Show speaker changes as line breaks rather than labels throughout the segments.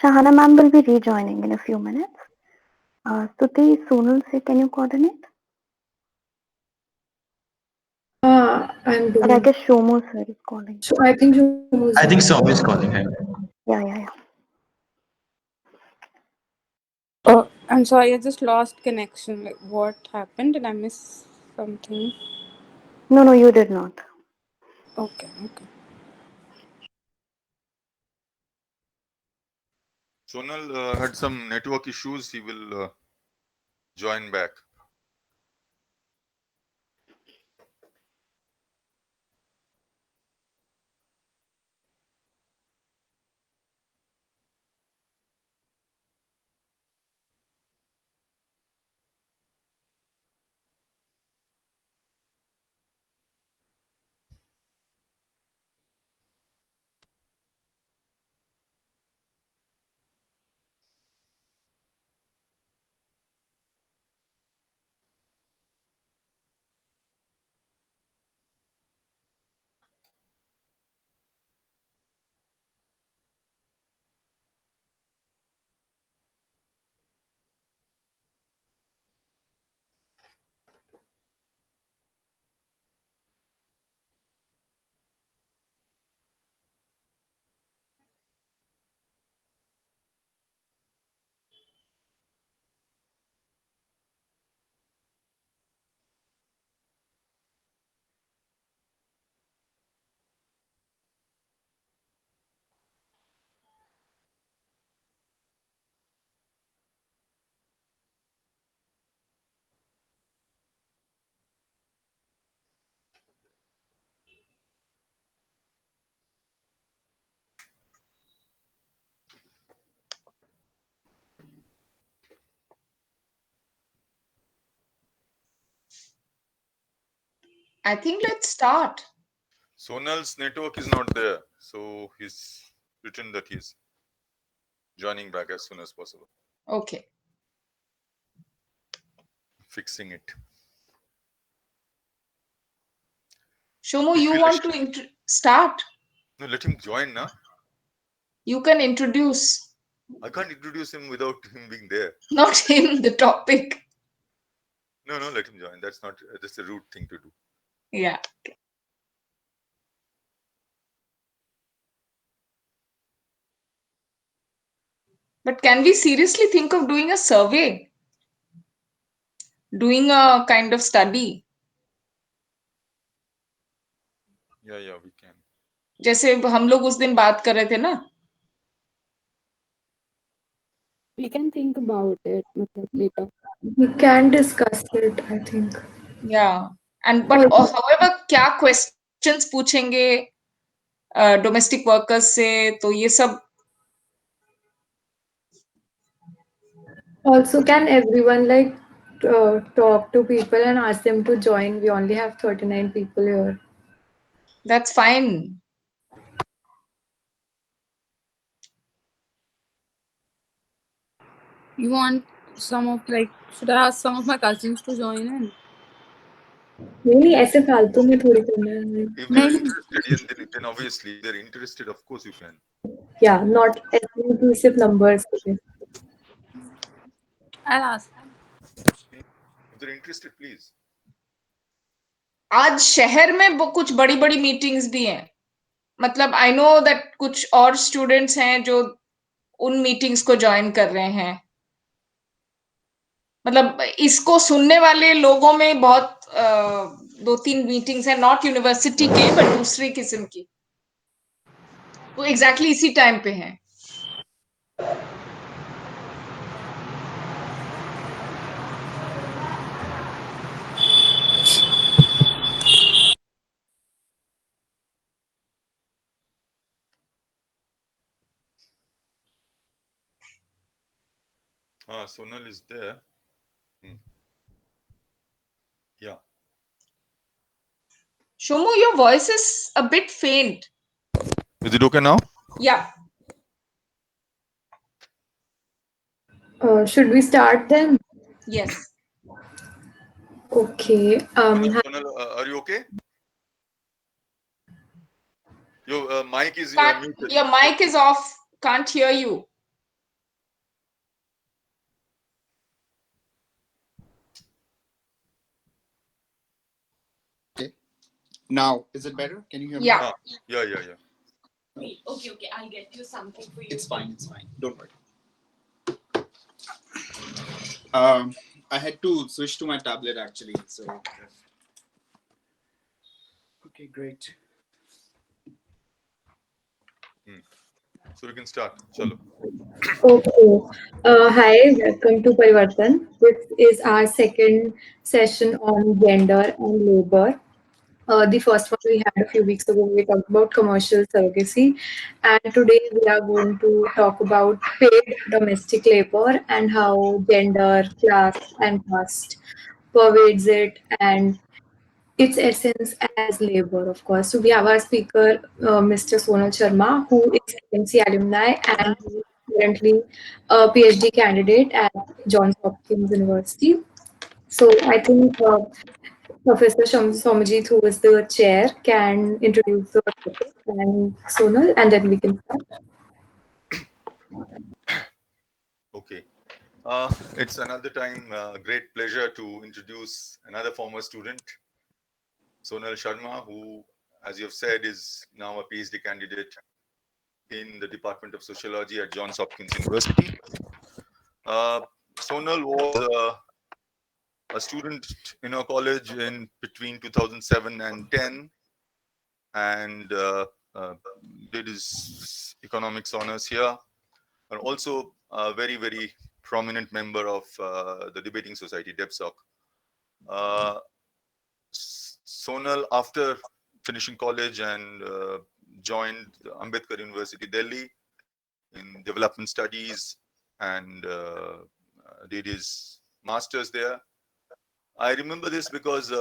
Shahana ma'am will be rejoining in a few minutes. Stuti, Sonal, say, can you coordinate?
I'm
Or I
doing.
guess Shomo sir is calling.
So I think Shomo is
I
doing.
think Soumya is calling him.
Yeah.
I'm sorry, I just lost connection. Like, what happened? Did I miss something?
No, you did not.
Okay.
Sonal had some network issues. He will join back.
I think let's start.
Sonal's network is not there, so he's written that he's joining back as soon as possible.
Okay.
Fixing it.
Shomo,
You
you
feel
want to start?
No, let him join now.
You can introduce.
I can't introduce him without him being there.
Not him, the topic.
No, let him join. That's not just a rude thing to do.
Yeah. But can we seriously think of doing a survey? Doing a kind of study?
Yeah, we can.
जैसे हम लोग उस दिन बात कर रहे थे ना?
We can think about it later.
We can discuss it, I think.
Yeah. But
Also,
however, क्या questions पूछेंगे domestic workers से, तो ये सब.
also, can everyone talk to people and ask them to join? We only have 39 people here.
That's fine.
You want should I ask some of my cousins to join in?
नहीं ऐसे फालतू में थोड़ी करना है.
If they're interested, then obviously, if they're interested, of course you can.
Yeah, not inclusive numbers. Okay.
I'll ask.
If they're interested, please.
आज शहर में कुछ बड़ी बड़ी मीटिंग्स भी हैं. मतलब आई नो दैट कुछ और स्टूडेंट्स हैं जो उन मीटिंग्स को ज्वाइन कर रहे हैं. मतलब इसको सुनने वाले लोगों में बहुत 2-3 मीटिंग्स हैं, नॉट यूनिवर्सिटी के बट दूसरी किस्म की, वो एग्जैक्टली इसी टाइम पे हैं.
Sonal is there. Yeah.
Shomo, your voice is a bit faint.
Is it okay now?
Yeah.
Should we start then?
Yes.
Okay.
Sonal, are you okay? Your mic is muted.
Your mic is off. Can't hear you.
Now, is it better? Can you hear me?
Yeah.
Yeah.
Okay. I'll get you something for you. It's fine. Don't worry. I had to switch to my tablet actually. So, okay, great.
So we can start. Chalo.
Okay. Hi, welcome to Parivartan. This is our second session on gender and labor. The first one we had a few weeks ago, we talked about commercial surrogacy, and today we are going to talk about paid domestic labor and how gender, class, and caste pervades it and its essence as labor, of course. So we have our speaker, Mr. Sonal Sharma, who is MNC alumni and who is currently a PhD candidate at Johns Hopkins University. So I think Professor Saumyajit, who is the chair, can introduce the topic and Sonal, and then we can start.
Okay. It's another time great pleasure to introduce another former student, Sonal Sharma, who, as you have said, is now a PhD candidate in the Department of Sociology at Johns Hopkins University. Sonal was a student in our college in between 2007 and 10, and did his economics honors here, and also a very prominent member of the debating society, DEPSOC. Sonal, after finishing college and joined Ambedkar University, Delhi in development studies, and did his master's there. I remember this because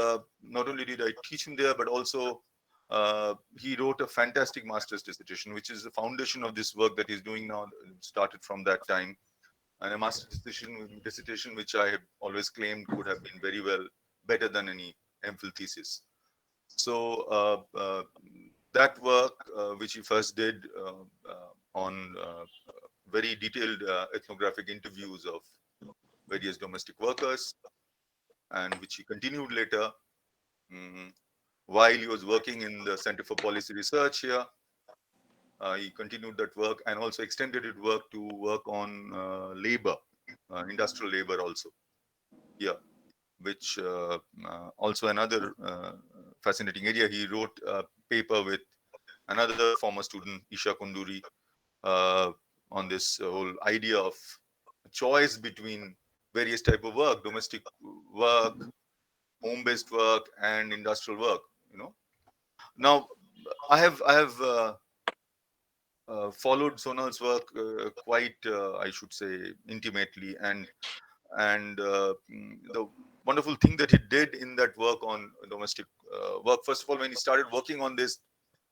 not only did I teach him there, but also he wrote a fantastic master's dissertation, which is the foundation of this work that he's doing now, started from that time. And a master's dissertation which I have always claimed would have been very well better than any MPhil thesis. So that work, which he first did on very detailed ethnographic interviews of various domestic workers, and which he continued later while he was working in the Center for Policy Research here. He continued that work and also extended his work to work on labor, industrial labor also. Yeah, which also another fascinating area. He wrote a paper with another former student, Isha Kunduri, on this whole idea of choice between various type of work, domestic work, home-based work, and industrial work. Now I have followed Sonal's work quite, I should say, intimately, and the wonderful thing that he did in that work on domestic work. First of all, when he started working on this,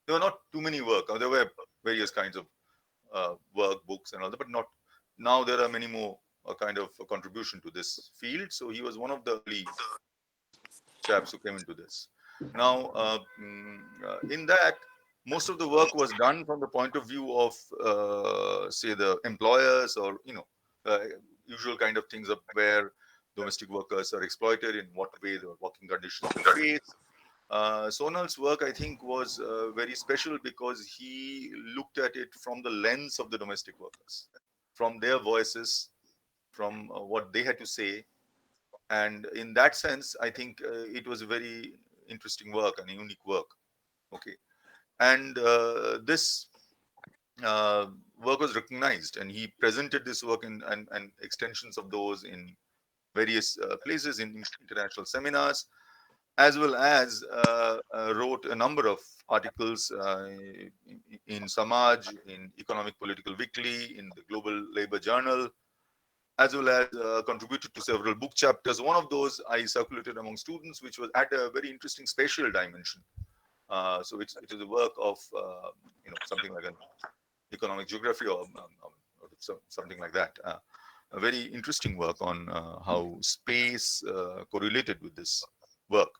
there were not too many work. There were various kinds of work, books, and all that, but not now. There are many more kind of contribution to this field. So he was one of the early chaps who came into this. Now, in that, most of the work was done from the point of view of, say, the employers, or usual kind of things of where domestic workers are exploited, in what way the working conditions they face. Sonal's work, I think, was very special because he looked at it from the lens of the domestic workers, from their voices, from what they had to say. And in that sense, I think it was a very interesting work and a unique work. Okay. And this work was recognized, and he presented this work and extensions of those in various places, in international seminars, as well as wrote a number of articles in Samaj, in Economic Political Weekly, in the Global Labor Journal, as well as contributed to several book chapters. One of those I circulated among students, which was at a very interesting spatial dimension. So it is a work of something like an economic geography, or something like that. A very interesting work on how space correlated with this work.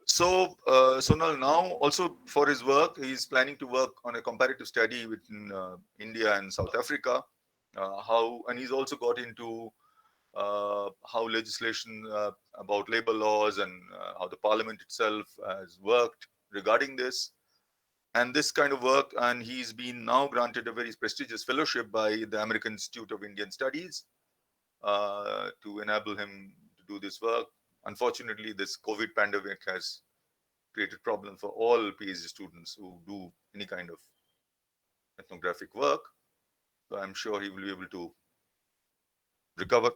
So Sonal now also, for his work, he is planning to work on a comparative study between India and South Africa. And he's also got into how legislation about labor laws and how the parliament itself has worked regarding this and this kind of work. And he's been now granted a very prestigious fellowship by the American Institute of Indian Studies to enable him to do this work. Unfortunately, this COVID pandemic has created problems for all PhD students who do any kind of ethnographic work. So I'm sure he will be able to recover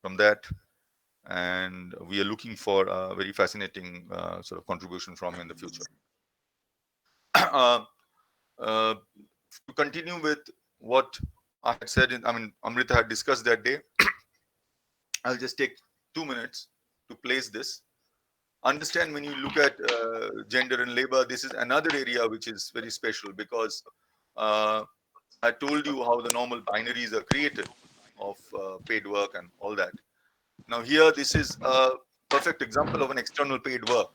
from that. And we are looking for a very fascinating sort of contribution from him in the future. uh, uh, to continue with what I had said, Amrita had discussed that day, I'll just take 2 minutes to place this. Understand when you look at gender and labor, this is another area which is very special because uh, I told you how the normal binaries are created of paid work and all that. Now here, this is a perfect example of an external paid work.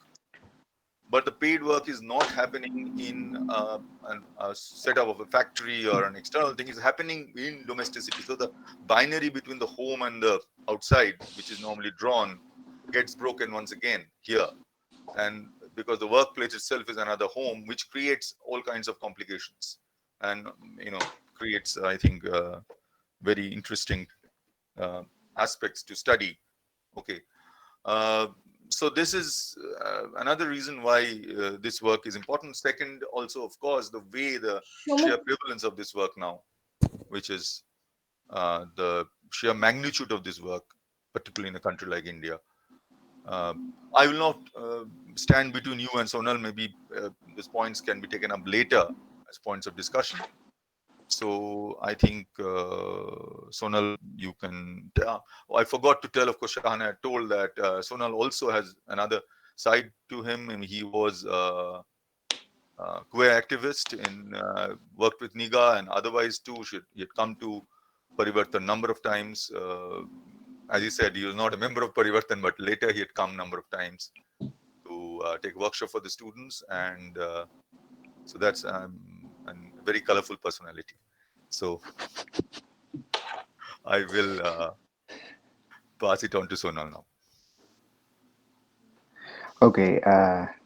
But the paid work is not happening in a setup of a factory or an external thing. It's happening in domesticity. So the binary between the home and the outside, which is normally drawn, gets broken once again here. And because the workplace itself is another home, which creates all kinds of complications and creates, I think, very interesting uh, aspects to study. Okay. Uh, so this is another reason why this work is important. Second, also, of course, the way the sheer prevalence of this work now, which is the sheer magnitude of this work, particularly in a country like India. I will not stand between you and Sonal. Maybe these points can be taken up later as points of discussion. So I think Sonal, you can. I forgot to tell. Of course, Shahana had told that Sonal also has another side to him, and he was a queer activist in worked with Niga and otherwise too. He had come to Parivartan number of times. As he said, he was not a member of Parivartan, but later he had come number of times to take workshop for the students, and so that's a very colorful personality. So I will pass it on to Sonal now.
Okay,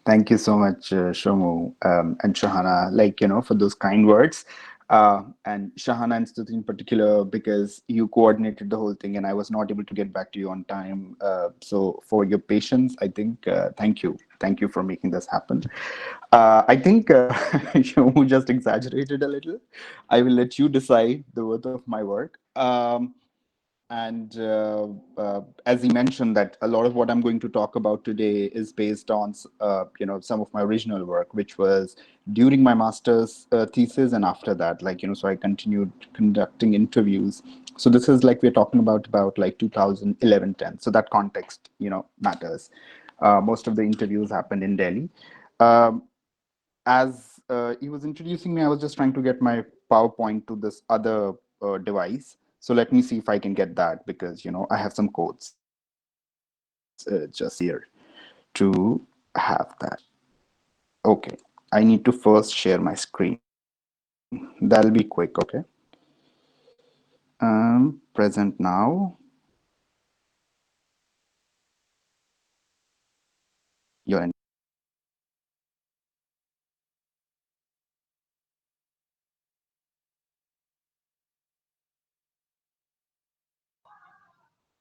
thank you so much, Shomu and Shahana, for those kind words. And Shahana and Stuti in particular, because you coordinated the whole thing and I was not able to get back to you on time. So for your patience, I think, thank you. Thank you for making this happen. I think Shomu just exaggerated a little. I will let you decide the worth of my work. And as he mentioned, that a lot of what I'm going to talk about today is based on some of my original work, which was during my master's thesis and after that, so I continued conducting interviews. So this is like we're talking about like 2011-10. So that context matters. Most of the interviews happened in Delhi. As he was introducing me, I was just trying to get my PowerPoint to this other device. So let me see if I can get that, because I have some codes just here to have that. Okay, I need to first share my screen. That'll be quick. Okay. Present now. Your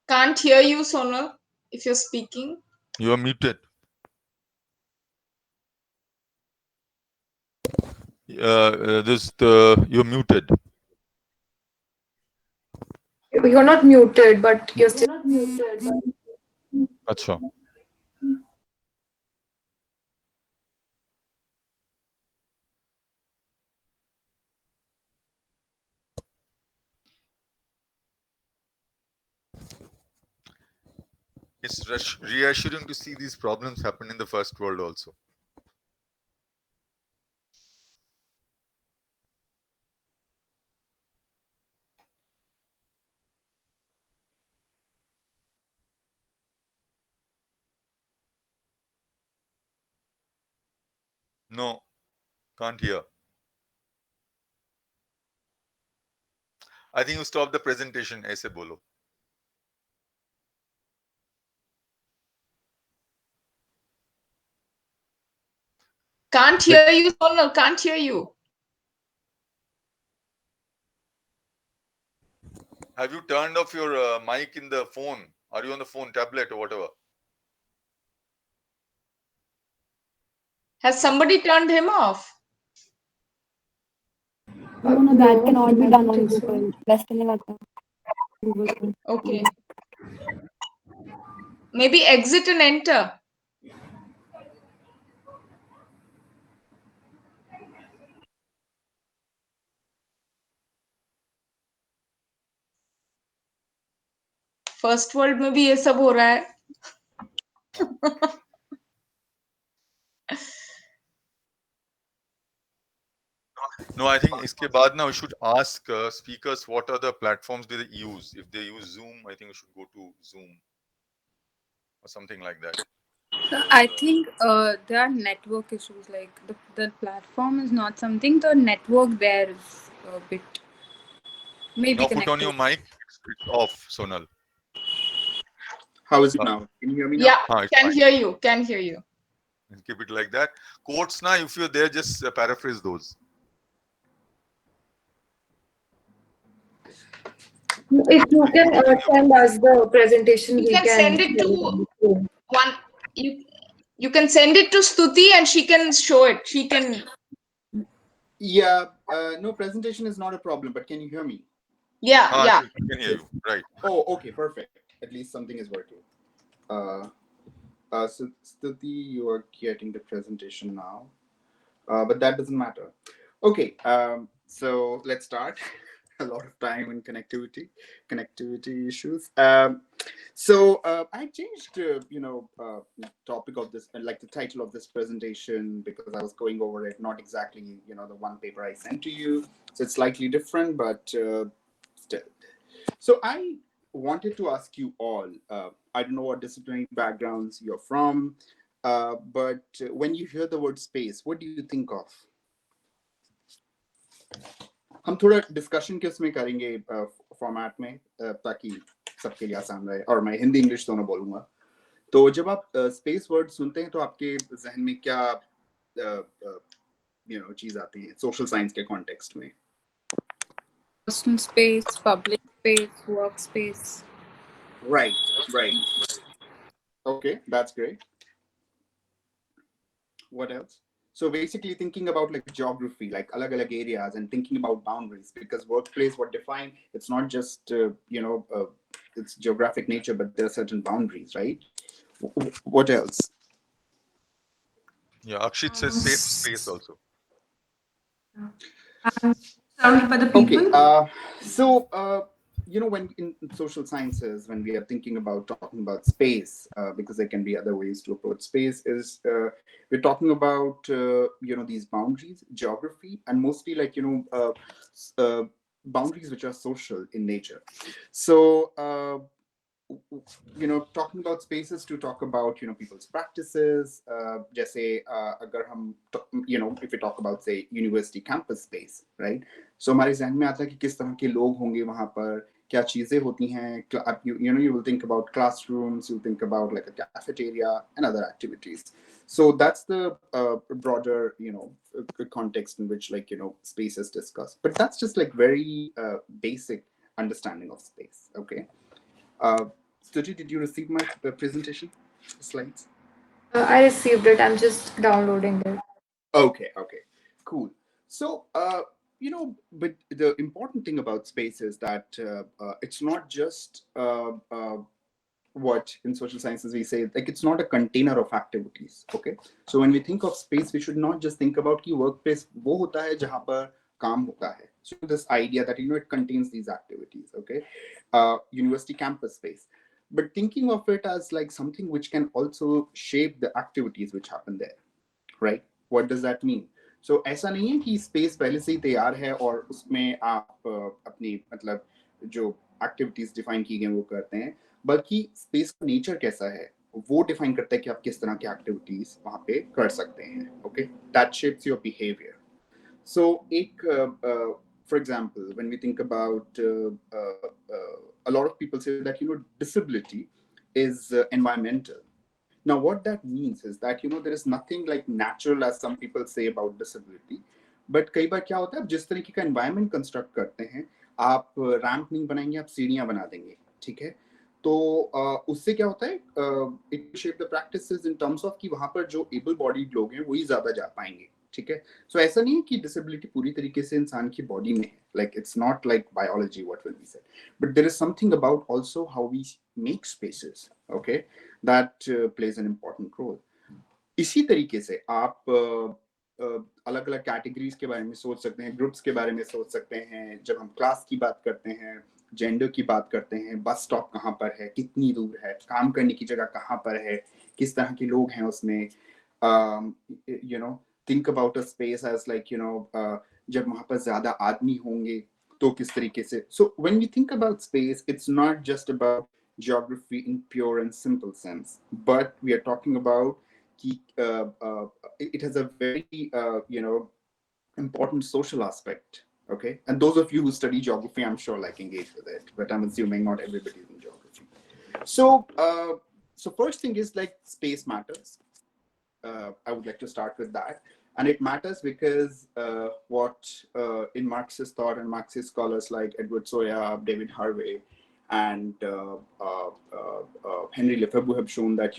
Can't hear you, Sonal, if you're speaking.
You are muted. You're muted.
You're not muted, but you're still.
Acha. It's reassuring to see these problems happen in the first world also. No, can't hear. I think you stop the presentation. Aise bolo.
Can't hear you, Sonal. Can't hear you.
Have you turned off your mic in the phone? Are you on the phone, tablet, or whatever?
Has somebody turned him off?
No, that cannot be done on Google. Best thing is Google.
Okay. Maybe exit and enter. First world में भी ये सब हो रहा है.
No, I think iske baad na we should ask speakers what other platforms do they use. If they use Zoom, I think we should go to Zoom or something like that.
I think there are network issues. Like the platform is not something. The network there is a bit maybe
Now put on
connected.
your mic. It's off, Sonal.
How is it now? Can you hear me now?
Yeah,
It's
can
fine.
hear you. Can hear you.
And keep it like that. Quotes na, if you're there, just paraphrase those.
If you can send us the presentation,
You
we
can send it to
to.
one. You can send it to Stuti and she can show it. She can.
Yeah, no, presentation is not a problem, but can you hear me?
Yeah, yeah.
I can hear you. Right.
Oh, okay, perfect. At least something is working. So Stuti, you are getting the presentation now, but that doesn't matter. Okay, so let's start. A lot of time in connectivity issues. So I changed, topic of this, like the title of this presentation, because I was going over it, not exactly, the one paper I sent to you. So it's slightly different, but still. So I wanted to ask you all, I don't know what disciplinary backgrounds you're from, but when you hear the word space, what do you think of? हम थोड़ा discussion के उसमें करेंगे format में ताकि सबके लिए आसान रहे और मैं हिंदी इंग्लिश दोनों बोलूंगा. तो जब आप स्पेस वर्ड सुनते हैं तो आपके जहन में क्या चीज आती है सोशल साइंस के कॉन्टेक्स्ट में?
Personal space, public space, workspace.
Right. Okay, that's great. What else? So basically thinking about like geography, like alag areas, and thinking about boundaries, because workplace, what define, it's not just it's geographic nature, but there are certain boundaries, right? What else?
Yeah, Akshit says safe space also.
Surrounded by the people.
Okay, so when in social sciences, when we are thinking about talking about space, because there can be other ways to approach space, is we're talking about these boundaries, geography, and mostly like boundaries which are social in nature. So talking about spaces to talk about people's practices, जैसे अगर हम if we talk about say university campus space, right? So हमारे ज़हन में आता है कि किस तरह के लोग होंगे वहाँ पर, क्या चीजें होती हैं. You will think about classrooms, you'll think about like a cafeteria and other activities. So that's the broader context in which like space is discussed. But that's just like very basic understanding of space. Okay. Stuti, did you receive my presentation slides?
I received it. I'm just downloading it.
Okay, cool. So, but the important thing about space is that it's not just what in social sciences we say, like it's not a container of activities. Okay, so when we think of space, we should not just think about कि workplace वो होता है जहाँ पर काम होता है. So this idea that it contains these activities. Okay, university campus space. But thinking of it as like something which can also shape the activities which happen there, right? What does that mean? So ऐसा नहीं है कि space पहले से ही तैयार है और उसमें आप अपनी मतलब जो एक्टिविटीज डिफाइन की गई वो करते हैं, बल्कि स्पेस का नेचर कैसा है वो डिफाइन करता है कि आप किस तरह की एक्टिविटीज वहां पे कर सकते हैं. Okay, that shapes your behaviour. So एक for example, when we think about a lot of people say that disability is environmental. Now, what that means is that, there is nothing like natural as some people say about disability. But कई बार क्या होता है, आप जिस तरीके का environment construct करते हैं, आप रैंप नहीं बनाएंगे, आप सीढ़ियां बना देंगे, ठीक है? तो उससे क्या होता है, it shape the practices in terms of कि वहां पर जो एबल बॉडीड लोग हैं वही ज्यादा जा पाएंगे, ठीक है? सो ऐसा नहीं है कि डिसेबिलिटी पूरी तरीके से इंसान की बॉडी में है, like it's not like biology what will be said, but there is something about also how we make spaces, okay, that plays an important role. इसी तरीके से आप अलग अलग कैटेगरीज के बारे में सोच सकते हैं, ग्रुप्स के बारे में सोच सकते हैं. जब हम क्लास की बात करते हैं, जेंडर की बात करते हैं, बस स्टॉप कहाँ पर है, कितनी दूर है, काम करने की जगह कहाँ पर है, किस तरह के लोग हैं उसमें, think about a space as like, जब वहाँ पर ज्यादा आदमी होंगे तो किस तरीके से. So when we think about space, it's not just about geography in pure and simple sense, but we are talking about it has a very important social aspect. Okay, and those of you who study geography, I'm sure like engage with it, but I'm assuming not everybody is in geography. So first thing is like space matters. I would like to start with that, and it matters because what in Marxist thought and Marxist scholars like Edward Soya, David Harvey, and Henry Lefebvre have shown that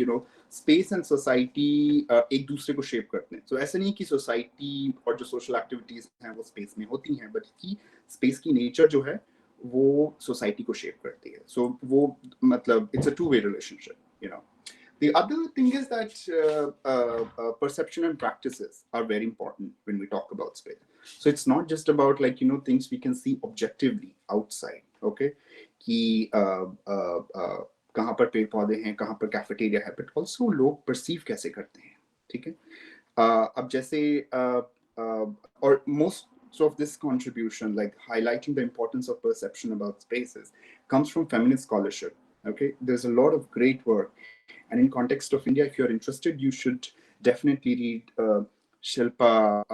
space and society एक दूसरे को shape करते हैं. So ऐसा नहीं कि society और जो social activities हैं वो space में होती हैं, but कि space की nature जो है वो society को shape करती है. So वो मतलब it's a two-way relationship. The other thing is that perception and practices are very important when we talk about space. So it's not just about like things we can see objectively outside. Okay, कि कहाँ पर पेड़ पौधे हैं, कहाँ पर cafeteria है, but also लोग perceive कैसे करते हैं, ठीक है? अब जैसे और most of this contribution, like highlighting the importance of perception about spaces, comes from feminist scholarship. Okay, there's a lot of great work, and in context of India, if you're interested, you should definitely read Shilpa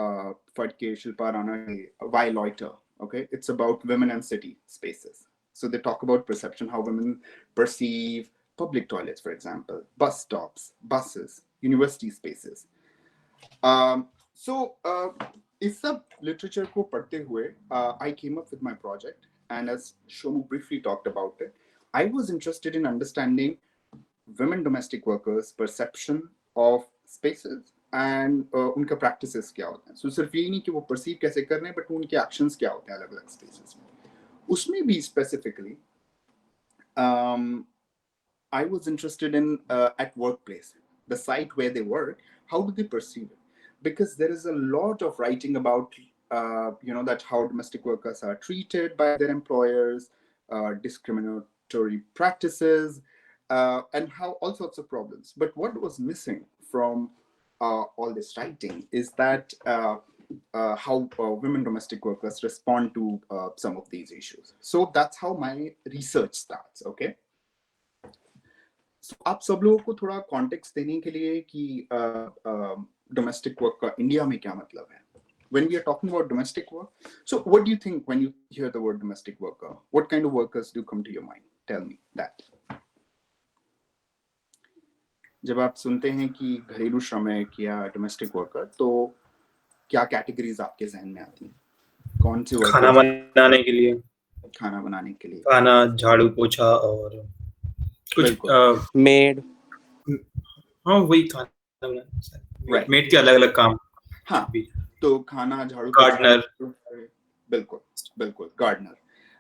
Rana, Why Loiter. Okay, it's about women and city spaces. So they talk about perception, how women perceive public toilets, for example, bus stops, buses, university spaces. इस सब literature को पढ़ते हुए, I came up with my project, and as Shomu briefly talked about it, I was interested in understanding women domestic workers' perception of spaces and उनका practices क्या होते हैं. So सिर्फ ये नहीं कि वो perceive कैसे कर रहे हैं, but उनके actions क्या होते हैं अलग-अलग spaces में. उसमें भी specifically, I was interested in at workplace, the site where they work, how do they perceive it? Because there is a lot of writing about that how domestic workers are treated by their employers, discriminatory practices, and how all sorts of problems. But what was missing from all this writing is that how women domestic workers respond to some of these issues. So that's how my research starts. Okay. So आप सब लोगों को थोड़ा context देने के लिए कि domestic work का India में क्या मतलब है. When we are talking about domestic work, so what do you think when you hear the word domestic worker? What kind of workers do come to your mind? Tell me that. जब आप सुनते हैं कि घरेलू श्रमिक या domestic worker, तो क्या categories आपके जहन में आती हैं? कौन सी workers?
खाना बनाने के लिए,
खाना
झाड़ू पोछा और कुछ
मेड.
हाँ वही खाना बनाना, मेड के अलग अलग काम.
हाँ, तो खाना, झाड़ू,
गार्डनर.
बिल्कुल gardener.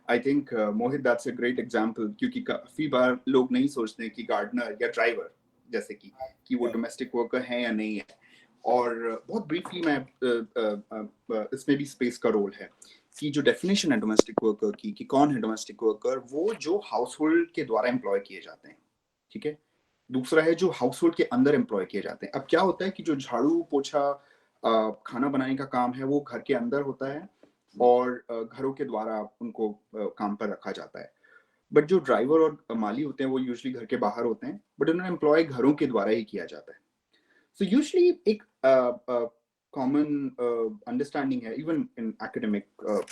I think Mohit, that's a great example, क्योंकि काफी बार लोग नहीं सोचते कि गार्डनर या ड्राइवर जैसे कि वो डोमेस्टिक वर्कर है या नहीं है. और बहुत ब्रीफली मैं इसमें भी स्पेस का रोल है कि जो डेफिनेशन है डोमेस्टिक वर्कर की कि कौन है डोमेस्टिक वर्कर, वो जो हाउस होल्ड के द्वारा एम्प्लॉय किए जाते हैं, ठीक है. दूसरा है जो हाउस होल्ड के अंदर एम्प्लॉय किए जाते हैं. अब क्या होता है कि जो झाड़ू पोछा खाना बनाने का काम है वो घर के अंदर होता है और घरों के द्वारा उनको काम पर रखा जाता है. बट जो ड्राइवर और माली होते हैं वो यूजुअली घर के बाहर होते हैं, बट उन्हें एम्प्लॉय घरों के द्वारा ही किया जाता है. सो यूजुअली एक कॉमन अंडरस्टैंडिंग है इवन इन एकेडमिक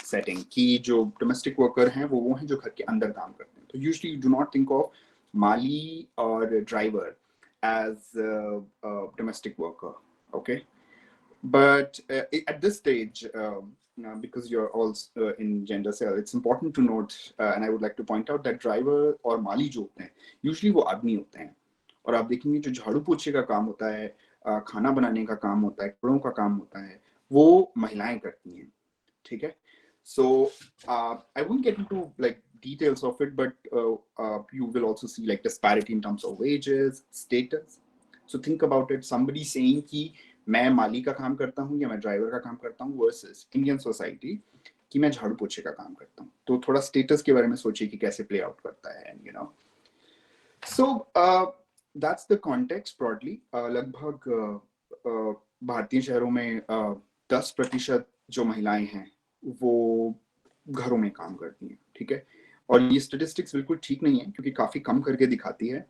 सेटिंग कि जो डोमेस्टिक वर्कर हैं वो हैं जो घर के अंदर काम करते हैं. तो usually you do not think of mali और driver as a domestic worker. Okay, but at this stage, because you're all in gender cell, it's important to note, and I would like to point out that driver और माली जो होते हैं usually वो आदमी होते हैं, और आप देखेंगे जो झाड़ू पोछे का काम होता है, खाना बनाने का काम होता है, कपड़ों का काम होता है, वो महिलाएं करती हैं. ठीक है. So I won't get into like details of it, but you will also see like disparity in terms of wages, status. So think about it. Somebody saying कि मैं माली का काम करता हूँ या मैं ड्राइवर का काम करता हूँ versus Indian society कि मैं झाड़ू पोछे का काम करता हूँ. तो थोड़ा स्टेटस के बारे में सोचिए कि कैसे प्ले आउट करता है. And you know, so that's the context broadly. लगभग भारतीय शहरों में 10% जो महिलाएं हैं वो घरों में काम करती हैं. ठीक है. और ये स्टैटिस्टिक्स बिल्कुल ठीक नहीं है क्योंकि काफी कम करके दिखाती है.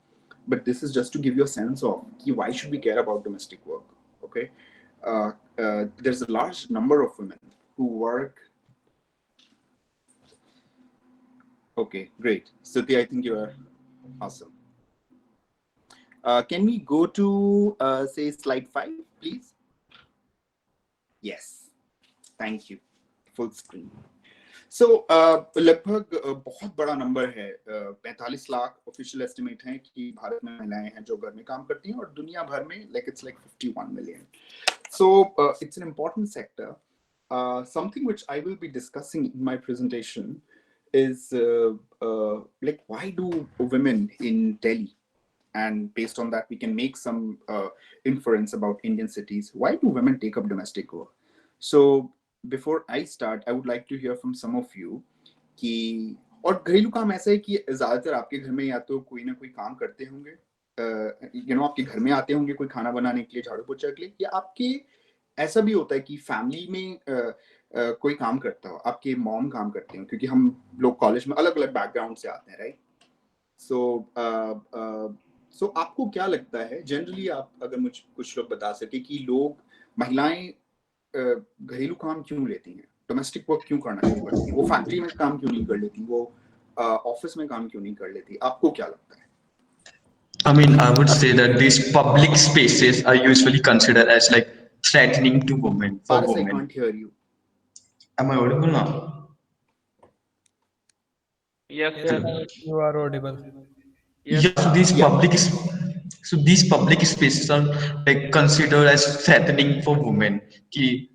But this is just to give you a sense of why should we care about domestic work. Okay, there's a large number of women who work. Okay, great. Stuti, I think you are awesome. Can we go to say slide 5, please? Yes, thank you. Full screen. So लगभग बहुत बड़ा number है, 45 lakh official estimate है कि भारत में महिलाएं हैं जो घर में काम करती हैं, और दुनिया भर में it's like 51 million. So it's an important sector. Something which I will be discussing in my presentation is like why do women in Delhi, and based on that we can make some inference about Indian cities, why do women take up domestic work? So before I start, I would like to hear from some of you कि, और घरेलू काम ऐसा है कि ज्यादातर आपके घर में या तो कोई ना कोई काम करते होंगे, you know, आपके घर में आते होंगे कोई खाना बनाने के लिए, झाड़ू पोछा के लिए, या आपके ऐसा भी होता है कि फैमिली में कोई काम करता हो, आपके मॉम काम करते हो, क्योंकि हम लोग कॉलेज में अलग अलग बैकग्राउंड से आते हैं, राइट? सो आपको क्या लगता है जनरली, आप अगर मुझे कुछ लोग बता सके कि लोग, महिलाएं घरेलू काम क्यों लेती हैं, डोमेस्टिक वर्क क्यों करना शुरू करती हैं, वो फैक्ट्री में काम क्यों नहीं कर लेती, वो ऑफिस में काम क्यों नहीं कर लेती, आपको क्या लगता है?
I mean, I would say that these public spaces are usually considered as like threatening to women, for
Paras, I
women.
can't hear you.
Am I audible now?
Yes,
you are audible.
yes.
Yeah, so these public spaces are like considered as threatening for women. कि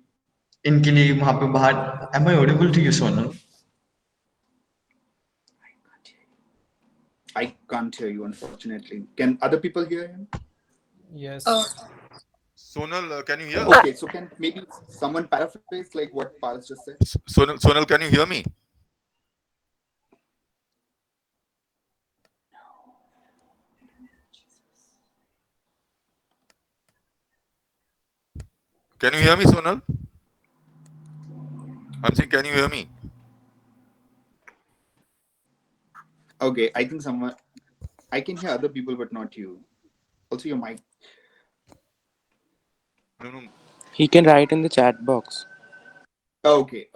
इनके लिए वहाँ पे बाहर, am I audible to you, Sonal?
I can't hear you, unfortunately. Can other people hear him?
Yes.
Sonal, can you hear?
Okay, so can maybe someone paraphrase like what Paras just said?
Sonal, can you hear me? Can you hear me, Sonal? I'm saying, can you hear me?
Okay, I think someone, I can hear other people but not you. Also your mic.
No.
He can write in the chat box.
Okay.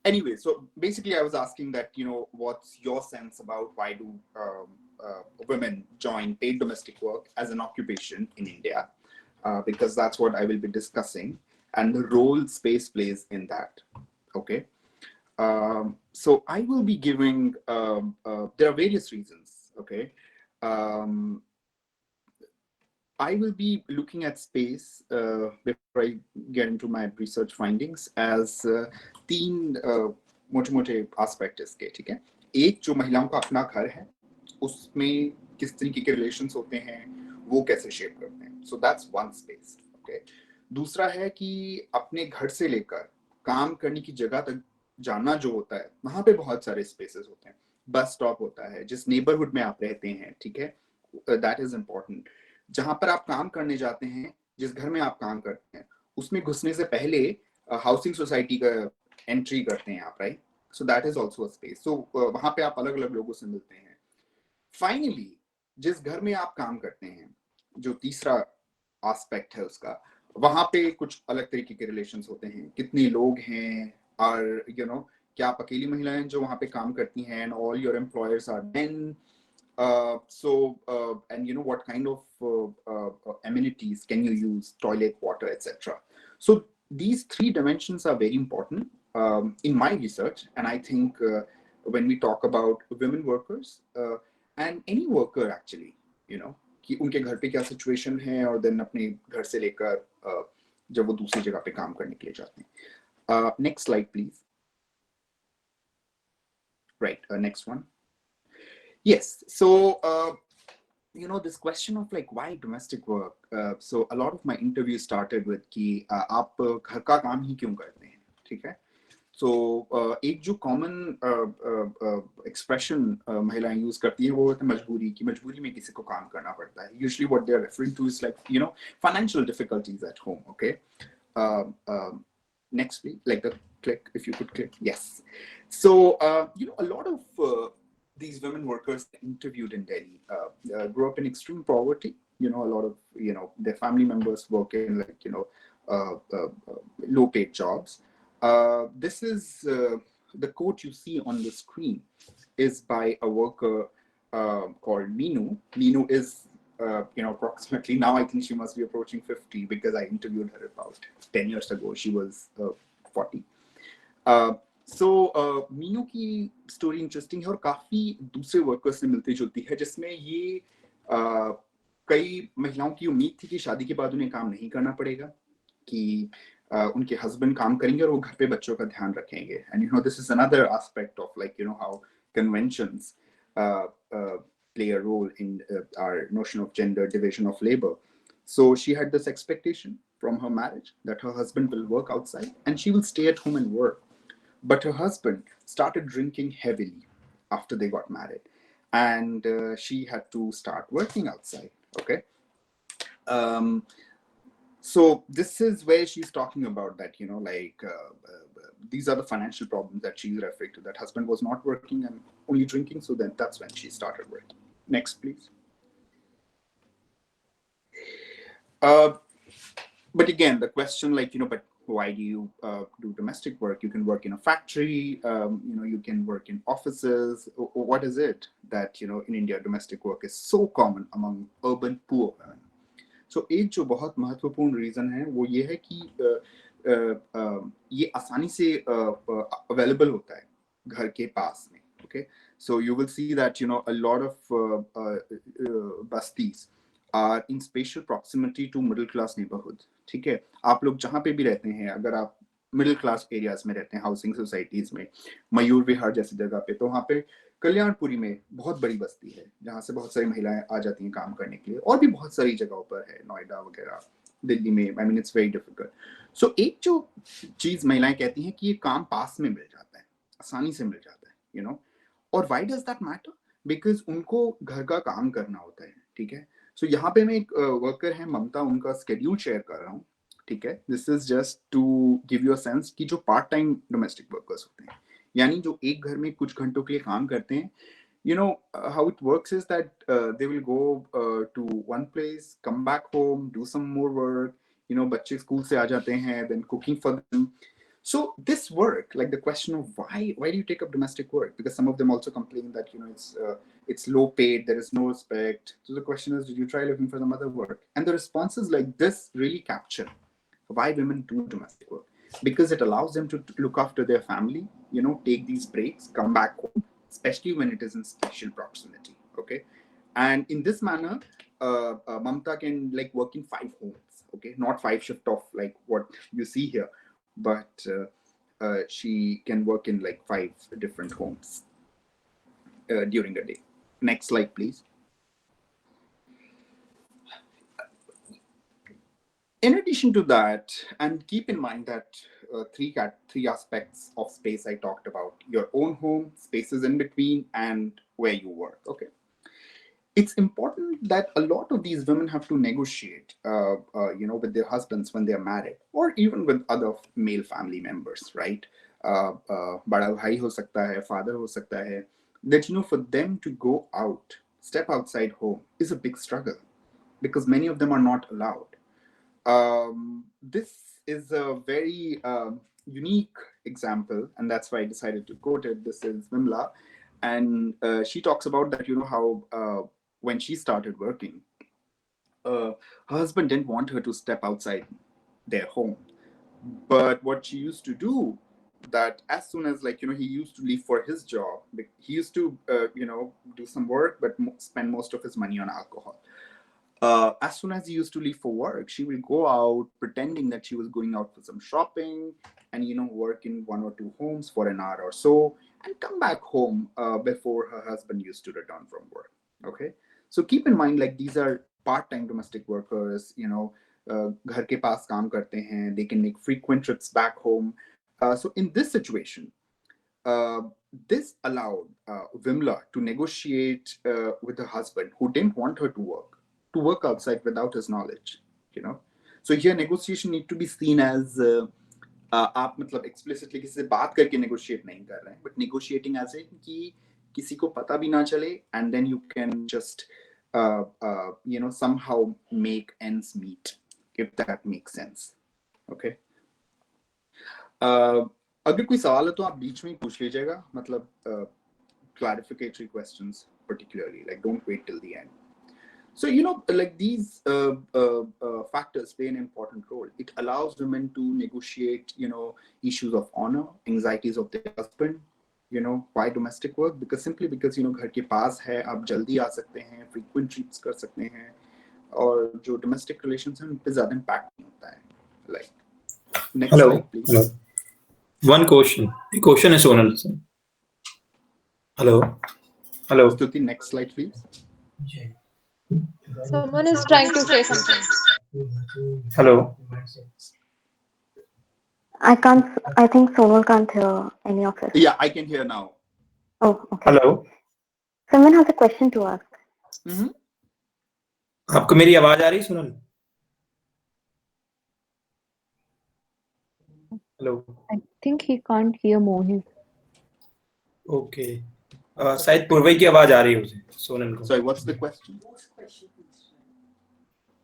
Anyway, so basically I was asking that, you know, what's your sense about why do women join paid domestic work as an occupation in India? Because that's what I will be discussing, and the role space plays in that. Okay. So I will be giving, there are various reasons. Okay. I will be looking at space before I get into my research findings as तीन मोटे-मोटे aspect इसके, ठीक है? एक, जो महिलाओं का अपना घर है, उसमें किस तरीके के रिलेशंस होते हैं, वो कैसे शेप करते हैं. So that's one space. Okay. दूसरा है कि अपने घर से लेकर काम करने की जगह तक जाना जो होता है, वहां पे बहुत सारे स्पेसेस होते हैं. बस स्टॉप होता है, जिस नेबरहुड में आप रहते हैं, ठीक है? That is important. जहां पर आप काम करने जाते हैं, जिस घर में आप काम करते हैं, उसमें घुसने से पहले हाउसिंग सोसाइटी का एंट्री करते हैं आप, right? So that is also a space. So वहां पे आप अलग अलग लोगों से मिलते हैं. फाइनली, जिस घर में आप काम करते हैं, जो तीसरा एस्पेक्ट है उसका, वहां पे कुछ अलग तरीके के रिलेशंस होते हैं. कितने लोग हैं, और यू नो, क्या आप अकेली महिलाएं जो वहां पे काम करती हैं, and all your employers are men, And what kind of amenities can you use, toilet, water, etc. So these three dimensions are very important in my research. And I think when we talk about women workers and any worker actually, कि उनके घर पे क्या situation है और then अपने घर से लेकर जब वो दूसरी जगह पे काम करने के लिए जाते हैं. Next slide, please. Right, next one. Yes, so this question of like why domestic work. So a lot of my interviews started with कि आप घर का काम ही क्यों करते हैं, ठीक है? So एक जो common expression महिलाएं use करती हैं वो है मजबूरी, कि मजबूरी में किसी को काम करना पड़ता है. Usually what they're referring to is like financial difficulties at home. Okay. Next please, like the click, if you could click. Yes. So a lot of these women workers interviewed in Delhi grew up in extreme poverty. A lot of their family members work in like low paid jobs. This is the quote you see on the screen is by a worker called Meenu. Meenu is approximately, now I think she must be approaching 50 because I interviewed her about 10 years ago. She was 40. So Meenu की story interesting है और काफी दूसरे workers से मिलती जुलती है, जिसमें ये कई महिलाओं की उम्मीद थी कि शादी के बाद उन्हें काम नहीं करना पड़ेगा, कि उनके हस्बैंड काम करेंगे और वो घर पे बच्चों का ध्यान रखेंगे. And this is another aspect of like how conventions play a role in our notion of gender division of labor. So she had this expectation from her marriage that her husband will work outside and she will stay at home and work. But her husband started drinking heavily after they got married, and she had to start working outside. Okay. So this is where she's talking about that, these are the financial problems that she's referring to, that husband was not working and only drinking. So then that's when she started working. Next, please. But again, the question but why do you do domestic work? You can work in a factory, you can work in offices. What is it that, in India, domestic work is so common among urban poor women? So एक जो बहुत महत्वपूर्ण reason है वो ये है कि ये आसानी से अवेलेबल होता है घर के पास में. Okay, so you will see that a lot of bastis are in spatial proximity to middle class neighborhood. ठीक है, आप लोग जहाँ पे भी रहते हैं, अगर आप मिडिल क्लास एरियाज में रहते हैं, हाउसिंग सोसाइटीज में, मयूर विहार जैसी जगह पे, तो वहाँ पे कल्याणपुरी में बहुत बड़ी बस्ती है जहाँ से बहुत सारी महिलाएं आ जाती हैं काम करने के लिए, और भी बहुत सारी जगहों पर है, नोएडा वगैरह, दिल्ली में. I mean it's very difficult. So एक जो चीज महिलाएं कहती हैं कि ये काम पास में मिल जाता है, आसानी से मिल जाता है, और why does that matter? Because उनको घर का काम करना होता है. ठीक है, सो यहाँ पे मैं एक वर्कर है ममता, उनका स्केड्यूल शेयर कर रहा हूँ. ठीक है, this is just to give you a sense कि जो पार्ट टाइम डोमेस्टिक वर्कर्स होते हैं, यानी जो एक घर में कुछ घंटों के लिए काम करते हैं, how it works is that they will go to one place, come back home, do some more work. बच्चे स्कूल से आ जाते हैं, then cooking for them. So this work, like the question of why do you take up domestic work? Because some of them also complain that it's low paid, there is no respect. So the question is, did you try looking for some other work? And the responses like this really capture why women do domestic work, because it allows them to look after their family, take these breaks, come back home, especially when it is in spatial proximity. Okay, and in this manner, Mamta can like work in 5 homes. Okay, not 5 shift of like what you see here, but she can work in like 5 different homes during a day. Next slide, please. In addition to that, and keep in mind that three aspects of space I talked about: your own home, spaces in between, and where you work. Okay, it's important that a lot of these women have to negotiate, with their husbands when they are married, or even with other male family members, right? बड़ा भाई हो सकता है, father हो सकता है. That for them to go out, step outside home, is a big struggle because many of them are not allowed. This is a very unique example, and that's why I decided to quote it. This is Vimla, And she talks about that, how when she started working, her husband didn't want her to step outside their home. But what she used to do, that as soon as, like, he used to leave for his job, he used to do some work, but spend most of his money on alcohol. As soon as he used to leave for work, she will go out pretending that she was going out for some shopping, and work in one or two homes for an hour or so, and come back home before her husband used to return from work. Okay, so keep in mind, like, these are part-time domestic workers. घर के पास काम करते हैं, they can make frequent trips back home. So in this situation, this allowed Vimla to negotiate with her husband, who didn't want her to work outside without his knowledge. So here negotiation need to be seen as आप मतलब explicitly किसी से बात करके negotiate नहीं कर रहे हैं, but negotiating as a कि किसी को पता भी ना चले, and then you can just somehow make ends meet, if that makes sense. Okay. अगर कोई सवाल है तो आप बीच में ही पूछ लीजिएगा, मतलब clarificatory questions particularly, like don't wait till the end. So like these factors play an important role. It allows women to negotiate issues of honor, anxieties of their husband. Why domestic work? Because घर के पास है, आप जल्दी आ सकते हैं, frequent trips कर सकते हैं, और जो domestic relations हैं उन पे ज़्यादा impact नहीं होता है. Like next slide please.
Hello. One question. The question is Sonal. Hello.
Stuti, next slide please.
Someone is trying to say something.
Hello.
I think Sonal can't hear any of it.
Yeah, I can hear now.
Oh, okay.
Hello.
Someone has a question to ask.
आपको मेरी आवाज आ रही है Sonal? Hello.
I think he can't hear Mohit.
Okay. शायद पूर्वी की आवाज आ रही है उसे, सोनल को.
Sorry, what's the question?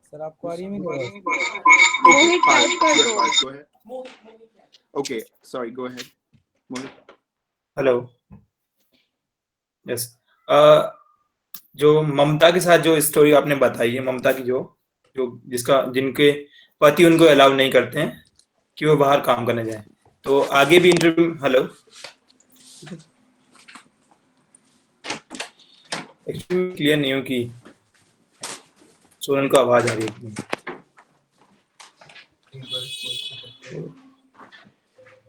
Sir आपको आ रही है मेरी आवाज?
Okay, fine. Go ahead. Okay, sorry, go ahead. Mohit.
Hello. Yes. जो ममता के साथ जो स्टोरी आपने बताई है, ममता की जिनके पति उनको अलाउ नहीं करते हैं कि वो बाहर काम करने जाए, तो आगे भी इंटरव्यू. हेलो. एक्चुअली क्लियर नहीं हो कि सोनल को आवाज आ रही है.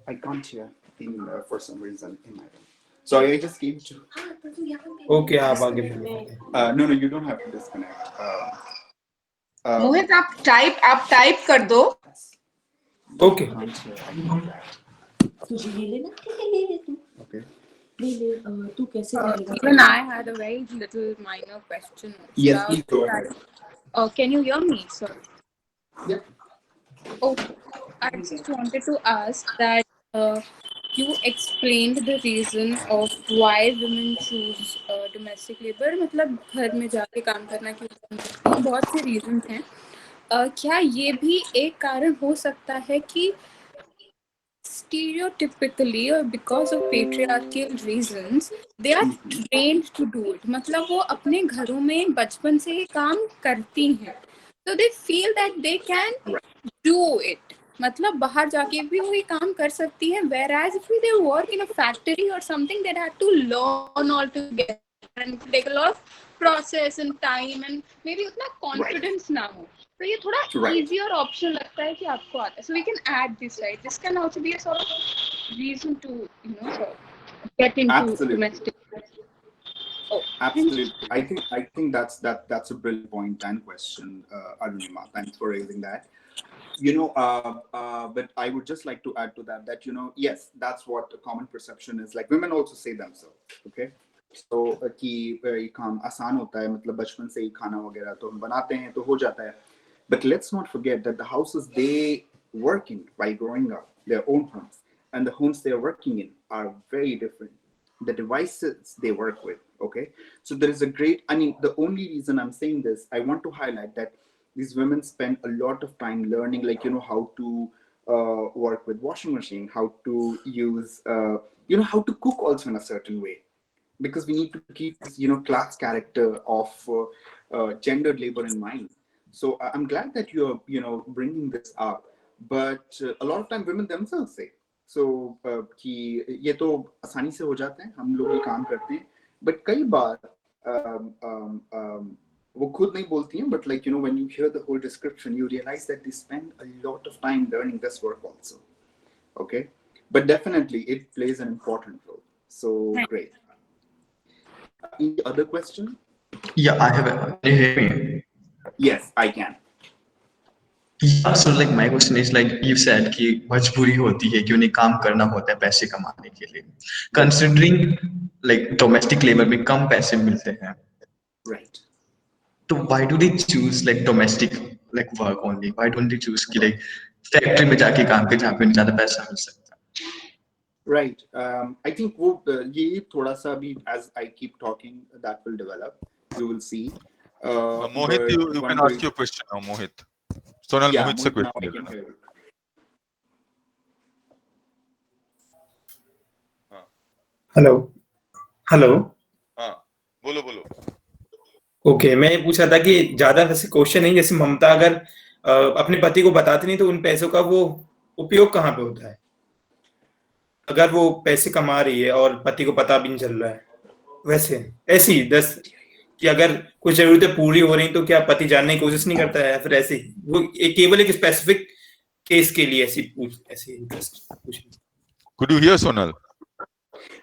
I can't hear for some reason in my room. Sorry, I just came to.
Okay, आप आगे बढ़िए.
No, you don't have to disconnect.
मोहित आप टाइप कर दो.
Okay.
Okay.
Even I had a very little minor question.
Yes, please go ahead.
Can you hear me, sir?
Yeah.
Okay. I just wanted to ask that you explained the reason of why women choose domestic labor. मतलब घर में जाके काम करना क्यों? बहुत से reasons हैं. क्या ये भी एक कारण हो सकता है कि stereotypically or because of patriarchal reasons they are trained to do it? मतलब वो अपने घरों में बचपन से ही काम करती हैं, so they feel that they can do it. मतलब बाहर जाके भी वो ये काम कर सकती हैं, whereas if they work in a factory or something they had to learn all together and take a lot of process and time and maybe उतना confidence ना हो, तो ये थोड़ा easier option लगता है कि आपको आता है. So we can add this, right? This can also be a sort of reason to sort of get into domestic. Oh,
absolutely. I think that's a brilliant point and question, Arunima. Thanks for raising that. But I would just like to add to that yes, that's what a common perception is. Like women also say themselves, okay? So कि ये काम आसान होता है, मतलब बचपन से ही खाना वगैरह तो हम बनाते हैं तो हो जाता है. But let's not forget that the houses they work in while growing up, their own homes, and the homes they are working in are very different. The devices they work with, okay? So there is the only reason I'm saying this, I want to highlight that these women spend a lot of time learning, like, how to work with washing machine, how to use, how to cook also in a certain way. because we need to keep this, class character of gendered labor in mind. So I'm glad that you're, bringing this up. But a lot of time women themselves say, so कि ये तो आसानी से हो जाता है, हम लोग ये काम करते हैं. But कई बार वो खुद नहीं बोलती हैं, but like, when you hear the whole description, you realize that they spend a lot of time learning this work also. Okay. But definitely it plays an important role. So great. Any other question?
Yeah, I have. Can you hear me?
Yes, I can.
Yeah, so like my question is like you said कि मजबूरी होती है कि उन्हें काम करना होता है पैसे कमाने के लिए. Considering like domestic labor में कम पैसे मिलते हैं.
Right.
So why do they choose like domestic like work only? Why don't they choose कि like factory में जाके काम पे जहाँ पे उन्हें ज़्यादा पैसा मिल सकता है?
Right. I think वो ये थोड़ा सा भी as I keep talking that will develop. You will see.
Mohit, you can ask your question now, Mohit. Sonal,
Yeah,
Mohit से
now I
question
can
है.
hear you.
Hello hello.
हाँ, बोलो.
Okay, मैं ये पूछ रहा था कि ज्यादा वैसे क्वेश्चन नहीं, जैसे ममता अगर अपने पति को बताती नहीं तो उन पैसों का वो उपयोग कहाँ पे होता है? अगर वो पैसे कमा रही है और पति को पता भी नहीं चल रहा है, वैसे ऐसी 10 कि अगर कुछ जरूरतें पूरी हो रही तो क्या पति जानने की कोशिश नहीं करता है, या फिर ऐसे वो केवल एक स्पेसिफिक केस के लिए ऐसी इंटरेस्ट पूछ.
Could you hear Sonal?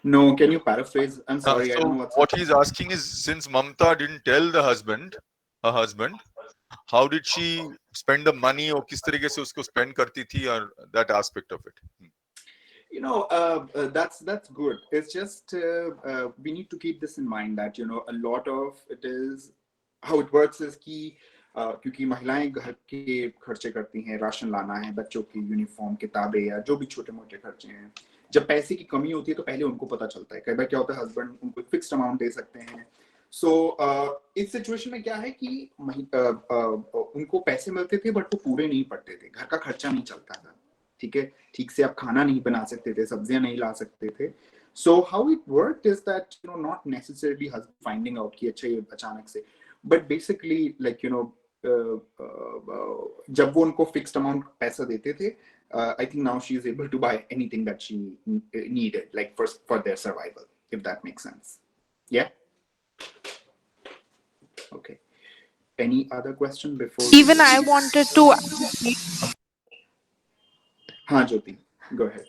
No, can you paraphrase? I'm sorry, I
So
don't know what's
what he's asking is, since Mamta didn't tell her husband, how did she spend the money, or किस तरीके से उसको spend करती थी, or that aspect of it?
That's good. It's just we need to keep this in mind that a lot of it is how it works is कि क्योंकि महिलाएं घर के खर्चे करती हैं, राशन लाना है, बच्चों की यूनिफॉर्म, किताबें या जो भी छोटे मोटे खर्चे हैं. जब पैसे की कमी होती है तो पहले उनको पता चलता है. कई बार क्या होता है, हस्बैंड उनको एक फिक्स्ड अमाउंट दे सकते हैं. सो इस सिचुएशन में क्या है कि उनको पैसे मिलते थे बट वो पूरे नहीं पड़ते थे, घर का खर्चा नहीं चलता था. ठीक है, ठीक से आप खाना नहीं बना सकते थे, सब्जियां नहीं ला सकते थे. So how it worked is that not necessarily husband finding out कि अच्छा ये अचानक से, बट बेसिकली लाइक जब वो उनको फिक्स्ड अमाउंट पैसा देते थे, I think now she is able to buy anything that she needed, like for their survival, if that makes sense. Yeah. Okay. Any other question before?
Even I wanted to.
हाँ, Jyoti, go ahead.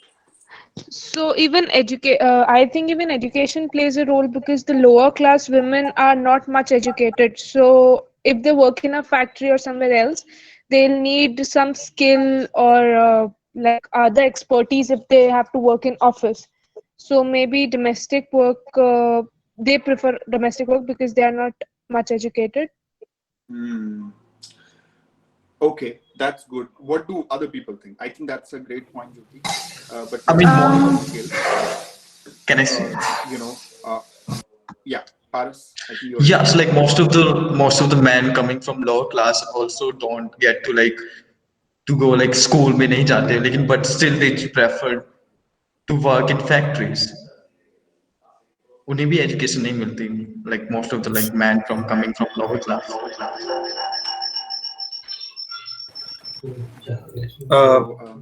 So even I think even education plays a role because the lower class women are not much educated. So if they work in a factory or somewhere else, they'll need some skill or like other expertise if they have to work in office. So maybe domestic work, they prefer domestic work because they are not much educated.
Okay, that's good. What do other people think? I think that's a great point, Jyoti. But
I mean,
can I say? Yeah, Paras, I think you're.
Yeah, so like most of the men coming from lower class also don't get to go like school में नहीं जाते, लेकिन but still they prefer to work in factories. उन्हें भी education नहीं मिलती, like most of the like men coming from lower class.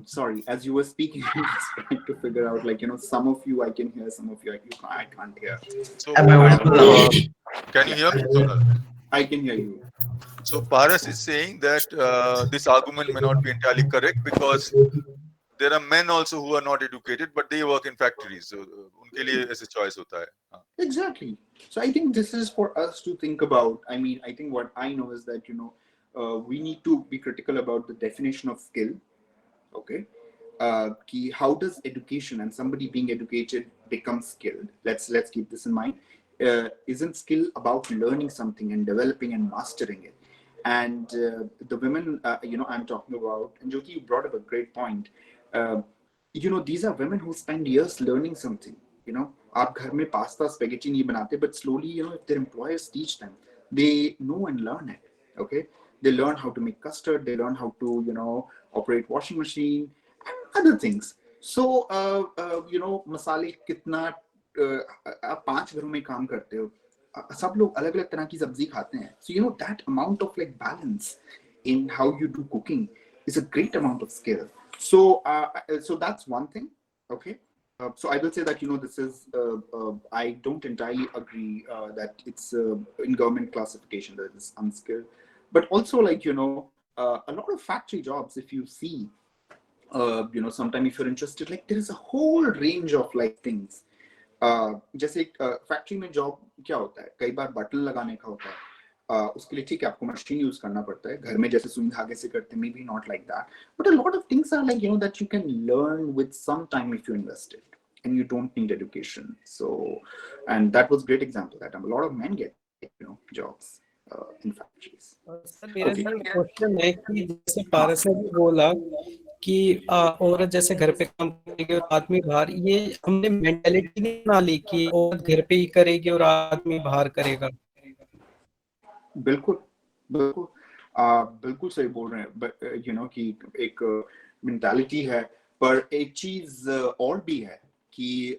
Sorry, as you were speaking, I was trying to figure out, like, some of you I can hear, some of you I can't hear.
So,
Am I audible?
Can you hear me, Sonal?
I can hear you.
So Paras is saying that this argument may not be entirely correct because there are men also who are not educated, but they work in factories. So उनके लिए ऐसे choice होता है.
Exactly. So I think this is for us to think about. I mean, I think what I know is that, we need to be critical about the definition of skill. Okay. How does education and somebody being educated become skilled? Let's keep this in mind. Isn't skill about learning something and developing and mastering it? And the women, I'm talking about, and Jyoti, you brought up a great point. These are women who spend years learning something. आप घर में pasta, spaghetti नहीं बनाते, but slowly, if their employers teach them, they know and learn it. Okay, they learn how to make custard, they learn how to, operate washing machine and other things. So, masale kitna आप 5 घरों में काम करते हो, सब लोग अलग अलग तरह की सब्जी खाते हैं, so you know that amount of like balance in how you do cooking is a great amount of skill. So that's one thing. Okay. So I will say that, you know, this is I don't entirely agree that it's in government classification that it's unskilled, but also, like, you know, a lot of factory jobs, if you see, you know, sometimes if you're interested, like there is a whole range of like things. जैसे factory में job क्या होता है, कई बार button लगाने का होता है, उसके लिए ठीक है आपको मशीन यूज करना पड़ता है, घर में जैसे सुई धागे से करते हैं, maybe not like that, but a lot of things are like, you know, that you can learn with some time if you invest it and you don't need education. So, and that was great example that a lot of men get, you know, jobs in factories.
Sir मेरा question है कि जैसे पारस ने भी बोला कि औरत जैसे घर पे काम करेगी और आदमी बाहर, ये हमने मेंटालिटी नहीं बना ली कि औरत घर पे ही करेगी और आदमी बाहर करेगा।
बिल्कुल बिल्कुल बिल्कुल सही बोल रहे हैं, बट यू नो कि एक मेंटालिटी है, पर एक चीज और भी है कि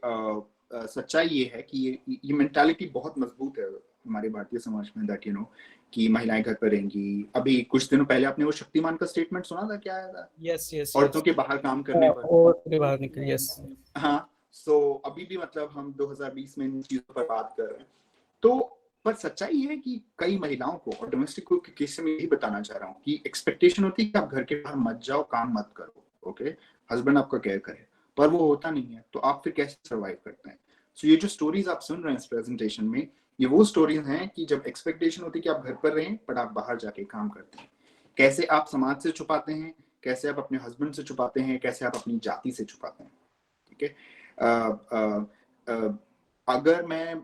सच्चाई ये है कि ये मेंटालिटी बहुत मजबूत है हमारे भारतीय समाज में, दैट यू नो कि महिलाएं घर पर रहेंगी। अभी कुछ दिनों पहले आपने वो शक्तिमान का स्टेटमेंट सुना था, क्या आया था?
यस यस,
औरतों के बाहर काम करने पर,
औरतों के बाहर निकल, यस।
हाँ, सो अभी भी मतलब हम 2020 में इन चीजों पर बात कर रहे हैं, तो पर सच्चाई ये है कि कई महिलाओं को, और डोमेस्टिक के केस में यही बताना चाह रहा हूँ कि एक्सपेक्टेशन होती है कि आप घर के बाहर मत जाओ, काम मत करो, ओके, हस्बैंड आपका केयर करे, पर वो होता नहीं है, तो आप फिर कैसे सर्वाइव करते हैं? सो ये जो स्टोरीज आप सुन रहे हैं इस प्रेजेंटेशन में, ये वो स्टोरीज हैं कि जब एक्सपेक्टेशन होती है कि आप घर पर रहें पर आप बाहर जाके काम करते हैं, कैसे आप समाज से छुपाते हैं, कैसे आप अपने हस्बैंड से छुपाते हैं, कैसे आप अपनी जाति से छुपाते हैं, ठीक है। अगर मैं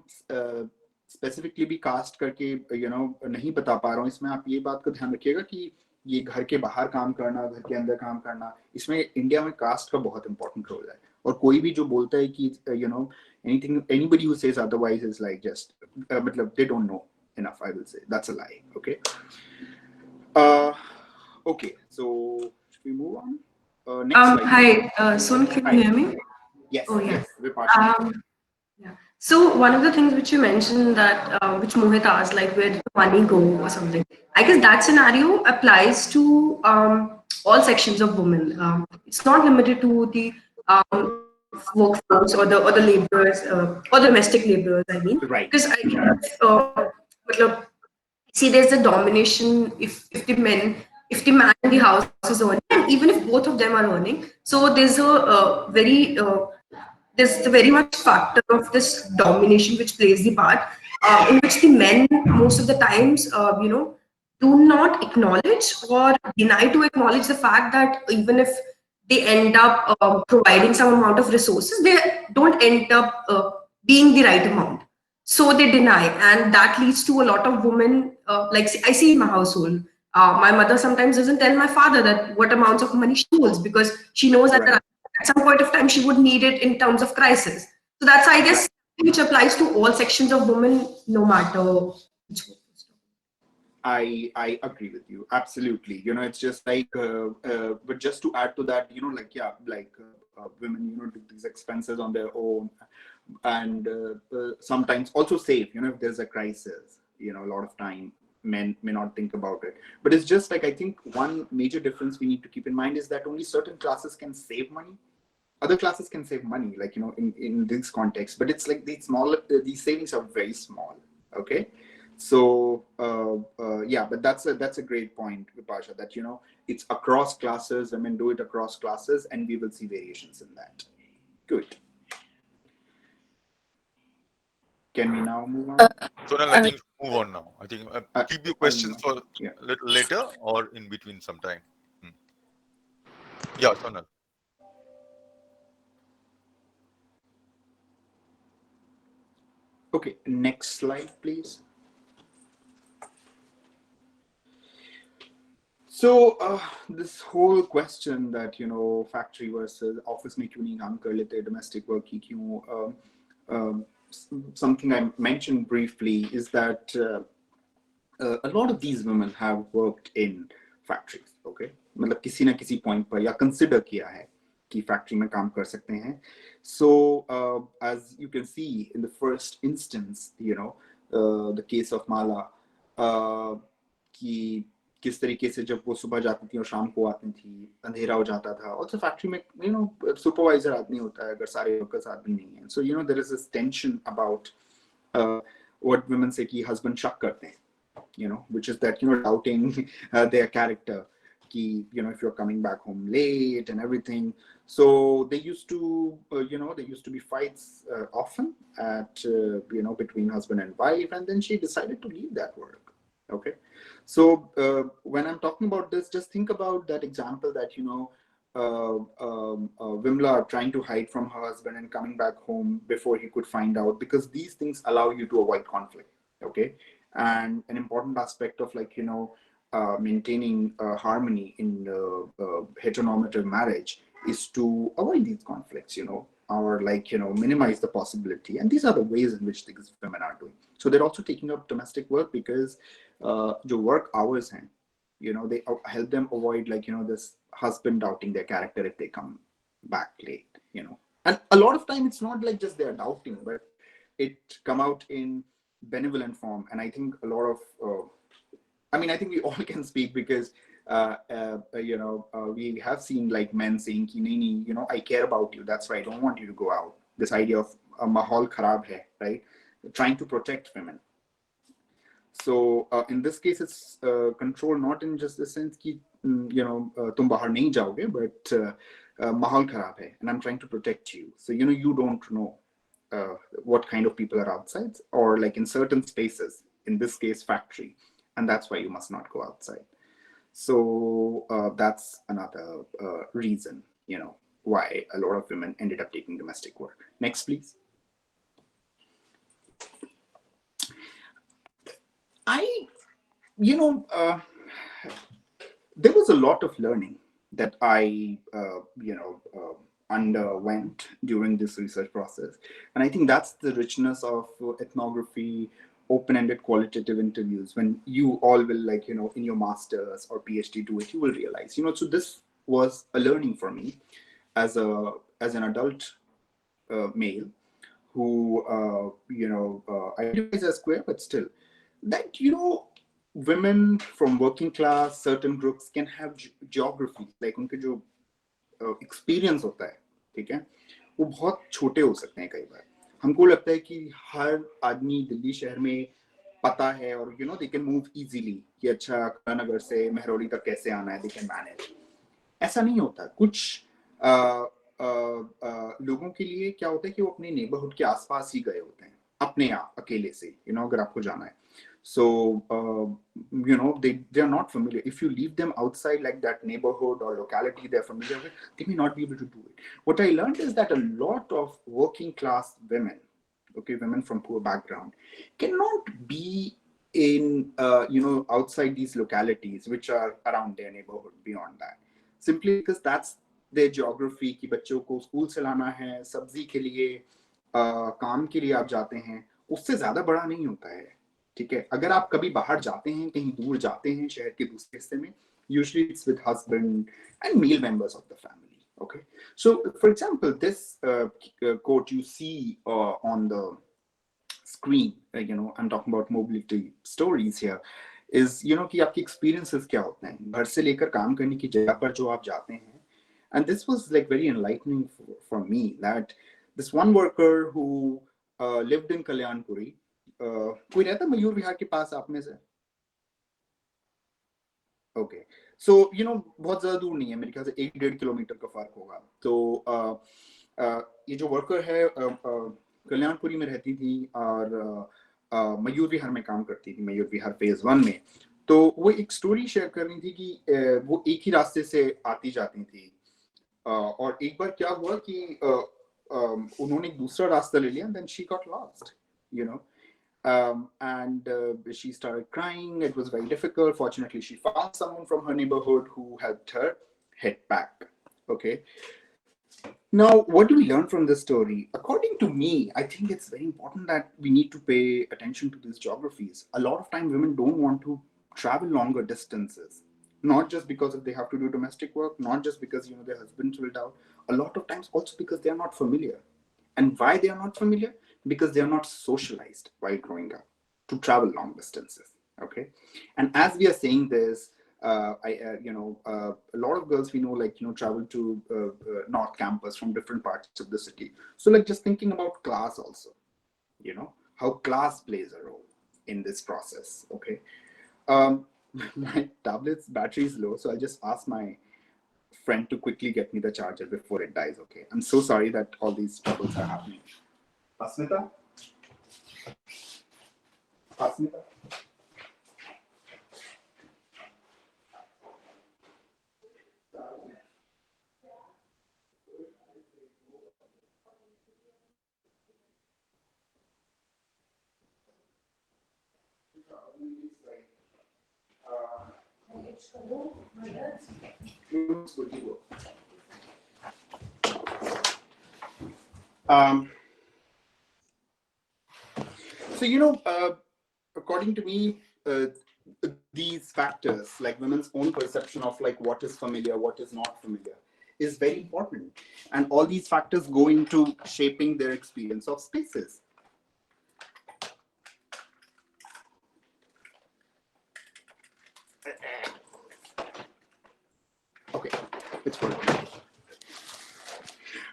स्पेसिफिकली भी कास्ट करके, यू नो, नहीं बता पा रहा हूँ, इसमें आप ये बात का ध्यान रखिएगा कि ये घर के बाहर काम करना, घर के अंदर काम करना, इसमें इंडिया में कास्ट का बहुत इंपॉर्टेंट रोल है, और कोई भी जो बोलता है कि, you know, anything, anybody who says otherwise is like just मतलब they don't know enough, I will say that's a lie. Okay. Okay, so should we move on? Next slide.
Hi, Son, can you hear me?
Yes.
Oh, yeah.
Yes, Vipasha.
Yeah. So one of the things which you mentioned that which Mohit asked, like where did the money go or something. I guess that scenario applies to all sections of women. It's not limited to the workforce or the laborers or domestic laborers. I mean,
right?
Because I guess, see, there's a domination if the man in the house is earning, and even if both of them are earning, so there's a there's the very much factor of this domination which plays the part in which the men most of the times do not acknowledge or deny to acknowledge the fact that even if they end up providing some amount of resources, they don't end up being the right amount. So they deny, and that leads to a lot of women. Like I see in my household, my mother sometimes doesn't tell my father that what amounts of money she holds because she knows that at some point of time she would need it in terms of crisis. So that's, I guess, which applies to all sections of women, no matter which.
I agree with you absolutely. You know, it's just like, but just to add to that, you know, like women, you know, do these expenses on their own, and sometimes also save. You know, if there's a crisis, you know, a lot of time men may not think about it. But it's just like, I think one major difference we need to keep in mind is that only certain classes can save money. Other classes can save money, like, you know, in this context. But it's like these savings are very small. Okay. So yeah, but that's a great point, Vipasha, that, you know, it's across classes. Women do it across classes, and we will see variations in that. Good. Can we now move on?
Sonal, I think move on now. I think keep your questions for a little later or in between sometime. Yeah, Sonal.
Okay, next slide, please. So this whole question that, you know, factory versus office में क्यों नहीं काम कर लेते, domestic work की क्यों, something I mentioned briefly is that a lot of these women have worked in factories, okay? मतलब किसी ना किसी point पर या consider किया है की फैक्ट्री में काम कर सकते हैं. So as you can see in the first instance, the case of Mala, कि किस तरीके से जब वो सुबह जाती थी और शाम को आती थी, अंधेरा हो जाता था. Also फैक्ट्री में सुपरवाइजर आदमी होता है अगर सारे वर्कर्स आदमी नहीं हैं. So there is this tension about what women say कि husband शक करते हैं, which is that doubting their character, कि if you're coming back home late and everything. So they used to be fights often at between husband and wife, and then she decided to leave that work. Okay, so when I'm talking about this, just think about that example that Vimla trying to hide from her husband and coming back home before he could find out, because these things allow you to avoid conflict. Okay, and an important aspect of maintaining harmony in heteronormative marriage is to avoid these conflicts, or minimize the possibility. And these are the ways in which these women are doing. So they're also taking up domestic work because the work hours hain, they help them avoid this husband doubting their character if they come back late. And a lot of time it's not like just they're doubting, but it come out in benevolent form. And I think a lot of I think we all can speak, because we have seen men saying ki nahi, I care about you, that's why I don't want you to go out. This idea of mahal kharab hai, right? Trying to protect women. So in this case, it's control not in just the sense ki tum bahar nahi jaoge, but mahal kharab hai and I'm trying to protect you. So you don't know what kind of people are outside, or in certain spaces, in this case factory, and that's why you must not go outside. So that's another reason why a lot of women ended up taking domestic work. Next, please. There was a lot of learning that I underwent during this research process, and I think that's the richness of ethnography, open-ended qualitative interviews. When you all will in your masters or PhD do it, you will realize so this was a learning for me as an adult male who identifies as queer, but still that women from working class, certain groups can have geography, उनके जो experience होता है, ठीक है, वो बहुत छोटे हो सकते हैं. कई बार हमको लगता है कि हर आदमी दिल्ली शहर में पता है और they can move easily, कि अच्छा नगर से मेहरौली तक कैसे आना है, they can manage. ऐसा नहीं होता. कुछ लोगों के लिए क्या होता है कि वो अपने नेबरहुड के आसपास ही गए होते हैं अपने आप अकेले से, अगर आपको जाना है. So they are not familiar. If you leave them outside like that neighborhood or locality they're familiar with, they may not be able to do it. What I learned is that a lot of working class women, women from poor background, cannot be in outside these localities which are around their neighborhood, beyond that, simply because that's their geography. कि बच्चों को school से लाना है, सब्जी के लिए, काम के लिए आप जाते हैं, उससे ज्यादा बड़ा नहीं होता है. ठीक है, अगर आप कभी बाहर जाते हैं, कहीं दूर जाते हैं शहर के दूसरे हिस्से में, usually it's with husband and male members of the family. Okay, so for example, this quote you see on the screen, I'm talking about mobility stories here, is कि आपके experiences क्या होते हैं घर से लेकर काम करने की जगह पर जो आप जाते हैं. And this was very enlightening for me, that this one worker who lived in Kalyanpuri, कोई रहता मयूर विहार के पास आप में से? ओके, सो बहुत ज्यादा दूर नहीं है, मेरे ख्याल से 1-1.5 किलोमीटर का फर्क होगा. तो ये जो वर्कर है कल्याणपुरी में रहती थी और मयूर विहार में काम करती थी, मयूर विहार फेज 1 में. तो वो एक स्टोरी शेयर कर रही थी कि वो एक ही रास्ते से आती जाती थी, और एक बार क्या हुआ कि उन्होंने एक दूसरा रास्ता ले लिया, then she got lost, and she started crying. It was very difficult. Fortunately, she found someone from her neighborhood who helped her head back. Okay. Now, what do we learn from this story? According to me, I think it's very important that we need to pay attention to these geographies. A lot of time, women don't want to travel longer distances, not just because if they have to do domestic work, not just because their husbands will doubt. A lot of times also because they are not familiar. And why they are not familiar? Because they are not socialized while growing up to travel long distances. Okay, and as we are saying this, a lot of girls we know, like, travel to North Campus from different parts of the city. So, like, just thinking about class also, how class plays a role in this process. Okay, my tablet's battery is low, so I'll just ask my friend to quickly get me the charger before it dies. Okay, I'm so sorry that all these troubles are happening. Asmita? Asmita? Um, so, according to me, these factors, like women's own perception of like what is familiar, what is not familiar, is very important. And all these factors go into shaping their experience of spaces. Okay, it's working.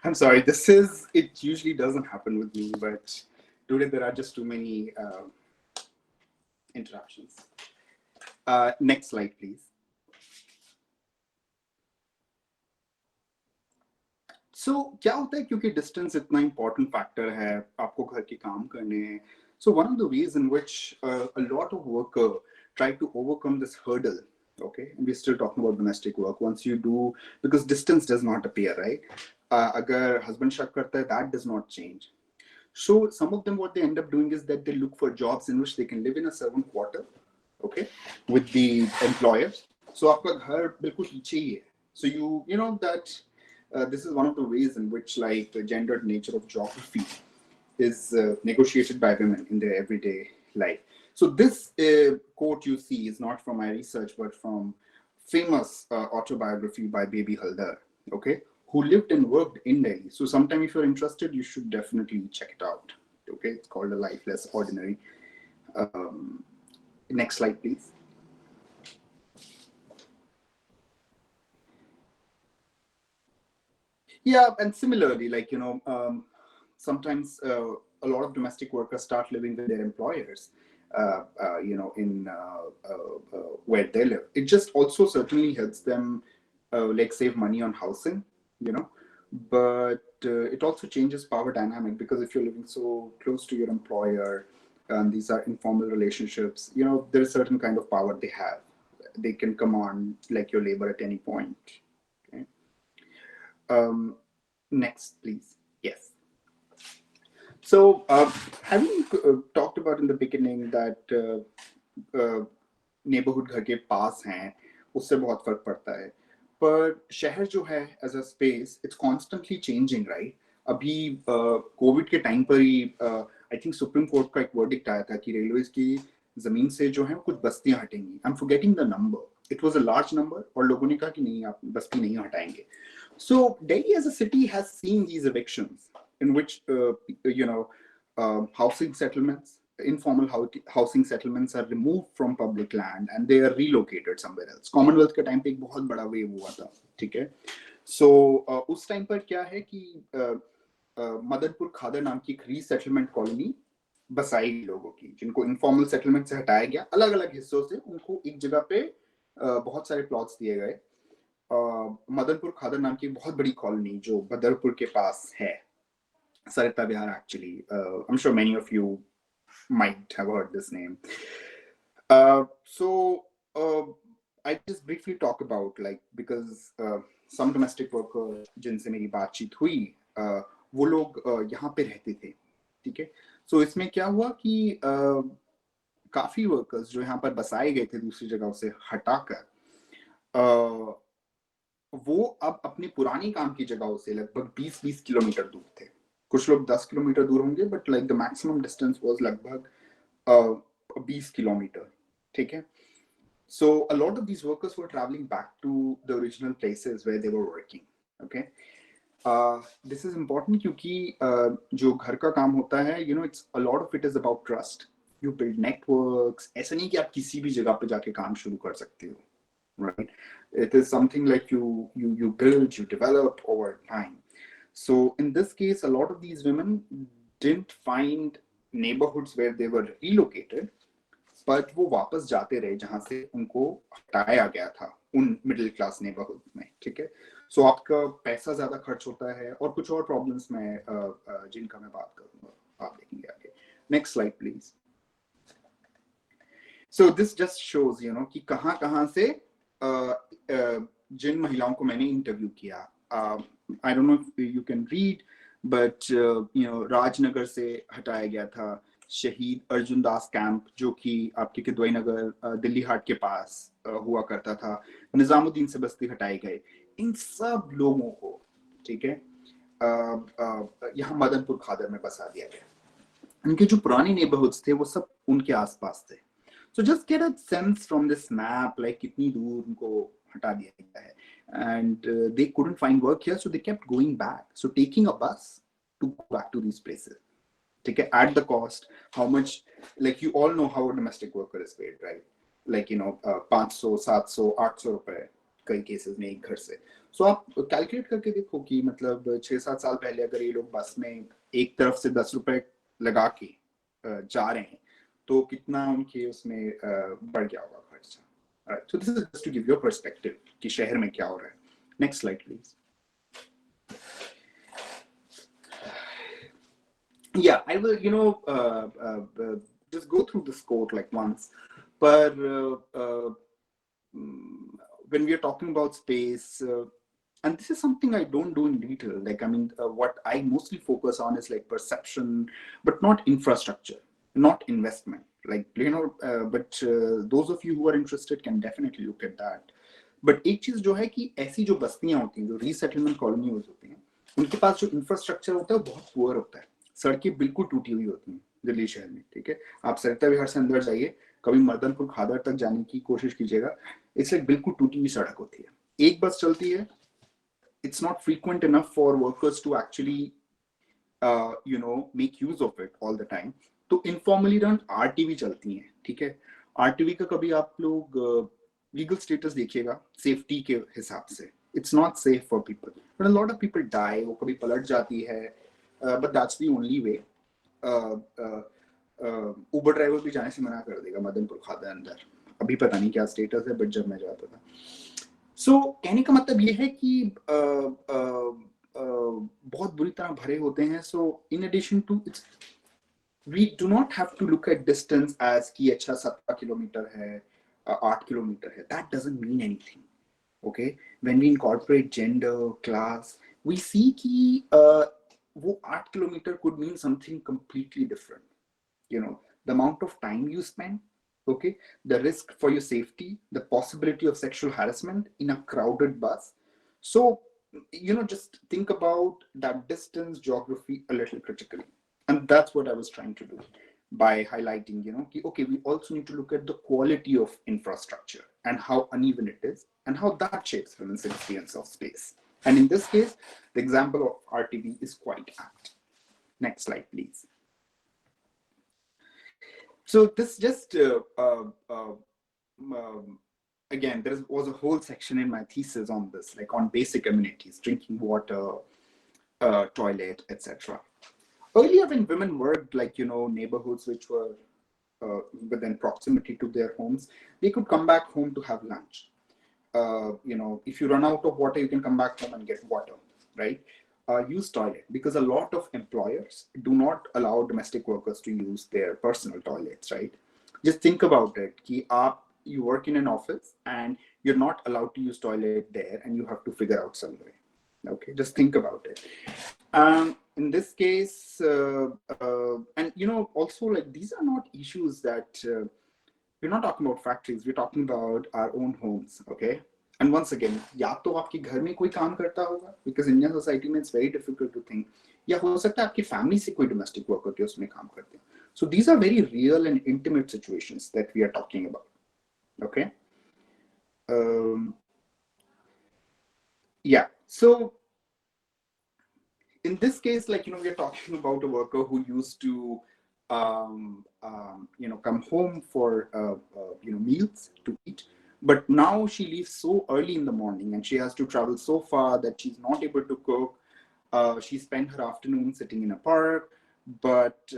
I'm sorry, it usually doesn't happen with me, but today there are just too many interruptions. Next slide, please. So क्या होता है, क्योंकि distance इतना important factor है आपको घर के काम करने हैं. So one of the ways in which a lot of workers try to overcome this hurdle, okay, and we're still talking about domestic work, once you do, because distance does not appear, right? अगर husband शक करता है, that does not change. So some of them, what they end up doing is that they look for jobs in which they can live in a certain quarter, okay, with the employers. So आपका घर बिल्कुल पीछे ही है. So you know that this is one of the ways in which, like, the gendered nature of geography is negotiated by women in their everyday life. So this quote you see is not from my research, but from famous autobiography by Baby Haldar, okay, who lived and worked in Delhi. So sometime if you're interested, you should definitely check it out. Okay, it's called A Life Less Ordinary. Next slide, please. Yeah, and similarly, like, sometimes a lot of domestic workers start living with their employers, in where they live. It just also certainly helps them, like, save money on housing, but it also changes power dynamic, because if you're living so close to your employer, and these are informal relationships, there is certain kind of power they have. They can command, like, your labor at any point. Okay. Next, please. Yes. So, having talked about in the beginning that neighborhood घर के पास हैं, उससे बहुत फर्क पड़ता है. पर शहर जो है as a space, it's constantly changing, right? अभी कोविड के टाइम पर ही आई थिंक सुप्रीम कोर्ट का एक वर्डिक्ट आया था कि रेलवेज की जमीन से जो है कुछ बस्तियां हटेंगी. I am forgetting the number. It was a large number, और लोगों ने कहा कि नहीं, आप बस्ती नहीं हटाएंगे. So Delhi as a city has seen these evictions in which housing settlements, informal housing settlements are removed from public land and they are relocated somewhere else. Commonwealth के time पे एक बहुत बड़ा wave हुआ था, ठीक है. So उस time पर क्या है कि मदनपुर खादर नाम की एक रीसेटलमेंट कॉलोनी बसाई लोगों की, जिनको इनफॉर्मल सेटलमेंट से हटाया गया. अलग अलग हिस्सों से उनको एक जगह पे बहुत सारे प्लॉट्स दिए गए. मदनपुर खादर नाम की बहुत बड़ी कॉलोनी जो बदरपुर के पास है, सरिता विहार actually. I'm sure many of you might have heard this name. So I just briefly talk about, like, because some domestic workers जिनसे मेरी बातचीत हुई, वो लोग यहाँ पे रहते थे, ठीक है. So इसमें क्या हुआ कि काफी वर्कर्स जो यहाँ पर बसाए गए थे दूसरी जगहों से हटाकर, वो अब अपनी पुरानी काम की जगहों से लगभग 20 किलोमीटर दूर थे. कुछ लोग 10 किलोमीटर दूर होंगे, but like the maximum distance was लगभग 20 किलोमीटर, ठीक है. So a lot of these workers were traveling back to the original places where they were working, okay. This is important क्योंकि जो घर का काम होता है, it's a lot of it is about trust. You build networks. ऐसा नहीं कि आप किसी भी जगह पे जाके काम शुरू कर सकते हो, right? It is something like you build, you develop over time. So in this case, a lot of these women didn't find neighborhoods where they were relocated, but वो वापस जाते रहे जहां से उनको हटाया गया था, उन मिडिल क्लास नेबरहुड में, ठीक है? सो आपका पैसा ज्यादा खर्च होता है और कुछ और प्रॉब्लम्स में जिनका मैं बात करूंगा, आप देखेंगे आगे. Next slide please. So this just shows कि कहां से जिन महिलाओं को मैंने इंटरव्यू किया. I don't know if you can read, but Rajnagar से हटाया गया था, शहीद अर्जुन दास कैंप जो कि आपके किदवई नगर दिल्ली हाट के पास हुआ करता था, निजामुद्दीन से बस्ती हटाए गए. इन सब लोगों को, ठीक है, यहाँ मदनपुर खादर में बसा दिया गया. उनके जो पुराने नेबरहुड्स थे वो सब उनके आसपास थे. So just get a sense from this map, like कितनी दूर उनको हटा दिया गया है. And they couldn't find work here, so they kept going back. So taking a bus to go back to these places, okay, at the cost, how much, like you all know how a domestic worker is paid, right? Like 500, 700, 800 रुपए कई cases में एक घर से. So आप calculate करके देखो कि मतलब 6-7 साल पहले अगर ये लोग बस में एक तरफ से 10 रुपए लगा के जा रहे हैं तो कितना उनके उसमें बढ़ गया होगा खर्चा. Alright, so this is just to give you a perspective कि शहर में क्या हो रहा है. Next slide please. Yeah, I will just go through this quote like once, but when we are talking about space, and this is something I don't do in detail, like what I mostly focus on is like perception, but not infrastructure, not investment, like but those of you who are interested can definitely look at that. But एक चीज जो है कि ऐसी जो बस्तियां होती हैं, जो रीसेटलमेंट कॉलोनीज होती हैं, उनके पास जो इंफ्रास्ट्रक्चर होता है वो बहुत पुअर होता है. सड़कें बिल्कुल टूटी हुई होती हैं दिल्ली शहर में, ठीक है? आप सरिता विहार से अंदर जाइए, कभी मदनपुर खादर तक जाने की कोशिश कीजिएगा, इसलिए बिल्कुल टूटी हुई सड़क होती है. एक बस चलती है, it's not frequent enough for workers to actually make use of it all the time. तो informally run RTV चलती हैं, ठीक है? RTV का कभी आप लोग legal status देखिएगा safety के हिसाब से. It's not safe for people, but a lot of people die. वो कभी पलट जाती है, but that's the only way. Uber driver भी जाने से मना कर देगा मदनपुर खादर अंदर. अभी पता नहीं क्या स्टेटस है, बट जब मैं जाता था. So कहने का मतलब ये है कि बहुत बुरी तरह भरे होते हैं. So in addition to it, we do not have to look at distance as कि अच्छा 17 किलोमीटर है, 8 किलोमीटर है. That doesn't mean anything. Okay, when we incorporate gender, class, we see कि वो 8 kilometre could mean something completely different. The amount of time you spend, okay, the risk for your safety, the possibility of sexual harassment in a crowded bus. So just think about that distance geography a little critically, and that's what I was trying to do by highlighting okay, we also need to look at the quality of infrastructure and how uneven it is and how that shapes women's experience of space. And in this case, the example of RTV is quite apt. Next slide please. So this just again, there was a whole section in my thesis on this, like on basic amenities, drinking water, toilet, etc. Earlier, when women worked, like neighborhoods which were within proximity to their homes, they could come back home to have lunch. If you run out of water, you can come back home and get water, right? Use toilet, because a lot of employers do not allow domestic workers to use their personal toilets, right? Just think about it. You work in an office and you're not allowed to use toilet there, and you have to figure out some way. Okay, just think about it. In this case, and also, like, these are not issues that we're not talking about factories, we're talking about our own homes. Okay, and once again, या तो आपके घर में कोई काम करता होगा, because in Indian society में it's very difficult to think, या हो सकता है आपकी family से कोई domestic worker के उसमें काम करते हैं. So these are very real and intimate situations that we are talking about. Okay. Yeah. So in this case, like, we're talking about a worker who used to, come home for, meals to eat. But now she leaves so early in the morning and she has to travel so far that she's not able to cook. She spent her afternoon sitting in a park, but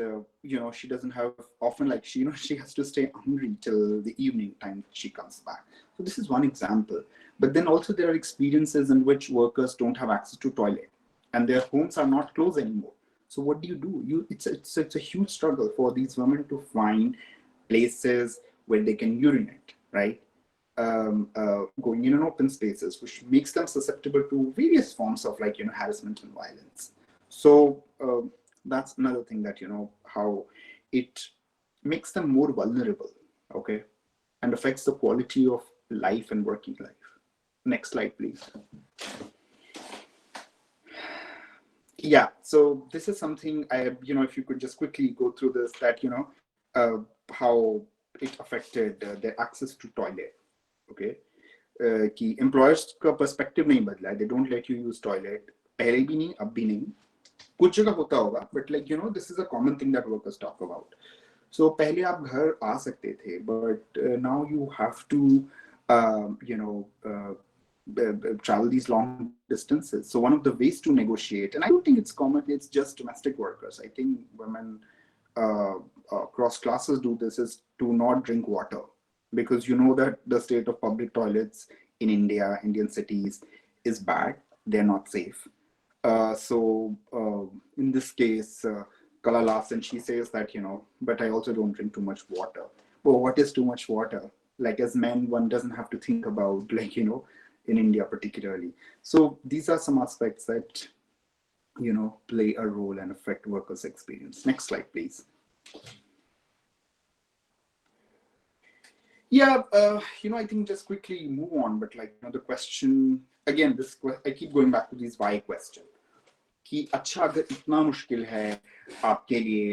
she doesn't have often, like, she has to stay hungry till the evening time she comes back. So this is one example. But then also there are experiences in which workers don't have access to toilet and their homes are not close anymore. So what do? It's a huge struggle for these women to find places where they can urinate, right? Going in an open spaces, which makes them susceptible to various forms of, like, harassment and violence. So that's another thing, that how it makes them more vulnerable, okay, and affects the quality of life and working life. Next slide, please. Yeah, so this is something if you could just quickly go through this, that how it affected their access to toilet. Okay, कि employers का perspective नहीं बदला है, they don't let you use toilet, पहले भी नहीं अब भी नहीं, कुछ जगह होता होगा, but like this is a common thing that workers talk about. So पहले आप घर आ सकते थे, but now you have to travel these long distances. So one of the ways to negotiate, and I don't think it's common, it's just domestic workers, I think women across classes do this, is to not drink water, because that the state of public toilets in Indian cities is bad. They're not safe. So in this case, Kala laughs and she says that, but I also don't drink too much water. Well, what is too much water? Like, as men, one doesn't have to think about, like, in India particularly. So these are some aspects that, play a role and affect workers' experience. Next slide, please. Yeah, I think just quickly move on, but like, the question, again, I keep going back to these why question. कि अच्छा, अगर इतना मुश्किल है आपके लिए,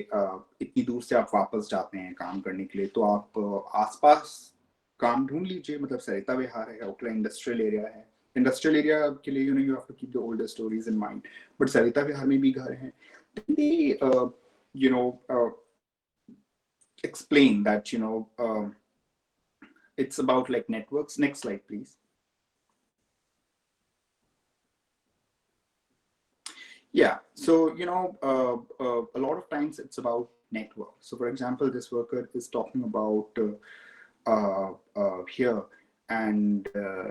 इतनी दूर से आप वापस जाते हैं काम करने के लिए, तो आप आसपास काम ढूंढ लीजिए. मतलब सरिता विहार है, ओखला इंडस्ट्रियल एरिया है. इंडस्ट्रियल एरिया के लिए you have to keep the older stories in mind, but सरिता विहार में भी घर हैं. They explain that it's about, like, networks. Next slide, please. Yeah, so a lot of times it's about network. So for example, this worker is talking about here, and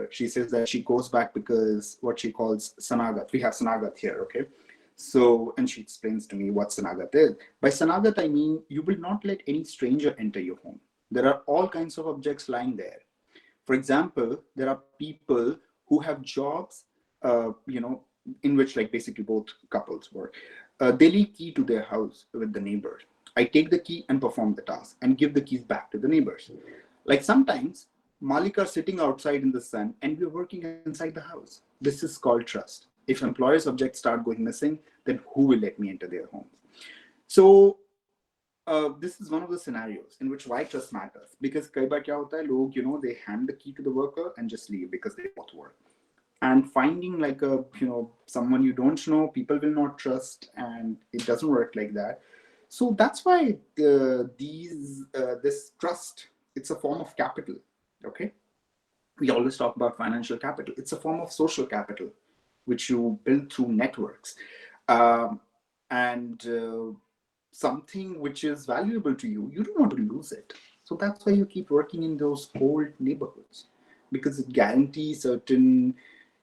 she says that she goes back because what she calls Sanagat. We have Sanagat here, okay? So, and she explains to me what Sanagat is. By Sanagat, I mean you will not let any stranger enter your home. There are all kinds of objects lying there. For example, there are people who have jobs, in which, like, basically both couples work. They leave key to their house with the neighbors. I take the key and perform the task and give the keys back to the neighbors. Like, sometimes Malik are sitting outside in the sun and we're working inside the house. This is called trust. If employers' objects start going missing, then who will let me into their homes? So this is one of the scenarios in which why trust matters. Because kai baar kya hota hai, log, they hand the key to the worker and just leave because they both work. And finding, like, a someone you don't know, people will not trust, and it doesn't work like that. So that's why this trust, it's a form of capital. Okay, we always talk about financial capital. It's a form of social capital, which you build through networks, and something which is valuable to you. You don't want to lose it. So that's why you keep working in those old neighborhoods, because it guarantees certain.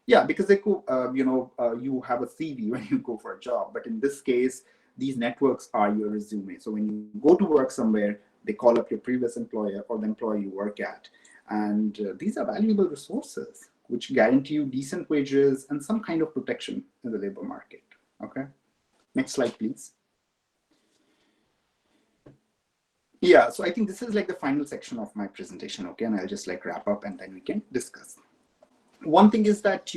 Yeah, because they could, you have a CV when you go for a job, but in this case, these networks are your resume. So when you go to work somewhere, they call up your previous employer or the employer you work at. And these are valuable resources which guarantee you decent wages and some kind of protection in the labor market. Okay, next slide, please. Yeah, so I think this is like the final section of my presentation. Okay, and I'll just like wrap up and then we can discuss. One thing is that,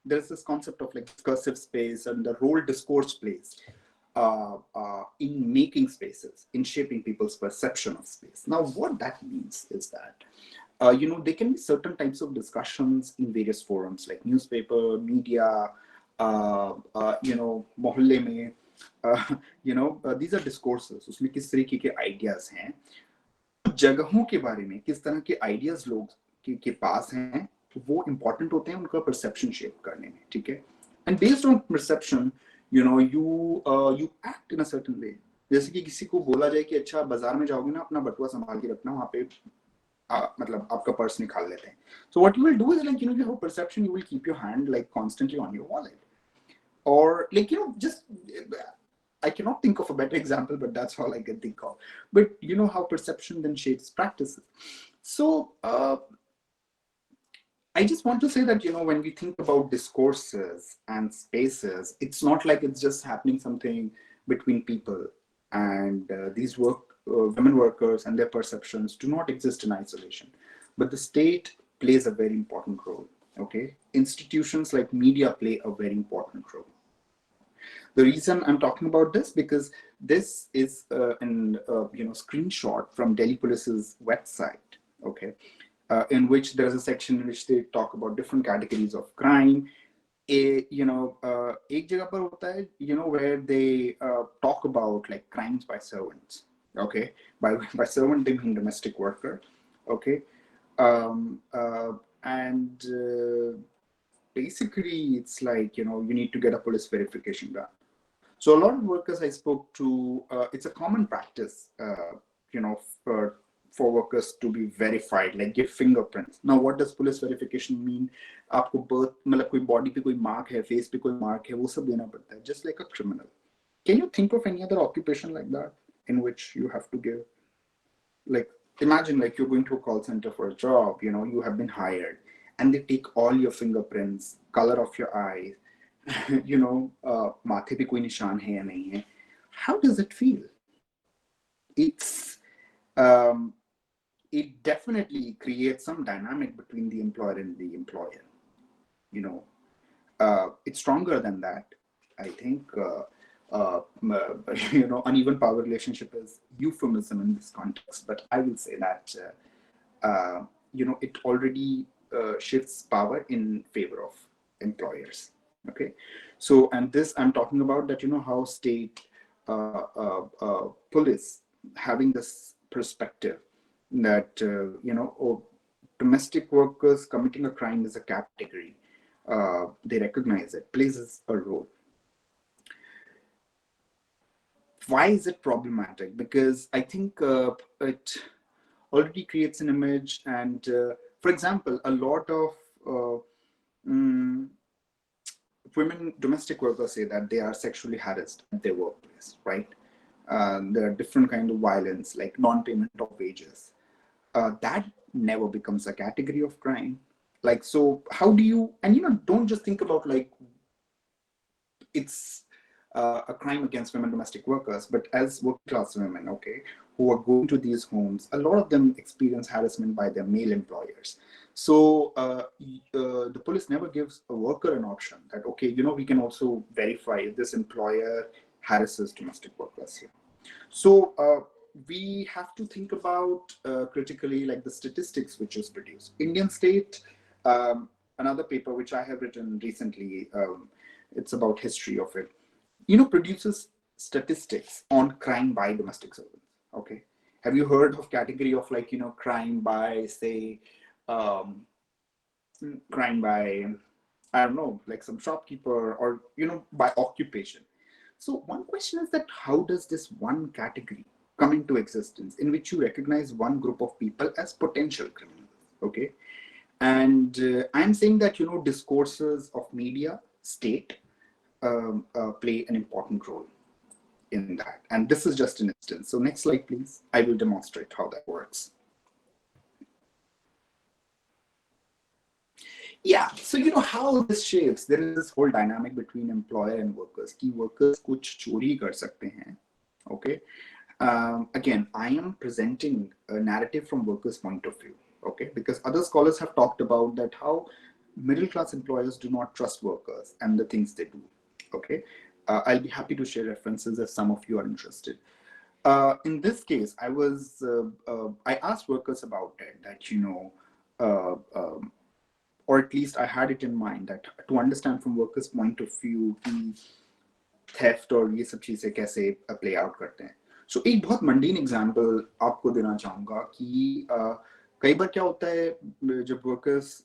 there's this concept of like discursive space and the role discourse plays in making spaces, in shaping people's perception of space. Now, what that means is that, there can be certain types of discussions in various forums like newspaper, media, मोहल्ले में, these are discourses, उसमें किस तरीके के ideas हैं, जगहों के बारे में किस तरह के आइडियाज लोग के पास हैं, वो इंपॉर्टेंट होते हैं उनका परसेप्शन शेप करने में, ठीक है। And based on perception you act in a certain way. जैसे कि किसी को बोला जाए कि अच्छा बाजार में जाओगे ना, अपना बटुआ संभाल के रखना, वहां पे मतलब आपका पर्स निकाल लेते हैं। So what you will do is like you have a perception, you will keep your hand like constantly on your wallet, or like just I cannot think of a better example, but that's all I can think of. But you know how perception then shapes practices. So I just want to say that when we think about discourses and spaces, it's not like it's just happening something between people, and these women workers and their perceptions do not exist in isolation, but the state plays a very important role. Okay, institutions like media play a very important role. The reason I'm talking about this, because this is an screenshot from Delhi Police's website, okay, in which there's a section in which they talk about different categories of crime. एक जगह पर होता है, where they talk about like crimes by servants, okay. By servant they mean domestic worker, okay. And basically it's like you need to get a police verification done. So a lot of workers I spoke to, it's a common practice, for workers to be verified, like give fingerprints. Now, what does police verification mean? आपको birth, मतलब कोई body पे कोई mark है, face पे कोई mark है, वो सब देना पड़ता है, just like a criminal. Can you think of any other occupation like that in which you have to give? Like, imagine like you're going to a call center for a job, you have been hired, and they take all your fingerprints, color of your eyes, माथे पे कोई निशान है या नहीं है. How does it feel? It definitely creates some dynamic between the employer and the employer. It's stronger than that. I think uneven power relationship is euphemism in this context, but I will say that it already shifts power in favor of employers. Okay, so and this I'm talking about that how state police having this perspective that domestic workers committing a crime is a category, they recognize it, plays a role. Why is it problematic? Because I think it already creates an image, and for example, a lot of women domestic workers say that they are sexually harassed at their workplace, right? There are different kinds of violence, like non-payment of wages. That never becomes a category of crime. Like, so how do you, and don't just think about like it's a crime against women domestic workers, but as working class women, okay, who are going to these homes, a lot of them experience harassment by their male employers. So the police never gives a worker an option that, okay, we can also verify if this employer harasses domestic workers here. So we have to think about critically like the statistics which is produced. Indian State, another paper which I have written recently, it's about history of it, produces statistics on crime by domestic servants. Okay, have you heard of category of like crime by, say, crime by, I don't know, like some shopkeeper, or by occupation? So one question is that how does this one category come into existence in which you recognize one group of people as potential criminals? Okay, and I'm saying that discourses of media, state, play an important role in that, and this is just an instance. So next slide please, I will demonstrate how that works. Yeah, so how this shapes, there is this whole dynamic between employer and workers. Key workers kuch chori kar sakte hain. Okay, again, I am presenting a narrative from workers' point of view. Okay, because other scholars have talked about that how middle class employers do not trust workers and the things they do. Okay, I'll be happy to share references if some of you are interested. In this case, I asked workers about it, that or at least I had it in mind that to understand from workers' point of view कि theft और ये सब चीजें कैसे play out करते हैं. So एक बहुत mundane example आपको देना चाहूँगा कि कई बार क्या होता है जब workers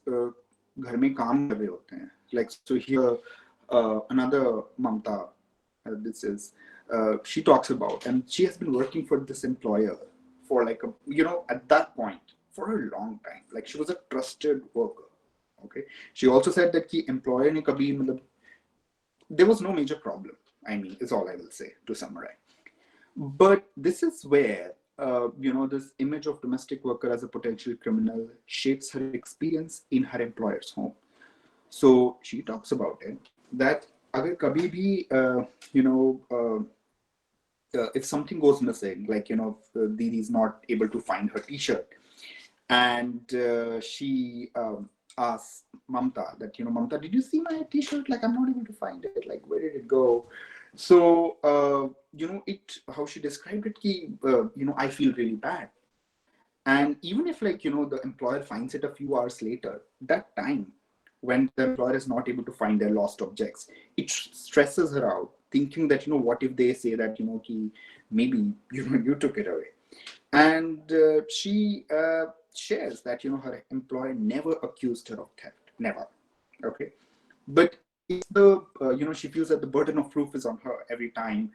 घर में काम कर रहे होते हैं. Like so here another Mamta, this is she talks about, and she has been working for this employer for like a, you know, at that point for a long time. Like she was a trusted worker. Okay, she also said that ki employer ne kabhi matlab, there was no major problem, I mean, is all I will say to summarize. But this is where you know, this image of domestic worker as a potential criminal shapes her experience in her employer's home. So she talks about it that agar kabhi bhi you know if something goes missing, like, you know, Didi is not able to find her t-shirt, and she asks Mamta that, you know, Mamta, did you see my t-shirt? Like, I'm not able to find it. Like, where did it go? So you know, it, how she described it, ki, you know, I feel really bad. And even if, like, you know, the employer finds it a few hours later, that time when the employer is not able to find their lost objects, it stresses her out, thinking that, you know, what if they say that, you know, ki, maybe, you know, you took it away. And she shares that, you know, her employer never accused her of theft, never. Okay, but it's the you know, she feels that the burden of proof is on her every time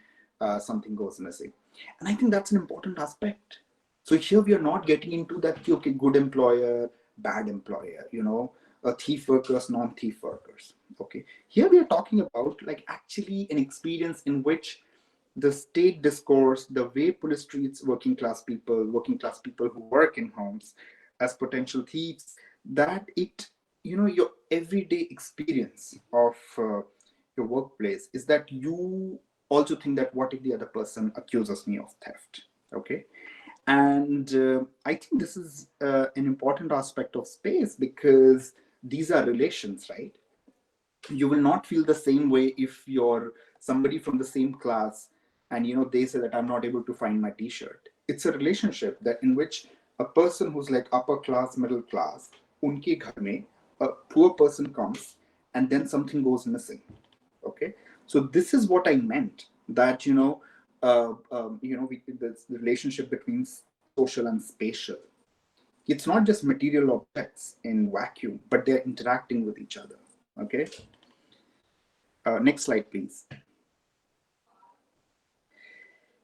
something goes missing. And I think that's an important aspect. So here we are not getting into that, okay, good employer, bad employer, you know, thief workers, non-thief workers. Okay, here we are talking about like actually an experience in which the state discourse, the way police treats working class people who work in homes as potential thieves, that it, you know, your everyday experience of your workplace is that you also think that what if the other person accuses me of theft. Okay, and I think this is an important aspect of space, because these are relations, right? You will not feel the same way if you're somebody from the same class and, you know, they say that I'm not able to find my t-shirt. It's a relationship that in which a person who's like upper class, middle class, unke ghar mein a poor person comes and then something goes missing. Okay, so this is what I meant, that, you know, you know, the relationship between social and spatial, it's not just material objects in vacuum, but they're interacting with each other. Okay, next slide, please.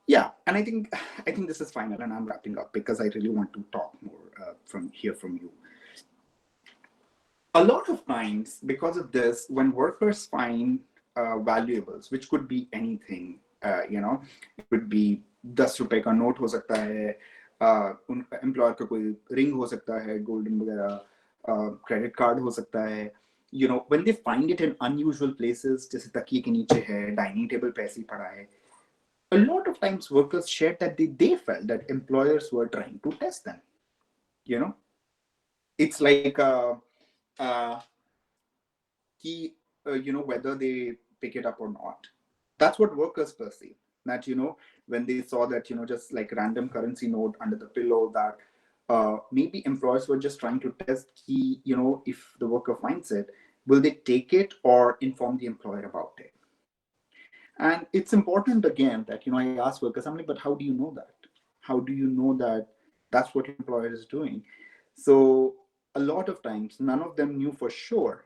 Yeah, and I think this is final, and I'm wrapping up because I really want to talk more from you. A lot of times, because of this, when workers find valuables, which could be anything, you know, it could be 10 रुपए का note हो सकता है, employer का कोई ring हो सकता है, गोल्डन वगैरह, क्रेडिट कार्ड हो सकता है, you know, when they find it in unusual places, जैसे तकिए के नीचे है, डाइनिंग टेबल पे ऐसे ही पड़ा है, a lot of times workers shared that they felt that employers were trying to test them. You know, it's like you know, whether they pick it up or not. That's what workers perceive. That, you know, when they saw that, you know, just like random currency note under the pillow, that maybe employers were just trying to test key, you know, if the worker finds it, will they take it or inform the employer about it? And it's important again that, you know, I ask workers, I'm like, but how do you know that? How do you know that that's what your employer is doing? So a lot of times, none of them knew for sure.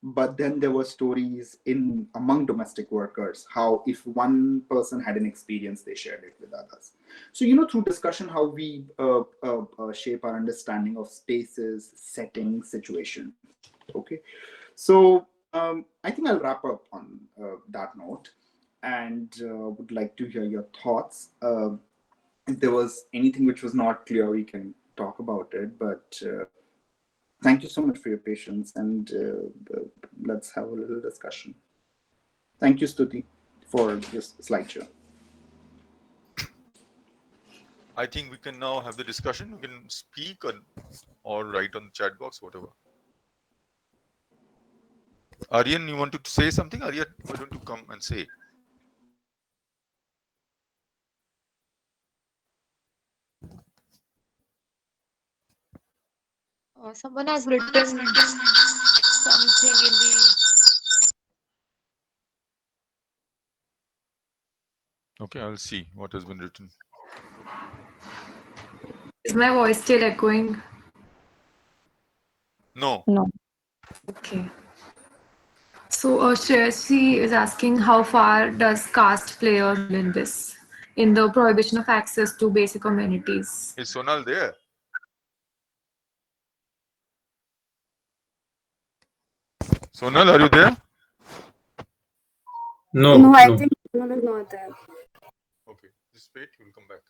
But then there were stories in among domestic workers, how if one person had an experience, they shared it with others. So, you know, through discussion, how we shape our understanding of spaces, settings, situations. Okay. So I think I'll wrap up on that note, and would like to hear your thoughts. If there was anything which was not clear, we can talk about it. But thank you so much for your patience, and let's have a little discussion. Thank you, Stuti, for this slideshow.
I think we can now have the discussion. You can speak or write on the chat box, whatever. Aryan, you want to say something? Aryan, why don't you come and say?
Someone has written something in the.
Okay, I'll see what has been written.
Is my voice still echoing?
No.
No.
Okay. So Shreyasi is asking, how far does caste play a role in this, in the prohibition of access to basic amenities?
Is Sonal there? Sonal, are you there?
No,
No, I
no.
think Sonal is not there.
Okay, just wait, he will come back.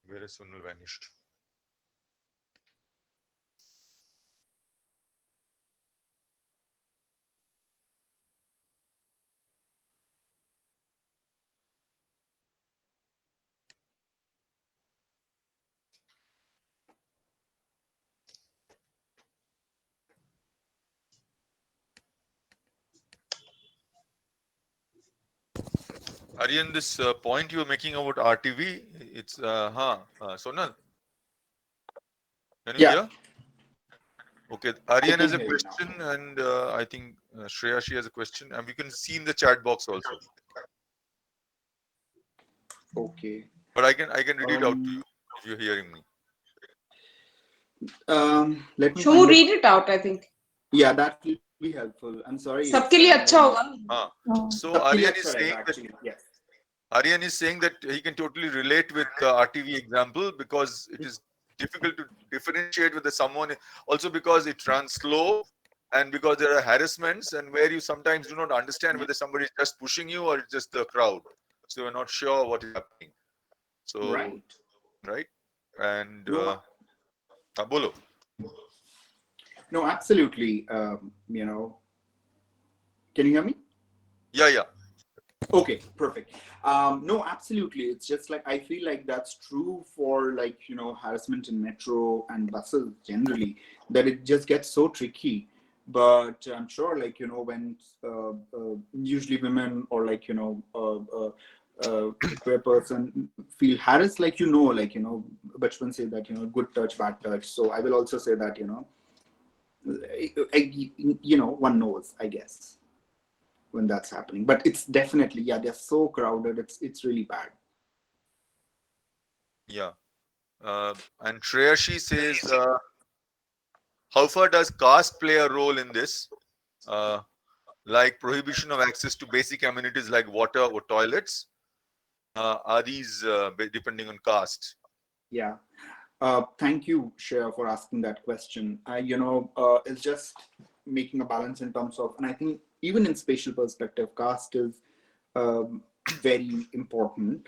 Where is Sonal vanished? Aryan, this point you were making about RTV, it's Sonal, can you
Yeah,
hear? Okay,
I
Aryan
can
has a
hear you now.
question, and I think Shreya, she has a question, and we can see in the chat box also.
Okay.
But I can read it out to you
Um,
if you're hearing me.
let me
Show
find
read
it.
it out, I think.
Yeah, that will be helpful. I'm sorry. It's
सबके लिए अच्छा होगा.
So
सबके लिए
Aryan
अच्छा
is saying
रहेगा,
that
actually. Yes.
Aryan is saying that he can totally relate with the RTV example because it is difficult to differentiate with someone. Also because it runs slow, and because there are harassments, and where you sometimes do not understand whether somebody is just pushing you or it's just the crowd. So you're not sure what is happening. So right, and
No,
bolo.
no, absolutely. Can you hear me?
Yeah.
Okay, perfect. No, absolutely. It's just like I feel like that's true for harassment in metro and buses generally, that it just gets so tricky. But I'm sure when usually women or queer person feel harassed, bachpan say that good touch, bad touch. So I will also say that one knows, I guess, when that's happening. But it's definitely, yeah, they're so crowded, it's really bad.
Yeah. And Shreyashi says, how far does caste play a role in this? Like prohibition of access to basic amenities like water or toilets? Are these depending on caste?
Yeah. Thank you, Shreya, for asking that question. It's just making a balance in terms of, and I think even in spatial perspective, caste is very important.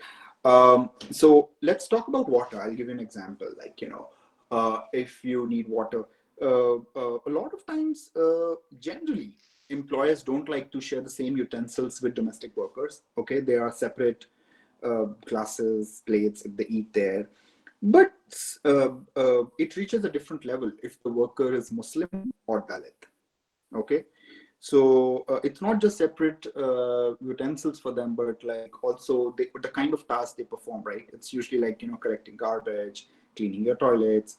So let's talk about water. I'll give you an example. If you need water, a lot of times, generally, employers don't like to share the same utensils with domestic workers. Okay, there are separate glasses, plates if they eat there. But it reaches a different level if the worker is Muslim or Dalit. Okay, so it's not just separate utensils for them, but also the kind of task they perform. Right, it's usually collecting garbage, cleaning your toilets.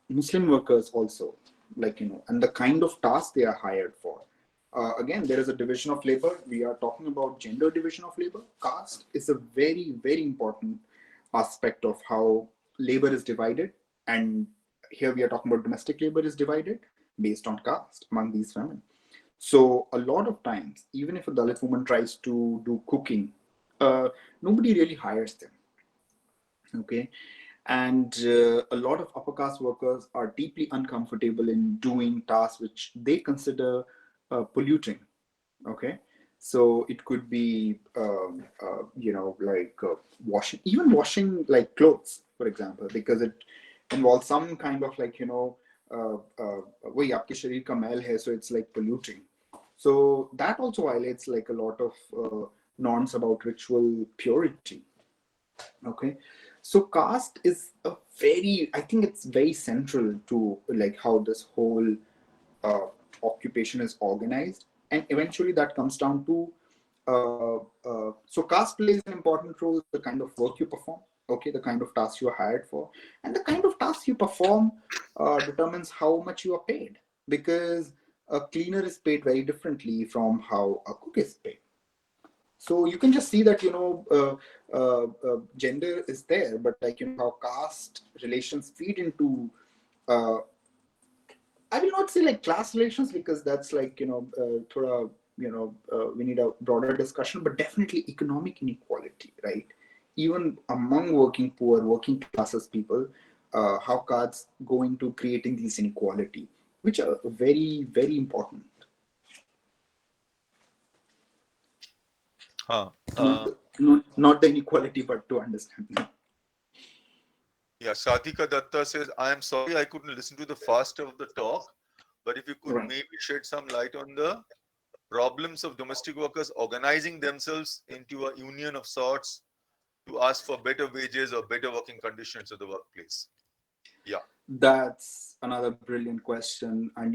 Muslim workers also, and the kind of task they are hired for. Again, there is a division of labor. We are talking about gender division of labor. Caste is a very, very important aspect of how labor is divided. And here we are talking about domestic labor is divided based on caste among these women. So a lot of times, even if a Dalit woman tries to do cooking, nobody really hires them. Okay. And a lot of upper caste workers are deeply uncomfortable in doing tasks which they consider polluting. Okay, so it could be washing, even washing clothes, for example, because it involves some kind of वही आपके शरीर का मैल है, so it's like polluting. So that also violates a lot of norms about ritual purity. Okay, so caste is a very, I think it's very central to like how this whole uh, occupation is organized, and eventually that comes down to so caste plays an important role, the kind of work you perform, okay, the kind of tasks you are hired for, and the kind of tasks you perform determines how much you are paid, because a cleaner is paid very differently from how a cook is paid. So you can just see that gender is there, but like how caste relations feed into uh, I will not say like class relations, because that's like thoda, we need a broader discussion, but definitely economic inequality, right? Even among working poor, working classes people, how castes go into creating these inequality, which are very, very important. Not the inequality, but to understand.
Yeah, Satika Datta says, I am sorry I couldn't listen to the first of the talk, but if you could
Right.
maybe shed some light on the problems of domestic workers organizing themselves into a union of sorts to ask for better wages or better working conditions at the workplace. Yeah.
That's another brilliant question, and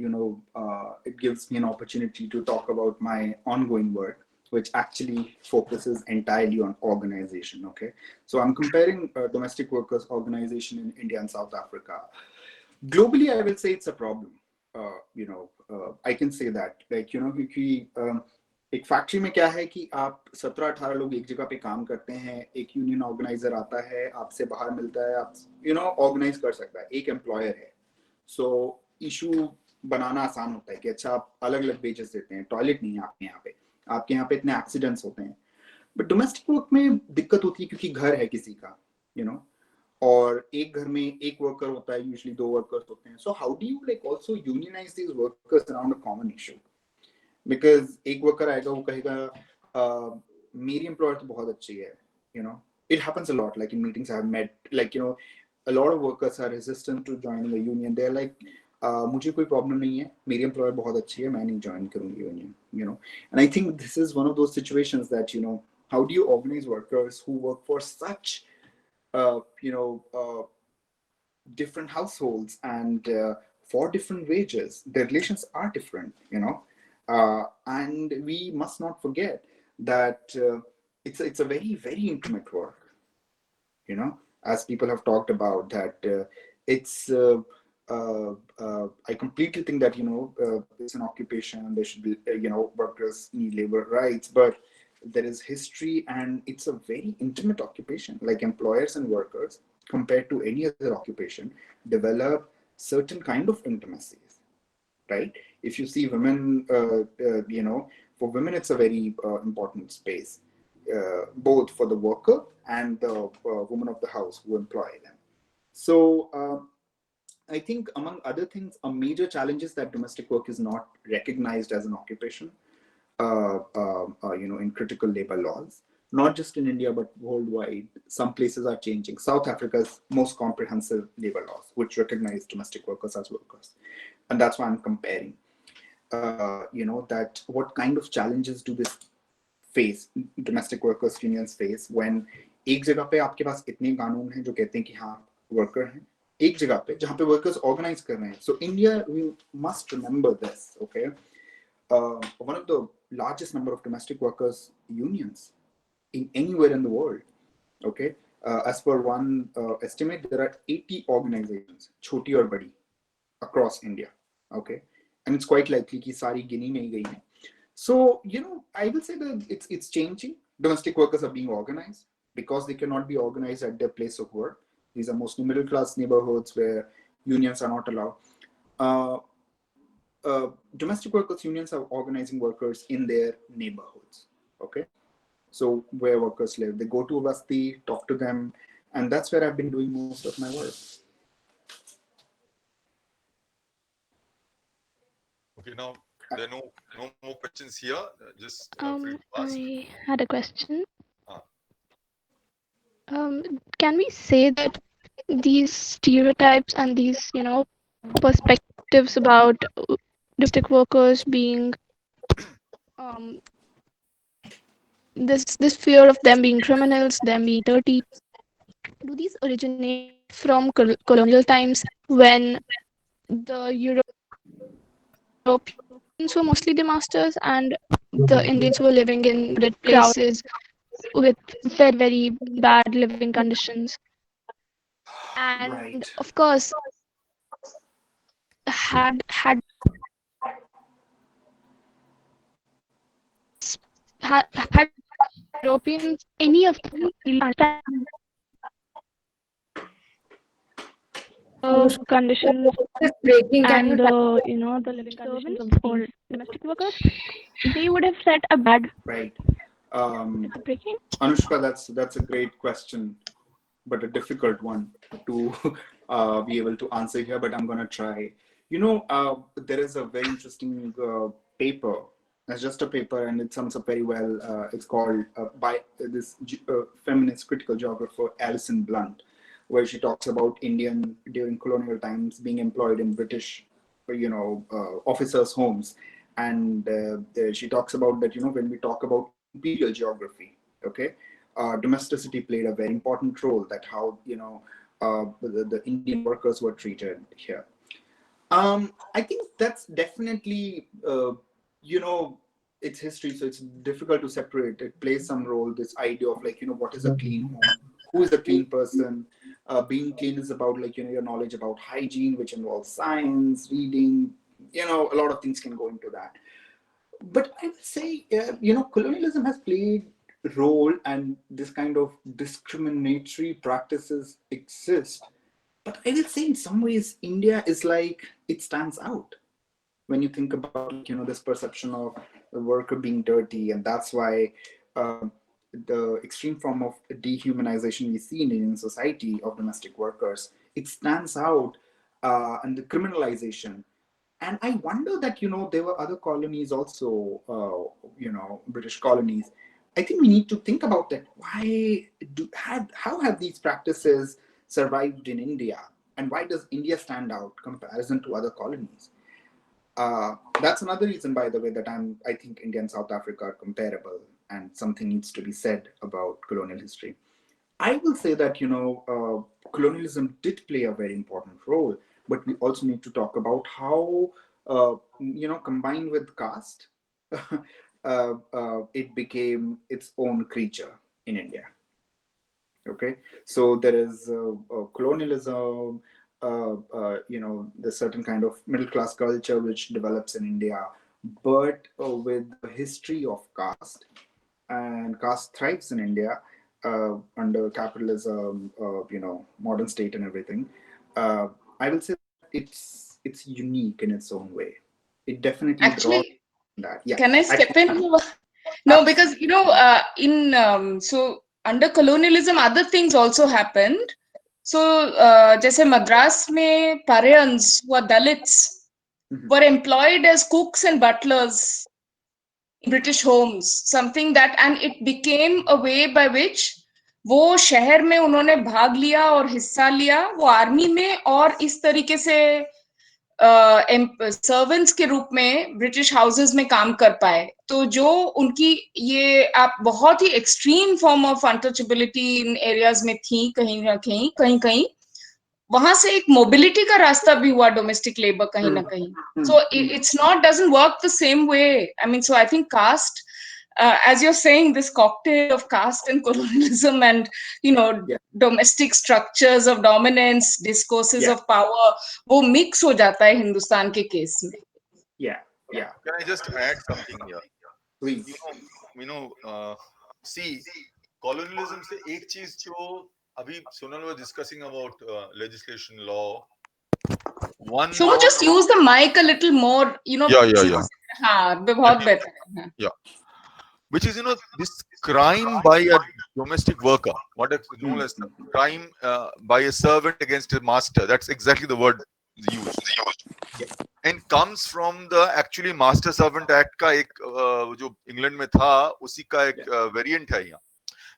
it gives me an opportunity to talk about my ongoing work, which actually focuses entirely on organization. Okay, so I'm comparing domestic workers organization in India and South Africa. Globally, I will say it's a problem. I can say that, like क्योंकि एक factory में क्या है कि आप 17-18 लोग एक जगह पे काम करते हैं, एक यूनियन ऑर्गेनाइजर आता है, आपसे बाहर मिलता है, आप ऑर्गेनाइज कर सकता है, एक एम्प्लॉयर है, सो इशू बनाना आसान होता है कि अच्छा आप अलग अलग वेजेस देते हैं, टॉयलेट नहीं है आपके यहाँ पे इतने एक्सीडेंट्स होते हैं, बट डोमेस्टिक वर्क में दिक्कत होती है क्योंकि घर है किसी का, और एक घर में एक वर्कर होता है, यूजुअली 2 वर्कर्स होते हैं, so how do you like also unionize these workers around a common issue, because एक वर्कर आएगा वो कहेगा मेरी एम्प्लॉयर तो बहुत अच्छी है, it happens a lot, like in meetings I've met, like a lot of workers are resistant to joining a union. They're like मुझे कोई प्रॉब्लम नहीं है, मेरी एम्प्लॉयर बहुत अच्छी है, मैं नहीं ज्वाइन करूंगी union, and I think this is one of those situations that how do you organize workers who work for such different households and for different wages, their relations are different, and we must not forget that it's a very, very intimate work, as people have talked about that it's I completely think that it's an occupation, there should be workers need labor rights, but there is history and it's a very intimate occupation, like employers and workers compared to any other occupation develop certain kind of intimacies, right? If you see women, for women it's a very important space, both for the worker and the woman of the house who employ them. So I think among other things, a major challenge is that domestic work is not recognized as an occupation in critical labor laws, not just in India, but worldwide. Some places are changing. South Africa's most comprehensive labor laws, which recognize domestic workers as workers. And that's why I'm comparing, that what kind of challenges do this face, domestic workers unions face, when एक जगह पे आपके पास इतने कानून हैं जो कहते हैं कि हाँ वर्कर हैं, एक जगह पे जहाँ पे वर्कर्स ऑर्गेनाइज कर रहे हैं. So India, we must remember this, okay? One of the largest number of domestic workers unions in anywhere in the world, okay? As per one estimate, there are 80 organizations, छोटी और बड़ी, across India, okay? And it's quite likely कि सारी गिनी में ही गई हैं. So I will say that it's changing. Domestic workers are being organized because they cannot be organized at their place of work. These are mostly middle class neighborhoods where unions are not allowed. Domestic workers unions are organizing workers in their neighborhoods, okay? So where workers live, they go to a basti, talk to them, and that's where I've been doing most of my work.
Okay, now there are no more questions here. Just free to ask.
I had a question. Can we say that these stereotypes and these, perspectives about domestic workers being this fear of them being criminals, them being dirty. Do these originate from colonial times when the Europeans were mostly the masters and the Indians were living in crowded places with very, very bad living conditions? And
Right.
of course, had had Europeans any of them really understand the
Anushka,
conditions
it's breaking. Can you
and
try?
the the living conditions of these domestic workers, they would have set a bad.
Right.
Is it breaking?
Anushka, that's a great question, but a difficult one to be able to answer here. But I'm gonna try. There is a very interesting paper. It's just a paper, and it sums up very well. It's called by this feminist critical geographer Alison Blunt, where she talks about Indian during colonial times being employed in British, officers' homes, and she talks about that. When we talk about imperial geography, okay, domesticity played a very important role. That how the Indian workers were treated here. I think that's definitely, it's history, so it's difficult to separate. It plays some role. This idea of like, what is a clean home? Who is a clean person? Being clean is about like, your knowledge about hygiene, which involves science, reading. A lot of things can go into that. But I would say, colonialism has played a role, and this kind of discriminatory practices exist. But I will say in some ways, India is like, it stands out when you think about, this perception of the worker being dirty. And that's why the extreme form of dehumanization we see in Indian society of domestic workers, it stands out, and the criminalization. And I wonder that, there were other colonies also, British colonies. I think we need to think about that. How have these practices survived in India? And why does India stand out comparison to other colonies? That's another reason, by the way, that I think India and South Africa are comparable, and something needs to be said about colonial history. I will say that, colonialism did play a very important role, but we also need to talk about how, combined with caste, it became its own creature in India. Okay, so there is colonialism, there's certain kind of middle class culture which develops in India, but with the history of caste, and caste thrives in India under capitalism, modern state and everything. I will say it's unique in its own way. It definitely draws
Actually,
that. Yeah,
can I step in? No, because so under colonialism, other things also happened. So, जैसे मद्रास में Paryans who are Dalits were employed as cooks and butlers in British homes. Something that, and it became a way by which वो शहर में उन्होंने भाग लिया और हिस्सा लिया वो आर्मी में, और इस तरीके से सर्वेंट्स के रूप में ब्रिटिश हाउसेस में काम कर पाए. तो जो उनकी ये आप बहुत ही extreme form of untouchability in areas में थी, कहीं ना कहीं वहां से एक मोबिलिटी का रास्ता भी हुआ डोमेस्टिक लेबर कहीं ना कहीं. So it's not doesn't work the same way. I mean, so I think caste, as you're saying, this cocktail of caste and colonialism and domestic structures of dominance, discourses of power, वो mix हो जाता है हिंदुस्तान के case में.
Can I just add something here?
Please.
See, colonialism से एक चीज जो अभी Sonal was discussing about legislation, law.
So just use the mic a little more,
Yeah.
हाँ, बहुत better.
Yeah. Which is, this crime by a domestic worker, what is known as crime by a servant against a master. That's exactly the word used. And comes from the actually master servant act का एक जो England में था उसी का एक variant है यहाँ.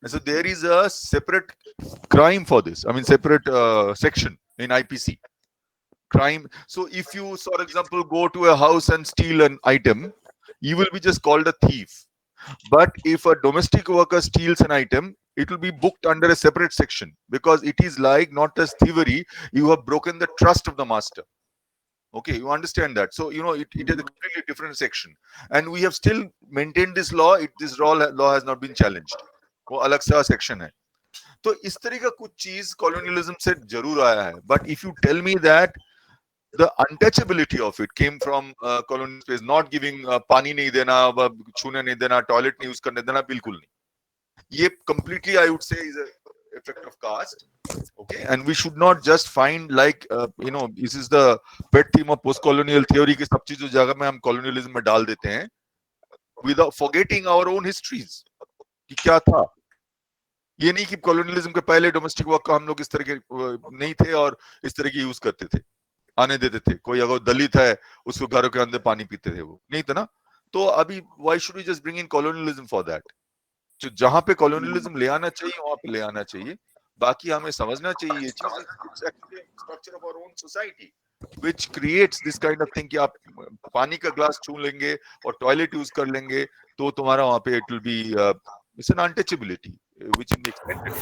And so there is a separate crime for this. I mean, separate section in IPC. Crime. So if you, for example, go to a house and steal an item, you will be just called a thief. But if a domestic worker steals an item, it will be booked under a separate section, because it is like not as thievery, you have broken the trust of the master. Okay, you understand that? So it is a completely different section, and we have still maintained this law. This law has not been challenged. वो अलग सा section है. तो इस तरह का कुछ चीज colonialism से जरूर आया है. But if you tell me that the untouchability of it came from colonial space, not giving पानी नहीं देना, छूने नहीं देना, toilet नहीं use करने देना, बिल्कुल नहीं. ये completely I would say is a effect of caste. Okay, and we should not just find like this is the pet theme of post-colonial theory कि सब चीज जो जगह में हम colonialism में डाल देते हैं without forgetting our own histories कि क्या था. ये नहीं कि colonialism के पहले domestic work का हम लोग इस तरह के नहीं थे और इस तरह की यूज करते थे, आने देते थे. कोई अगर दलित है उसको घरों के अंदर पानी पीते थे, वो नहीं था ना. तो अभी why should we just bring in colonialism for that? जो जहां पे colonialism ले आना चाहिए वहां पे ले आना चाहिए. बाकी हमें समझना चाहिए ये चीज it's actually a structure of our own society which creates this kind of thing कि आप पानी का ग्लास छू लेंगे और टॉयलेट यूज कर लेंगे तो तुम्हारा वहां पे it will be it's an untouchability which is expected.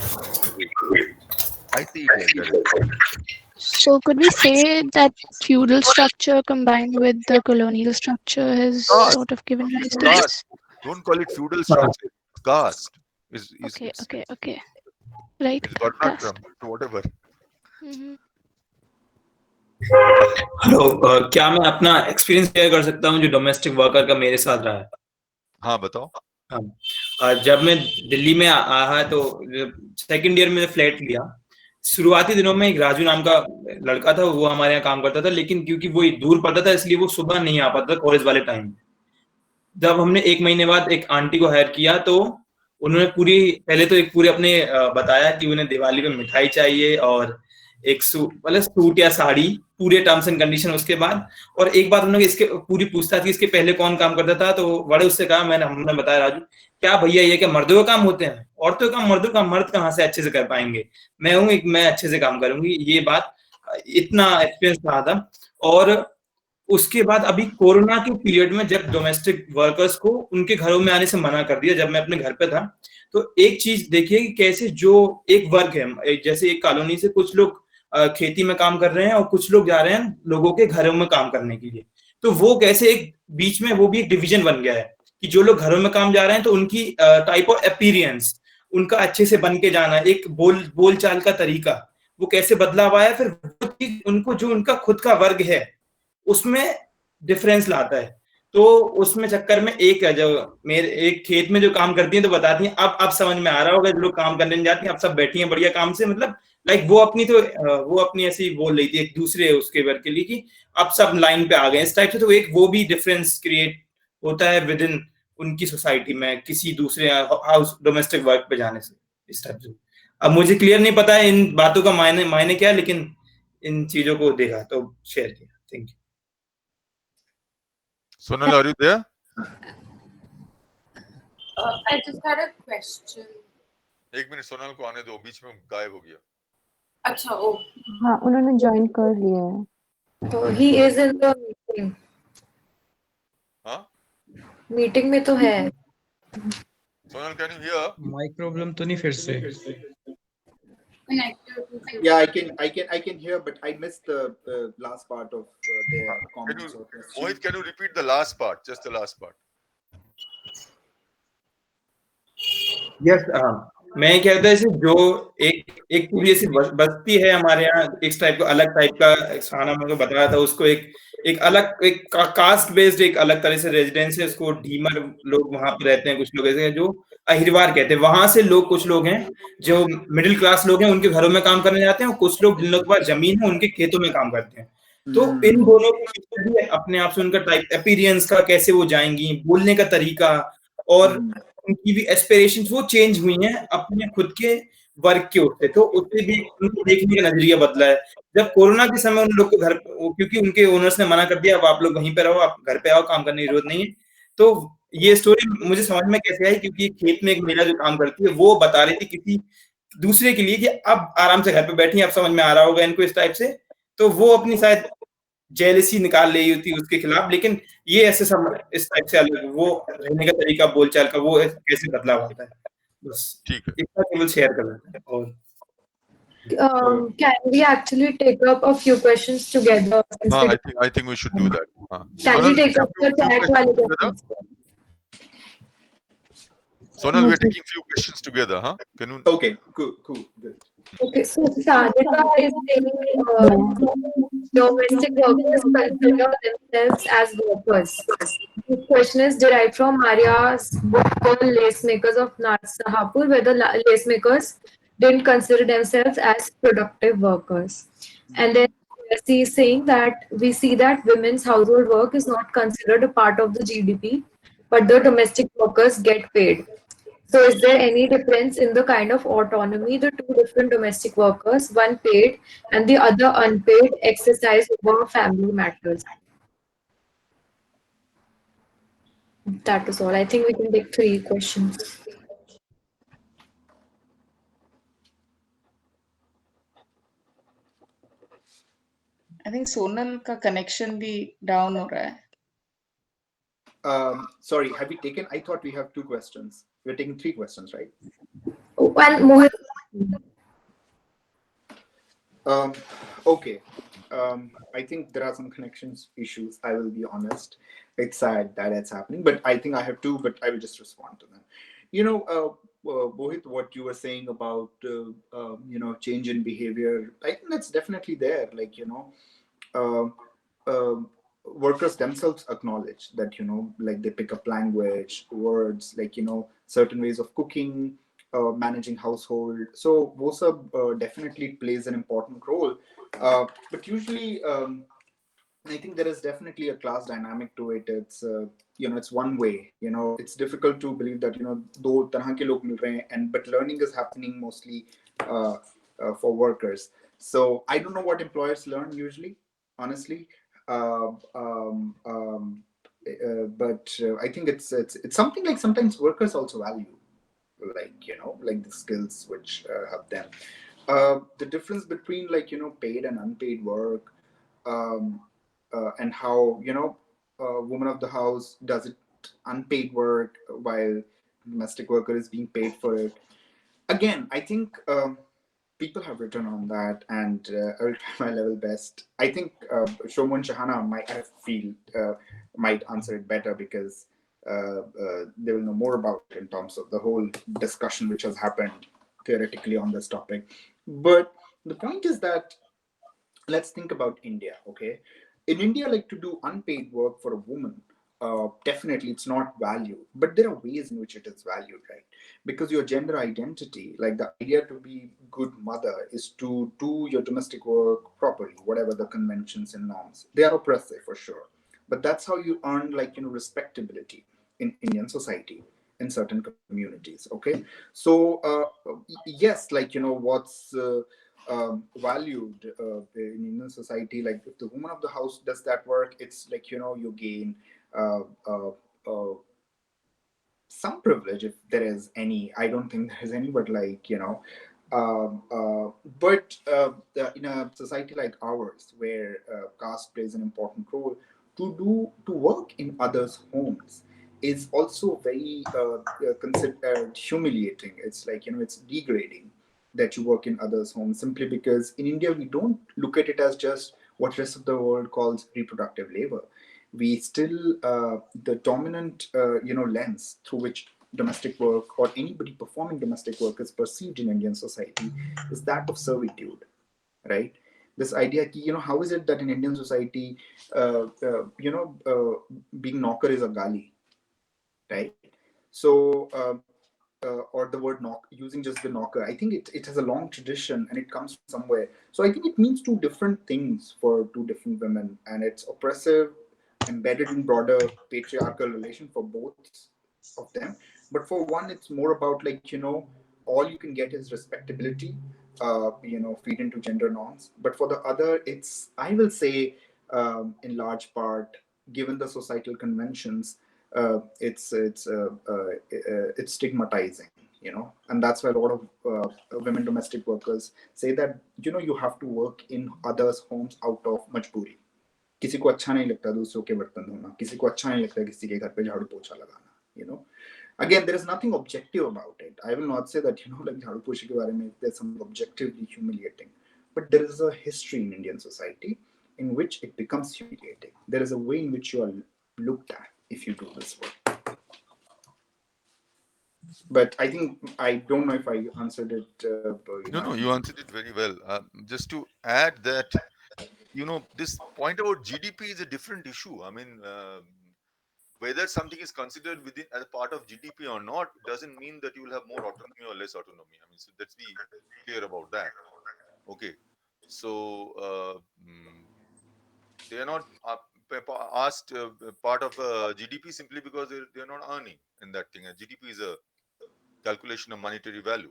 I see it like that.
So could we say that feudal structure combined with the colonial structure has sort of given rise to this?
Don't call it feudal structure. Caste is
Okay. Right.
It's got not
Caste.
whatever.
Hello, क्या मैं अपना experience share कर सकता हूँ जो domestic worker का मेरे साथ रहा है?
हाँ बताओ.
हाँ, जब मैं दिल्ली में आया तो सेकंड ईयर में फ्लैट लिया. शुरुआती दिनों में एक राजू नाम का लड़का था, वो हमारे यहाँ काम करता था, लेकिन क्योंकि वो दूर पड़ता था इसलिए वो सुबह नहीं आ पाता था कॉलेज वाले टाइम. जब हमने 1 महीने बाद एक आंटी को हायर किया तो उन्होंने पहले तो एक पूरे अपने बताया कि उन्हें दिवाली में मिठाई चाहिए और एक सूट या साड़ी, पूरे टर्म्स एंड कंडीशन उसके बाद. और एक बात उन्होंने इसके पूरी पूछताछ की इसके पहले कौन काम करता था, तो बड़े उससे कहा, हमने बताया राजू क्या भैया ये क्या मर्दों का काम होते हैं? औरतों का काम, मर्दों का मर्द कहाँ से अच्छे से कर पाएंगे? मैं अच्छे से काम करूंगी. ये बात इतना एक्सपीरियंस रहा था. और उसके बाद अभी कोरोना के पीरियड में जब डोमेस्टिक वर्कर्स को उनके घरों में आने से मना कर दिया, जब मैं अपने घर पे था, तो एक चीज देखिए कि कैसे जो एक वर्ग है, जैसे एक कॉलोनी से कुछ लोग खेती में काम कर रहे हैं और कुछ लोग जा रहे हैं लोगों के घरों में काम करने के लिए. तो वो कैसे एक बीच में वो भी एक डिवीजन बन गया है कि जो लोग घरों में काम जा रहे हैं तो उनकी टाइप ऑफ अपीयरेंस, उनका अच्छे से बन के जाना, एक बोल चाल का तरीका वो कैसे बदलाव आया. फिर उनको जो उनका खुद का वर्ग है उसमें डिफरेंस लाता है. तो उसमें चक्कर में एक खेत में जो काम करती हैं तो बताती हैं अब समझ में आ रहा होगा, जो लोग काम करने जाती हैं अब सब बैठी हैं बढ़िया काम से, मतलब लाइक वो अपनी ऐसी बोल रही थी एक दूसरे उसके वर्ग के लिए कि अब सब लाइन पे आ गए इस टाइप से. तो एक वो भी डिफरेंस क्रिएट होता है विद इन उनकी सोसाइटी में किसी दूसरे हाउस डोमेस्टिक वर्क पे जाने से, इस टाइप से. अब मुझे क्लियर नहीं पता है इन बातों का मायने क्या है, लेकिन इन चीजों को देखा तो शेयर किया. Thank you.
Sonal, are you there?
I just had a question.
एक मिनट, सोनल को आने दो, बीच में गायब हो गया.
अच्छा, ओ
हाँ, उन्होंने ज्वाइन कर लिया है.
तो he is in the meeting.
हाँ?
मीटिंग में तो है.
Sonal, can you hear?
Mic problem तो नहीं फिर से?
Yeah, I can hear, but I missed the last part of their comments.
Mohit, can you repeat the last part? Just the last part.
Yes, मैं कहता है जो एक पूरी ऐसी बस्ती है हमारे यहाँ, इस टाइप का अलग टाइप का खाना मुझे बताया था, उसको एक अलग एक कास्ट बेस्ड एक अलग तरह से रेजिडेंस है, उसको ढीमर लोग वहां पे रहते हैं, कुछ लोग ऐसे हैं जो अहिरवार कहते हैं. वहां से लोग, कुछ लोग हैं जो मिडिल क्लास लोग हैं, उनके घरों में काम करने जाते हैं, और कुछ लोग जिन लोगों के पास जमीन है उनके खेतों में काम करते हैं. तो इन दोनों के भी अपने आप से उनका टाइप अपीयरेंस का कैसे वो जाएंगी, बोलने का तरीका और उनकी भी एस्पिरेशंस वो चेंज हुई हैं अपने खुद के वर्क के उससे. तो उससे भी उनको देखने का नजरिया बदला है. जब कोरोना के समय उन लोग को घर, क्योंकि उनके ओनर्स ने मना कर दिया अब आप लोग वहीं पे रहो, आप घर पे आओ, काम करने की जरूरत नहीं है. तो ये स्टोरी मुझे समझ में कैसे आई, क्योंकि खेत में एक महिला जो काम करती है वो बता रही थी किसी दूसरे के लिए कि अब आराम से घर पे बैठी, अब समझ में आ रहा होगा इनको इस टाइप से. तो वो अपनी शायद जेलसी निकाल रही होती उसके खिलाफ, लेकिन ये ऐसे सब इस टाइप से अलग वो रहने का तरीका, बोलचाल का, वो कैसे बदलाव होता है, बस इतना केवल शेयर कर देते हैं। और
Can we actually take up a few questions together?
I think we should do that.
Can we take up the chat wale questions?
Sonal, we're taking few questions together, huh? Can you?
Okay, cool, good.
Okay, so Sadhika is saying domestic workers consider themselves as workers. This question is derived from Maria's book called Lace Makers of Narsahapur, where the lace makers didn't consider themselves as productive workers. And then she is saying that we see that women's household work is not considered a part of the GDP, but the domestic workers get paid. So is there any difference in the kind of autonomy the two different domestic workers, one paid and the other unpaid, exercise over family matters? That is all. I think we can take 3 questions.
I think Sonal का connection भी down हो रहा है.
Sorry, have we taken? I thought we have 2 questions. We're taking 3 questions, right?
One more.
Okay. I think there are some connections issues. I will be honest. It's sad that it's happening, but I think I have 2, but I will just respond to them. You know, Bohit, what you were saying about, change in behavior, I think that's definitely there. Like, workers themselves acknowledge that, like they pick up language, words, like, certain ways of cooking, managing household. So WOSA definitely plays an important role. But usually, I think there is definitely a class dynamic to it. It's it's one way. It's difficult to believe that दो तरह के लोग मिल रहे हैं, but learning is happening mostly for workers. So I don't know what employers learn usually, honestly. But I think it's something like sometimes workers also value, like the skills which help them. The difference between paid and unpaid work, and how woman of the house does it unpaid work while domestic worker is being paid for it. Again, I think people have written on that, and I will try my level best. I think Shomo and Shahana might answer it better because they will know more about it in terms of the whole discussion which has happened theoretically on this topic. But the point is that let's think about India, okay? In India, like to do unpaid work for a woman, definitely it's not valued, but there are ways in which it is valued, right? Because your gender identity, like the idea to be good mother is to do your domestic work properly, whatever the conventions and norms. They are oppressive for sure, but that's how you earn respectability in Indian society, in certain communities, okay? So yes, what's valued in Indian society, like if the woman of the house does that work, it's like you gain uh, uh, uh, some privilege, if there is any. I don't think there is any, but um, uh, but in a society like ours, where caste plays an important role, to work in others' homes is also very considered humiliating. It's like it's degrading that you work in others' homes, simply because in India we don't look at it as just what rest of the world calls reproductive labor. We still the dominant lens through which domestic work or anybody performing domestic work is perceived in Indian society is that of servitude, right? This idea ki, how is it that in Indian society being knocker is a gali, right? So or the word knock, using just the knocker, I think it has a long tradition and it comes from somewhere. So I think it means two different things for two different women, and it's oppressive, embedded in broader patriarchal relation for both of them. But for one, it's more about all you can get is respectability, feed into gender norms. But for the other, it's, I will say, in large part, given the societal conventions, it's stigmatizing, and that's why a lot of women domestic workers say that you have to work in others' homes out of majburi, किसी को अच्छा नहीं लगता दूसरों के बर्तन धोना, किसी को अच्छा नहीं लगता किसी के घर पे झाड़ू पोछा लगाना, you know. Again, there is nothing objective about it. I will not say that, you know, like झाड़ू पोछे के बारे में there's something objectively humiliating, but there is a history in Indian society in which it becomes humiliating. There is a way in which you are looked at if you do this work. But I think, I don't know if I answered it.
No, you answered it very well. Just to add that, you know, this point about GDP is a different issue. I mean, whether something is considered within as a part of GDP or not doesn't mean that you will have more autonomy or less autonomy. I mean, so let's be clear about that. Okay, so they are not asked part of GDP simply because they are not earning in that thing. And GDP is a calculation of monetary value.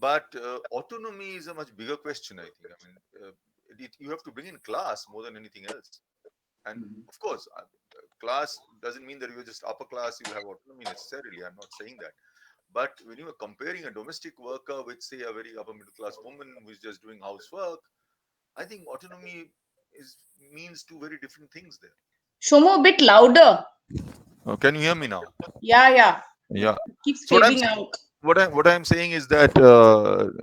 But autonomy is a much bigger question, I think. I mean, you have to bring in class more than anything else. And of course, class doesn't mean that you're just upper class, you have autonomy necessarily. I'm not saying that. But when you are comparing a domestic worker with, say, a very upper middle class woman who is just doing housework, I think autonomy means two very different things there.
Shomo, a bit louder.
Can you hear me now?
Yeah.
Yeah.
Keeps
So
fading out.
what I'm saying is that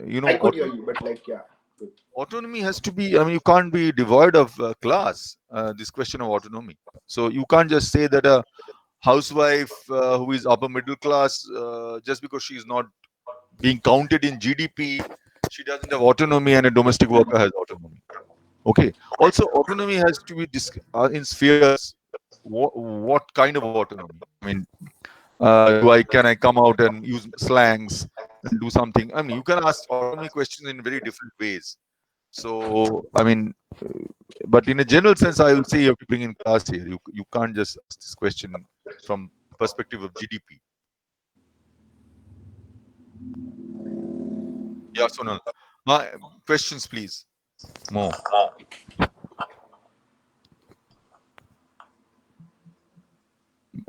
you know,
I could hear you, but like, yeah. Good.
Autonomy has to be, I mean, you can't be devoid of class, this question of autonomy. So you can't just say that a housewife who is upper middle class, just because she is not being counted in GDP, she doesn't have autonomy, and a domestic worker has autonomy. Okay. Also, autonomy has to be in spheres. What kind of autonomy? I mean, can I come out and use slangs and do something? I mean, you can ask autonomy questions in very different ways. So, I mean, but in a general sense, I will say you have to bring in class here. You can't just ask this question from the perspective of GDP. Yeah, Sonal. Questions, please. More.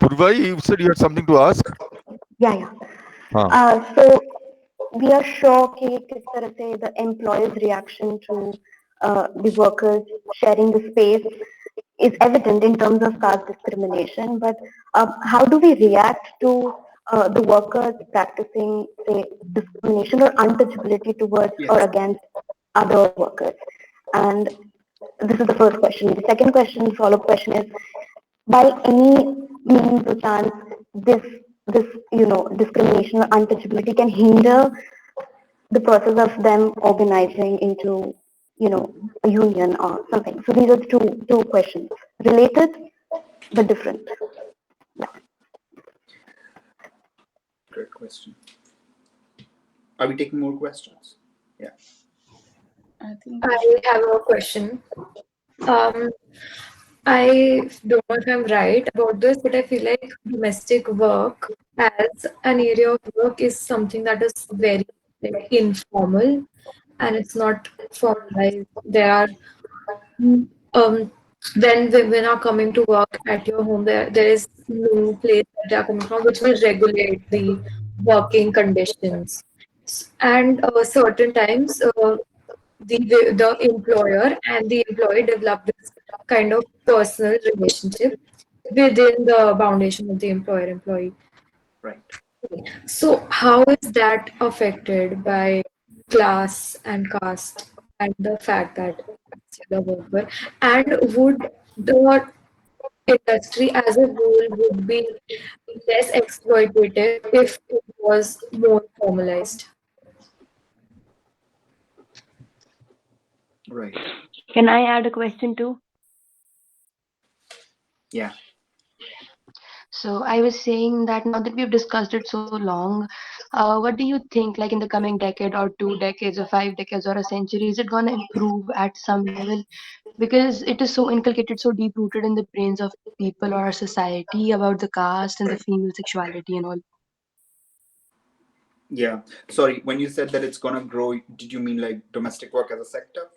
Purvai, you said you had something to ask?
Yeah.
हाँ.
So we are sure कि किस तरह से the employer's reaction to the workers sharing the space is evident in terms of caste discrimination. But how do we react to the workers practicing, say, discrimination or untouchability towards or against other workers? And this is the first question. The second question, follow-up question is, by any means or chance, this discrimination or untouchability can hinder the process of them organizing into a union or something. So these are two questions, related but different.
Great question. Are we taking more questions? Yeah.
I have a question. I don't know if I'm right about this, but I feel like domestic work as an area of work is something that is very informal and it's not formalized. There are when women are coming to work at your home, there is no place that they are coming from which will regulate the working conditions. And certain times, the employer and the employee develop this kind of personal relationship within the foundation of the employer-employee.
Right.
So how is that affected by class and caste and the fact that it's the worker? And would the industry as a whole would be less exploitative if it was more formalized?
Right.
Can I add a question too?
Yeah.
So I was saying that now that we've discussed it so long, what do you think, like in the coming decade or 2 decades or 5 decades or a century, is it going to improve at some level? Because it is so inculcated, so deep rooted in the brains of people or our society about the caste and the female sexuality and all.
Yeah. Sorry, when you said that it's gonna grow, did you mean like domestic work as a sector?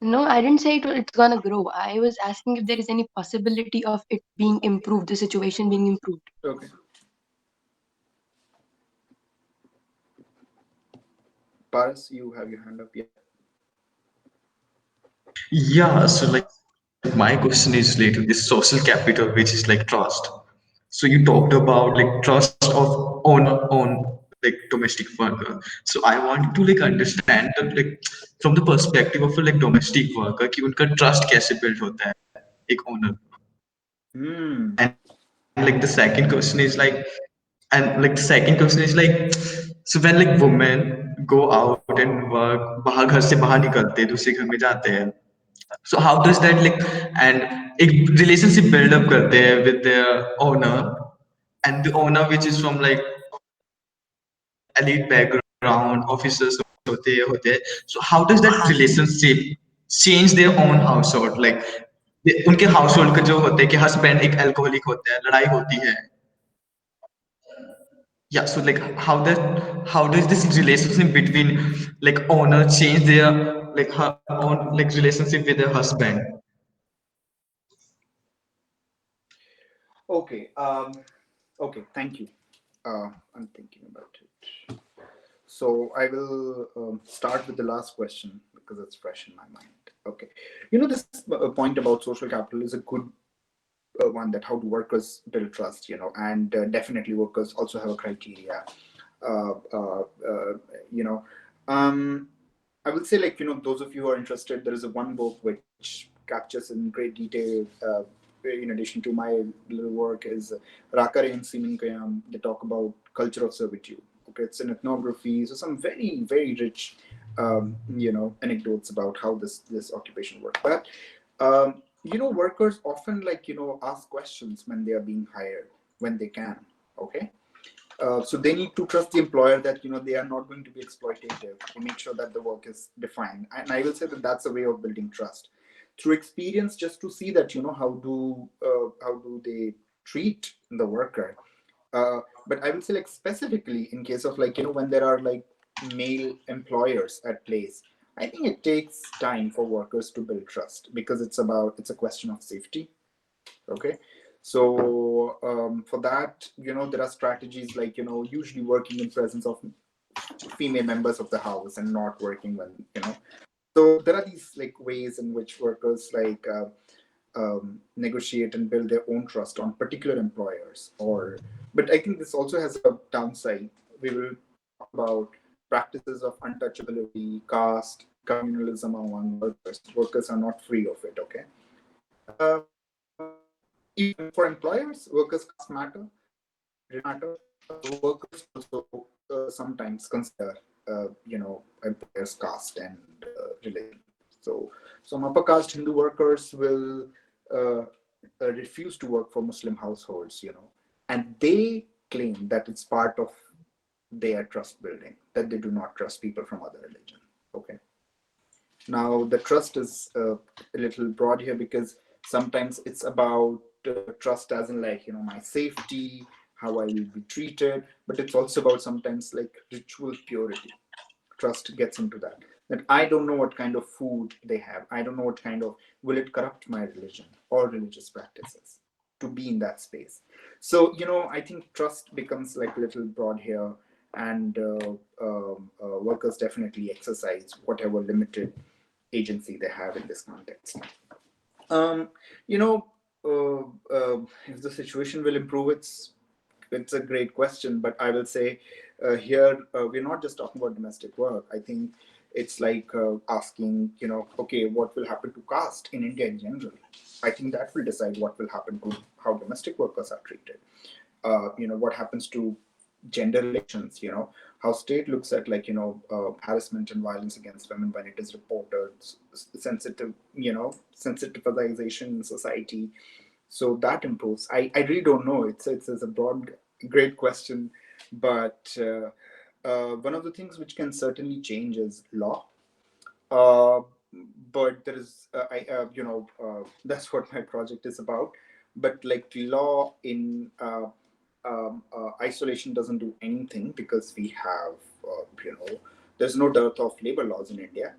No, I didn't say it's gonna grow. I was asking if there is any possibility of it being improved, the situation being improved.
Okay. Paras, you have your hand up. Yeah.
Yeah, so like my question is related to this social capital, which is like trust. So you talked about like trust of owner on like domestic worker. So I wanted to like understand that like from the perspective of a like domestic worker कि उनका trust कैसे build होता है एक owner. And like the second question is like, so when like women go out and work, बाहर घर से बाहर निकलते हैं, दूसरे घर में जाते हैं. So how does that like and एक relationship build up करते हैं with their owner and the owner which is from like elite background, officers होते हैं. So how does that relationship change their own household? Like उनके household का जो होते हैं कि husband एक alcoholic होता है, लड़ाई होती है. Yeah, so like how does this relationship between like owner change their like her own like relationship with their husband?
Okay. Okay. Thank you. I'm thinking about it. So I will start with the last question because it's fresh in my mind. Okay. This point about social capital is a good one, that how do workers build trust, and definitely workers also have a criteria. Uh, uh, uh, you know, I would say, like, those of you who are interested, there is a one book which captures in great detail, in addition to my little work, is Rakare and Siminkayam. They talk about culture of servitude. Okay, it's an ethnography, so some very, very rich, anecdotes about how this occupation works. But workers often, like, ask questions when they are being hired, when they can. Okay. So they need to trust the employer that they are not going to be exploitative. They make sure that the work is defined, and I will say that that's a way of building trust through experience, just to see that how do they treat the worker. But I will say, like, specifically in case of, like, when there are like male employers at place, I think it takes time for workers to build trust, because it's a question of safety. Okay. So for that, there are strategies like, usually working in presence of female members of the house and not working when, so there are these like ways in which workers like negotiate and build their own trust on particular employers. But I think this also has a downside. We will talk about practices of untouchability, caste, communalism among workers. Workers are not free of it. Okay. Uh, Even for employers, workers matter. Workers also sometimes consider, employers' caste and religion. So some upper caste Hindu workers will refuse to work for Muslim households, and they claim that it's part of their trust building, that they do not trust people from other religion. Okay. Now the trust is a little broad here, because sometimes it's about trust as in, like, my safety, how I will be treated, but it's also about sometimes like ritual purity. Trust gets into that I don't know what kind of food they have, I don't know what kind of, will it corrupt my religion or religious practices to be in that space. So I think trust becomes like a little broad here, and workers definitely exercise whatever limited agency they have in this context. Um, you know, if the situation will improve, it's a great question, but I will say here we're not just talking about domestic work. I think it's like asking, okay, what will happen to caste in India in general? I think that will decide what will happen to how domestic workers are treated. What happens to gender relations, how state looks at, like, harassment and violence against women when it is reported, sensitivization in society. So that improves. I really don't know. It's a broad, great question, but one of the things which can certainly change is law. Uh, but there is, that's what my project is about. But like law in isolation doesn't do anything, because we have, there's no dearth of labor laws in India.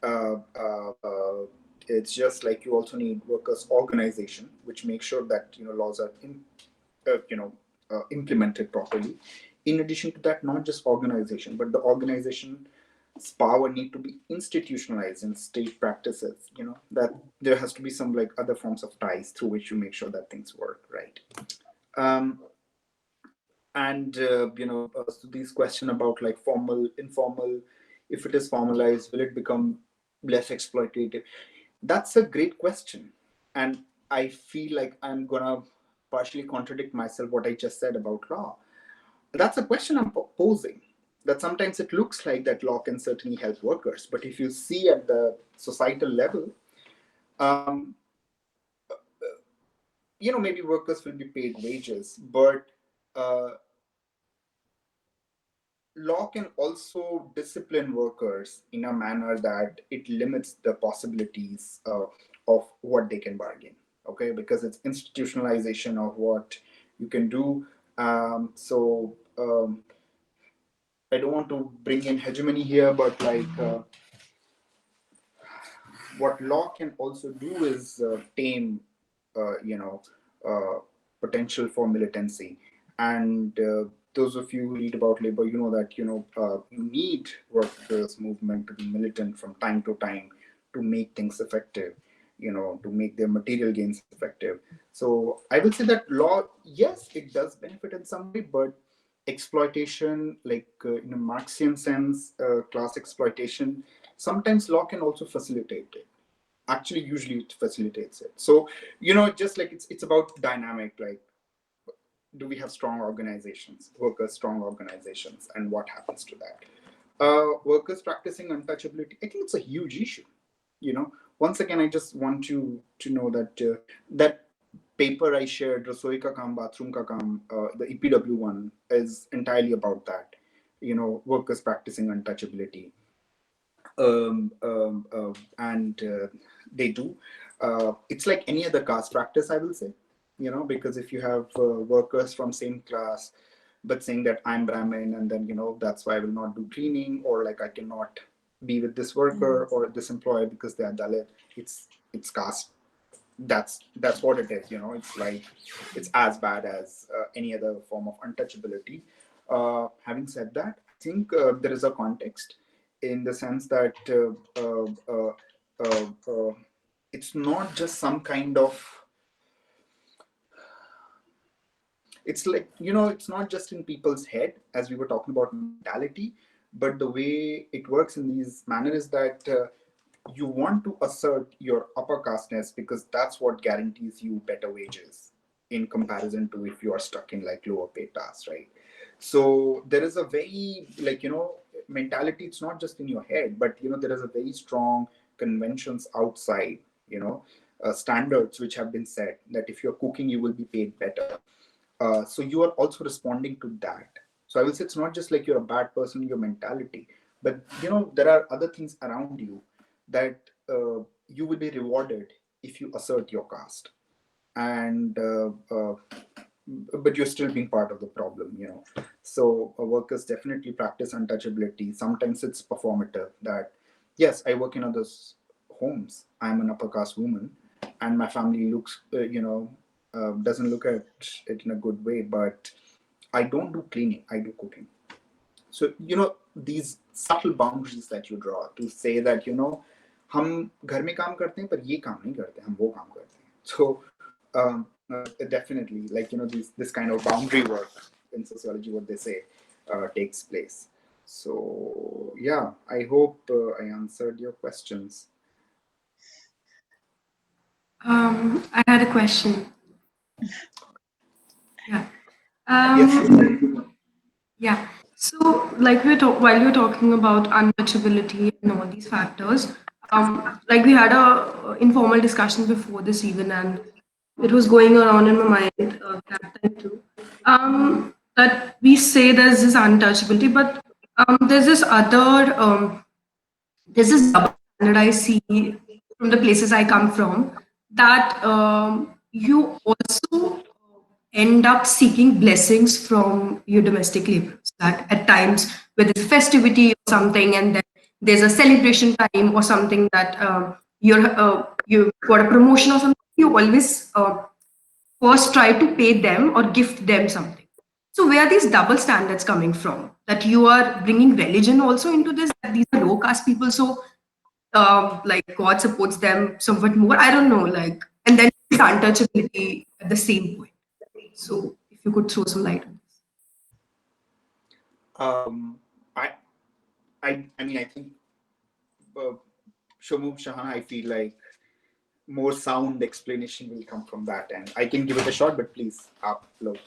Uh, uh, uh, it's just like you also need workers' organization, which makes sure that laws are implemented properly. In addition to that, not just organization, but the organization power need to be institutionalized in state practices, that there has to be some like other forms of ties through which you make sure that things work, right? um, and so these question about like formal, informal, if it is formalized, will it become less exploitative? That's a great question, and I feel like I'm gonna partially contradict myself what I just said about law. That's a question I'm posing, that sometimes it looks like that law can certainly help workers, but if you see at the societal level, um, maybe workers will be paid wages, but uh, law can also discipline workers in a manner that it limits the possibilities of what they can bargain, okay, because it's institutionalization of what you can do. I don't want to bring in hegemony here, but like what law can also do is tame, you know, uh, potential for militancy. And those of you who read about labor, you know that you need workers' movement to be militant from time to time to make things effective, to make their material gains effective. So I will say that law, yes, it does benefit in some way, but exploitation, like in a Marxian sense, class exploitation, sometimes law can also facilitate it. Actually, usually it facilitates it. So just like it's about dynamic, like do we have strong organizations, workers strong organizations, and what happens to that? Workers practicing untouchability, I think it's a huge issue. Once again, I just want you to know that that paper I shared, Rasoi Ka Kaam, Bathroom Ka Kaam, the EPW one, is entirely about that. Workers practicing untouchability. And they do. It's like any other caste practice, I will say, because if you have workers from same class, but saying that I'm Brahmin, and then, that's why I will not do cleaning, or like I cannot be with this worker or this employee because they are Dalit, it's caste. That's what it is. It's like it's as bad as any other form of untouchability. Having said that, I think there is a context, in the sense that it's not just some kind of, it's like, it's not just in people's head, as we were talking about mentality, but the way it works in these manner is that you want to assert your upper casteness because that's what guarantees you better wages in comparison to if you are stuck in like lower paid tasks, right? So there is a very like mentality. It's not just in your head, but there is a very strong conventions outside, standards which have been set that if you're cooking you will be paid better. So you are also responding to that. So I will say it's not just like you're a bad person, your mentality, but there are other things around you that you will be rewarded if you assert your caste, and but you're still being part of the problem. So workers definitely practice untouchability. Sometimes it's performative, that yes, I work in others homes, I'm an upper caste woman, and my family looks doesn't look at it in a good way, but I don't do cleaning, I do cooking. So these subtle boundaries that you draw to say that हम घर में काम करते हैं पर ये काम नहीं करते, हम वो काम करते हैं. So definitely, like this kind of boundary work in sociology, what they say, takes place. So yeah, I hope I answered your questions.
I had a question. Yeah.
Yes.
Yeah. So, like while we were talking about untouchability and all these factors, like we had a informal discussion before this even, and it was going around in my mind that time too. That we say there's this untouchability, but there's this other there's this double standard I see from the places I come from, that you also end up seeking blessings from your domestic laborers. That at times, whether it's festivity or something, and then there's a celebration time or something, that you got a promotion or something, you always first try to pay them or gift them something. So where are these double standards coming from? That you are bringing religion also into this, that these are low caste people, so like God supports them somewhat more. I don't know, like, and then it's untouchability at the same point. So if you could throw some light on this.
Um, I mean, I think Shomu, Shahana, I feel like more sound explanation will come from that, and I can give it a shot, but please, upload.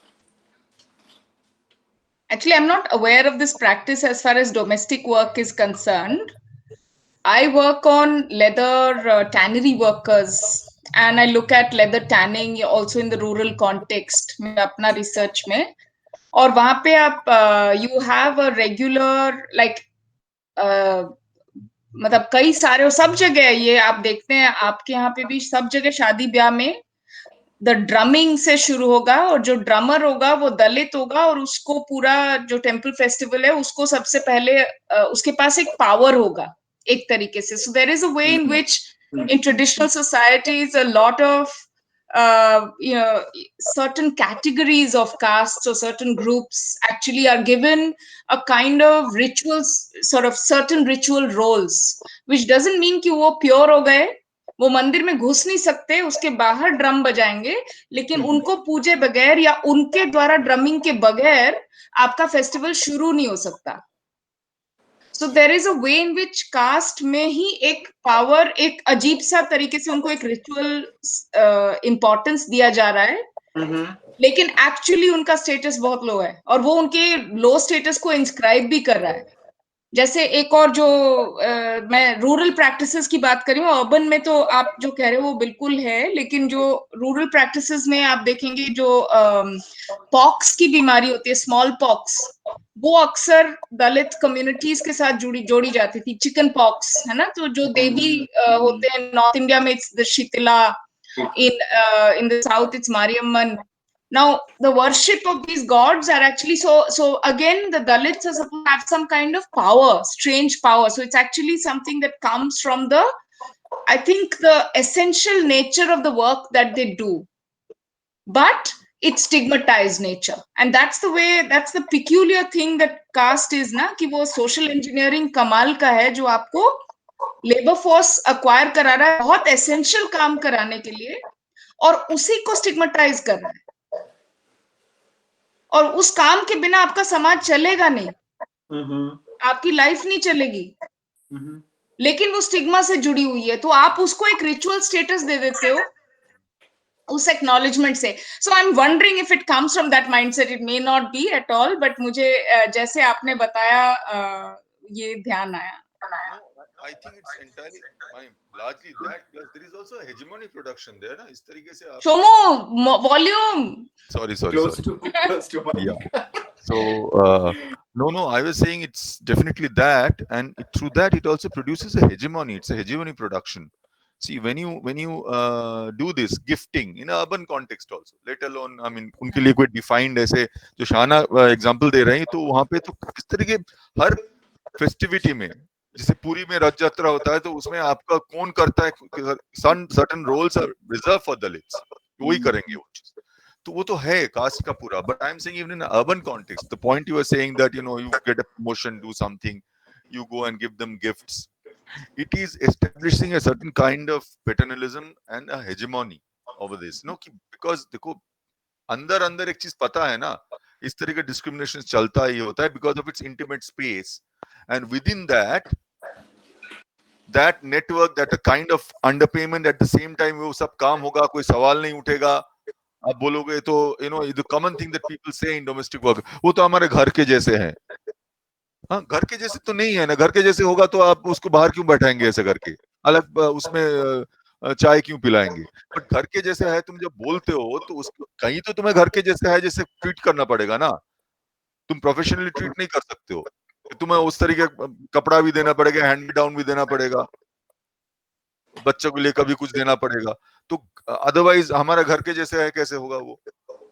Actually, I'm not aware of this practice as far as domestic work is concerned. I work on leather tannery workers, and I look at leather tanning also in the rural context में अपना research में. और वहाँ पे आप you have a regular like मतलब कई सारे सब जगह ये आप देखते हैं आपके यहाँ पे भी सब जगह शादी ब्याह में द ड्रमिंग से शुरू होगा और जो ड्रमर होगा वो दलित होगा और उसको पूरा जो टेम्पल फेस्टिवल है उसको सबसे पहले उसके पास एक पावर होगा एक तरीके से so there is a way in which in traditional societies a lot of certain categories of castes or certain groups actually are given a kind of rituals sort of certain ritual roles which doesn't mean कि वो pure हो गए वो मंदिर में घुस नहीं सकते उसके बाहर ड्रम बजाएंगे लेकिन उनको पूजे बगैर या उनके द्वारा ड्रमिंग के बगैर आपका फेस्टिवल शुरू नहीं हो सकता so there is a way in which caste में ही एक पावर एक अजीब सा तरीके से उनको एक रिचुअल इंपॉर्टेंस दिया जा रहा है लेकिन एक्चुअली उनका स्टेटस बहुत लो है और वो उनके लो स्टेटस को इंस्क्राइब भी कर रहा है जैसे एक और जो मैं रूरल प्रैक्टिसेस की बात करी हूँ अर्बन में तो आप जो कह रहे हो वो बिल्कुल है लेकिन जो रूरल प्रैक्टिसेस में आप देखेंगे जो पॉक्स की बीमारी होती है स्मॉल पॉक्स वो अक्सर दलित कम्युनिटीज के साथ जोड़ी जाती थी चिकन पॉक्स है ना तो जो देवी होते हैं नॉर्थ इंडिया में it's the Shitala in the south it's Mariamman Now, the worship of these gods are actually so again, the Dalits are supposed to have some kind of power, strange power. So it's actually something that comes from I think, the essential nature of the work that they do. But it's stigmatized nature. And that's the peculiar thing that caste is, na, कि वो social engineering कमाल का है जो आपको labor force acquire करा रहा है बहुत essential काम कराने के लिए और उसी को stigmatize कर रहा है और उस काम के बिना आपका समाज चलेगा नहीं आपकी लाइफ नहीं चलेगी लेकिन वो स्टिग्मा से जुड़ी हुई है तो आप उसको एक रिचुअल स्टेटस दे देते हो उस एक्नॉलेजमेंट से so I am wondering if it comes from that mindset it may not be at all but मुझे जैसे आपने बताया ये ध्यान आया
I think it's entirely, I mean, largely that. Plus, there is also a hegemony production there, ना इस तरीके से आप.
Shomo volume.
Sorry.
Close to my.
Yeah. So no, I was saying it's definitely that, and through that it also produces a hegemony. It's a hegemony production. See, when you do this gifting in an urban context also, let alone, I mean, उनके लिए कोई defined ऐसे जो शाना example दे रहे हैं तो वहाँ पे तो इस तरह के हर फेस्टिविटी में जैसे पूरी में रथ यात्रा होता है तो उसमें आपका कौन करता है certain roles are reserve for Dalits वही करेंगे वो चीज तो वो तो है कास्ट का पूरा but I am saying even in urban context the point you are saying that you get a promotion do something you go and give them gifts it is establishing a certain kind of paternalism and a hegemony over this because देखो अंदर एक चीज पता है ना इस तरह का डिस्क्रिमिनेशन चलता ही होता है because of its intimate space and within that network that a kind of underpayment at the same time वो सब काम होगा कोई सवाल नहीं उठेगा आप बोलोगे तो the common thing that people say in domestic work वो तो हमारे घर के जैसे हैं हाँ घर के जैसे तो नहीं है ना घर के जैसे होगा तो आप उसको बाहर क्यों बैठाएंगे ऐसे करके अलग उसमें चाय क्यों पिलाएंगे बट घर के जैसे है तुम जब बोलते हो तो उसको कहीं तो तुम्हें घर के जैसे है जैसे ट्रीट करना पड़ेगा ना तुम प्रोफेशनली ट्रीट नहीं कर सकते हो तुम्हें उस तरीके कपड़ा भी देना पड़ेगा हैंड डाउन भी देना पड़ेगा बच्चों के लिए कभी कुछ देना पड़ेगा तो अदरवाइज हमारा घर के जैसे है कैसे होगा वो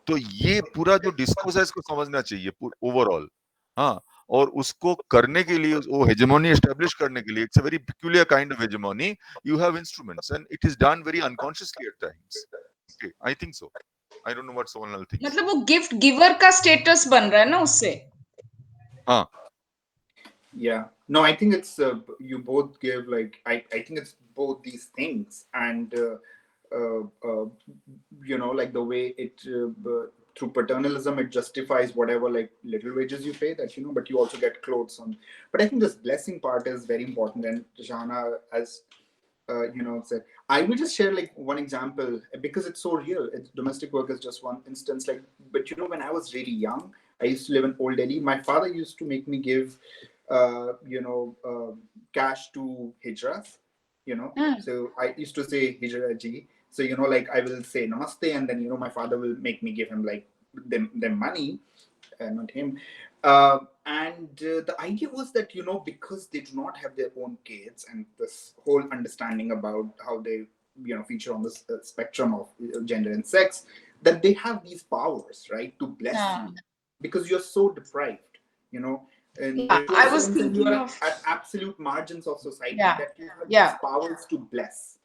तो ये पूरा जो डिस्कोर्स है इसको समझना चाहिए ओवरऑल हाँ और उसको करने के लिए वो हेजेमोनी एस्टैब्लिश करने के लिए it's a very peculiar kind of hegemony you have instruments and it is done very unconsciously at times okay I think so I don't know what Sonal thinks.
मतलब वो गिफ्ट गिवर का status बन रहा है ना उससे.
हाँ.
Yeah. No, I think it's you both give like I think it's both these things, and you know, like the way it through paternalism it justifies whatever like little wages you pay, that you know, but you also get clothes on. But I think this blessing part is very important, and Shahana, as you know, said, I will just share like one example because it's so real. Domestic work is just one instance. Like, but you know, when I was really young, I used to live in Old Delhi. My father used to make me give, you know, cash to hijras. You know, so I used to say hijra ji. So you know, like I will say namaste, and then you know, my father will make me give him like them money, not him. And the idea was that, you know, because they do not have their own kids and this whole understanding about how they, you know, feature on this spectrum of gender and sex, that they have these powers, right, to bless you because you're so deprived, you know. And
Yeah, I was thinking of
at absolute margins of society,
yeah,
that you have
yeah,
these powers to bless,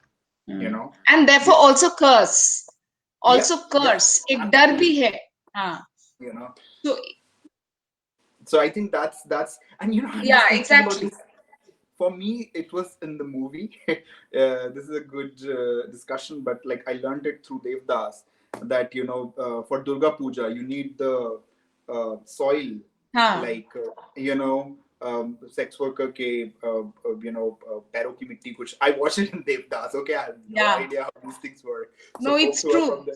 you know,
and therefore also curse, also
yeah,
curse. एक डर भी है. हाँ.
You know.
So
I think that's and you know, I'm
yeah,
just thinking
exactly.
about this. For me, it was in the movie. This is a good discussion, but like I learned it through Devdas that, you know, for Durga Puja you need the soil, like you know, sex worker ke you know, पैरों की मिट्टी कुछ. I watched it in Devdas. Okay, I have no idea how these things work.
No, it's true.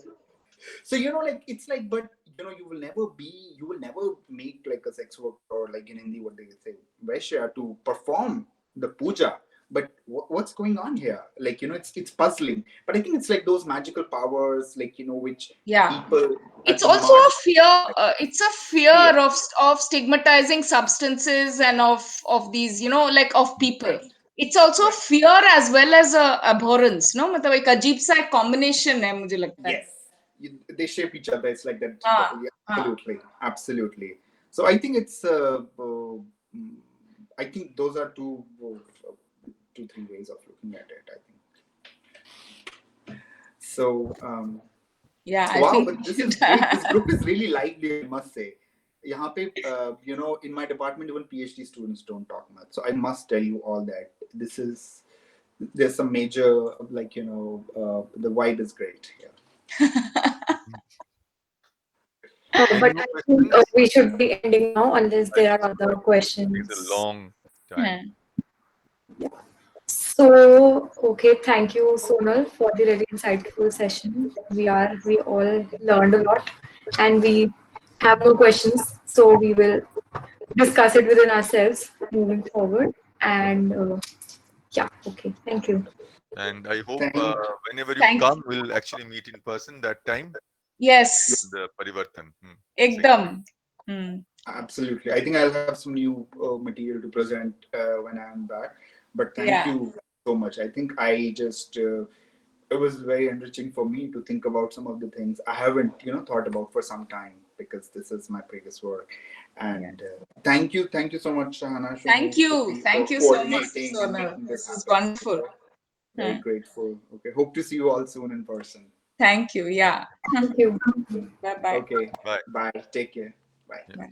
So you know, like it's like, but you know, you will never make like a sex worker, or like in Hindi what they say, Vaishya, to perform the puja. But what's going on here? Like, you know, it's puzzling. But I think it's like those magical powers, like, you know, which people.
It's also a fear. It's a fear of stigmatizing substances and of these, you know, like of people. It's also fear as well as a abhorrence. No, मतलब एक अजीब सा combination है मुझे लगता है.
Yes. They shape each other. It's like that. Absolutely. So I think it's I think those are two, 3 ways of looking at it, I think. So
yeah,
so, wow, but this is great. This group is really lively, I must say. यहाँ पे, you know, in my department even PhD students don't talk much, so I must tell you all that there's some major, like, you know, the vibe is great here.
But I think we should be ending now unless there are other questions.
It's a long time.
So, okay, thank you, Sonal, for the really insightful session. We all learned a lot, and we have no questions, so we will discuss it within ourselves moving forward. And yeah, okay, thank you.
And I hope whenever you come, we'll actually meet in person that time.
Yes.
The Parivartan.
Ekdam.
Absolutely. I think I'll have some new material to present when I'm back. But thank you so much. I think I just it was very enriching for me to think about some of the things I haven't, you know, thought about for some time, because this is my previous work. And thank you so much, Shahana.
Thank you so much, Sonal. This is wonderful.
Very grateful. Okay, hope to see you all soon in person.
Thank you. Yeah.
Thank you.
Bye bye.
Okay. Bye. Take care. Bye.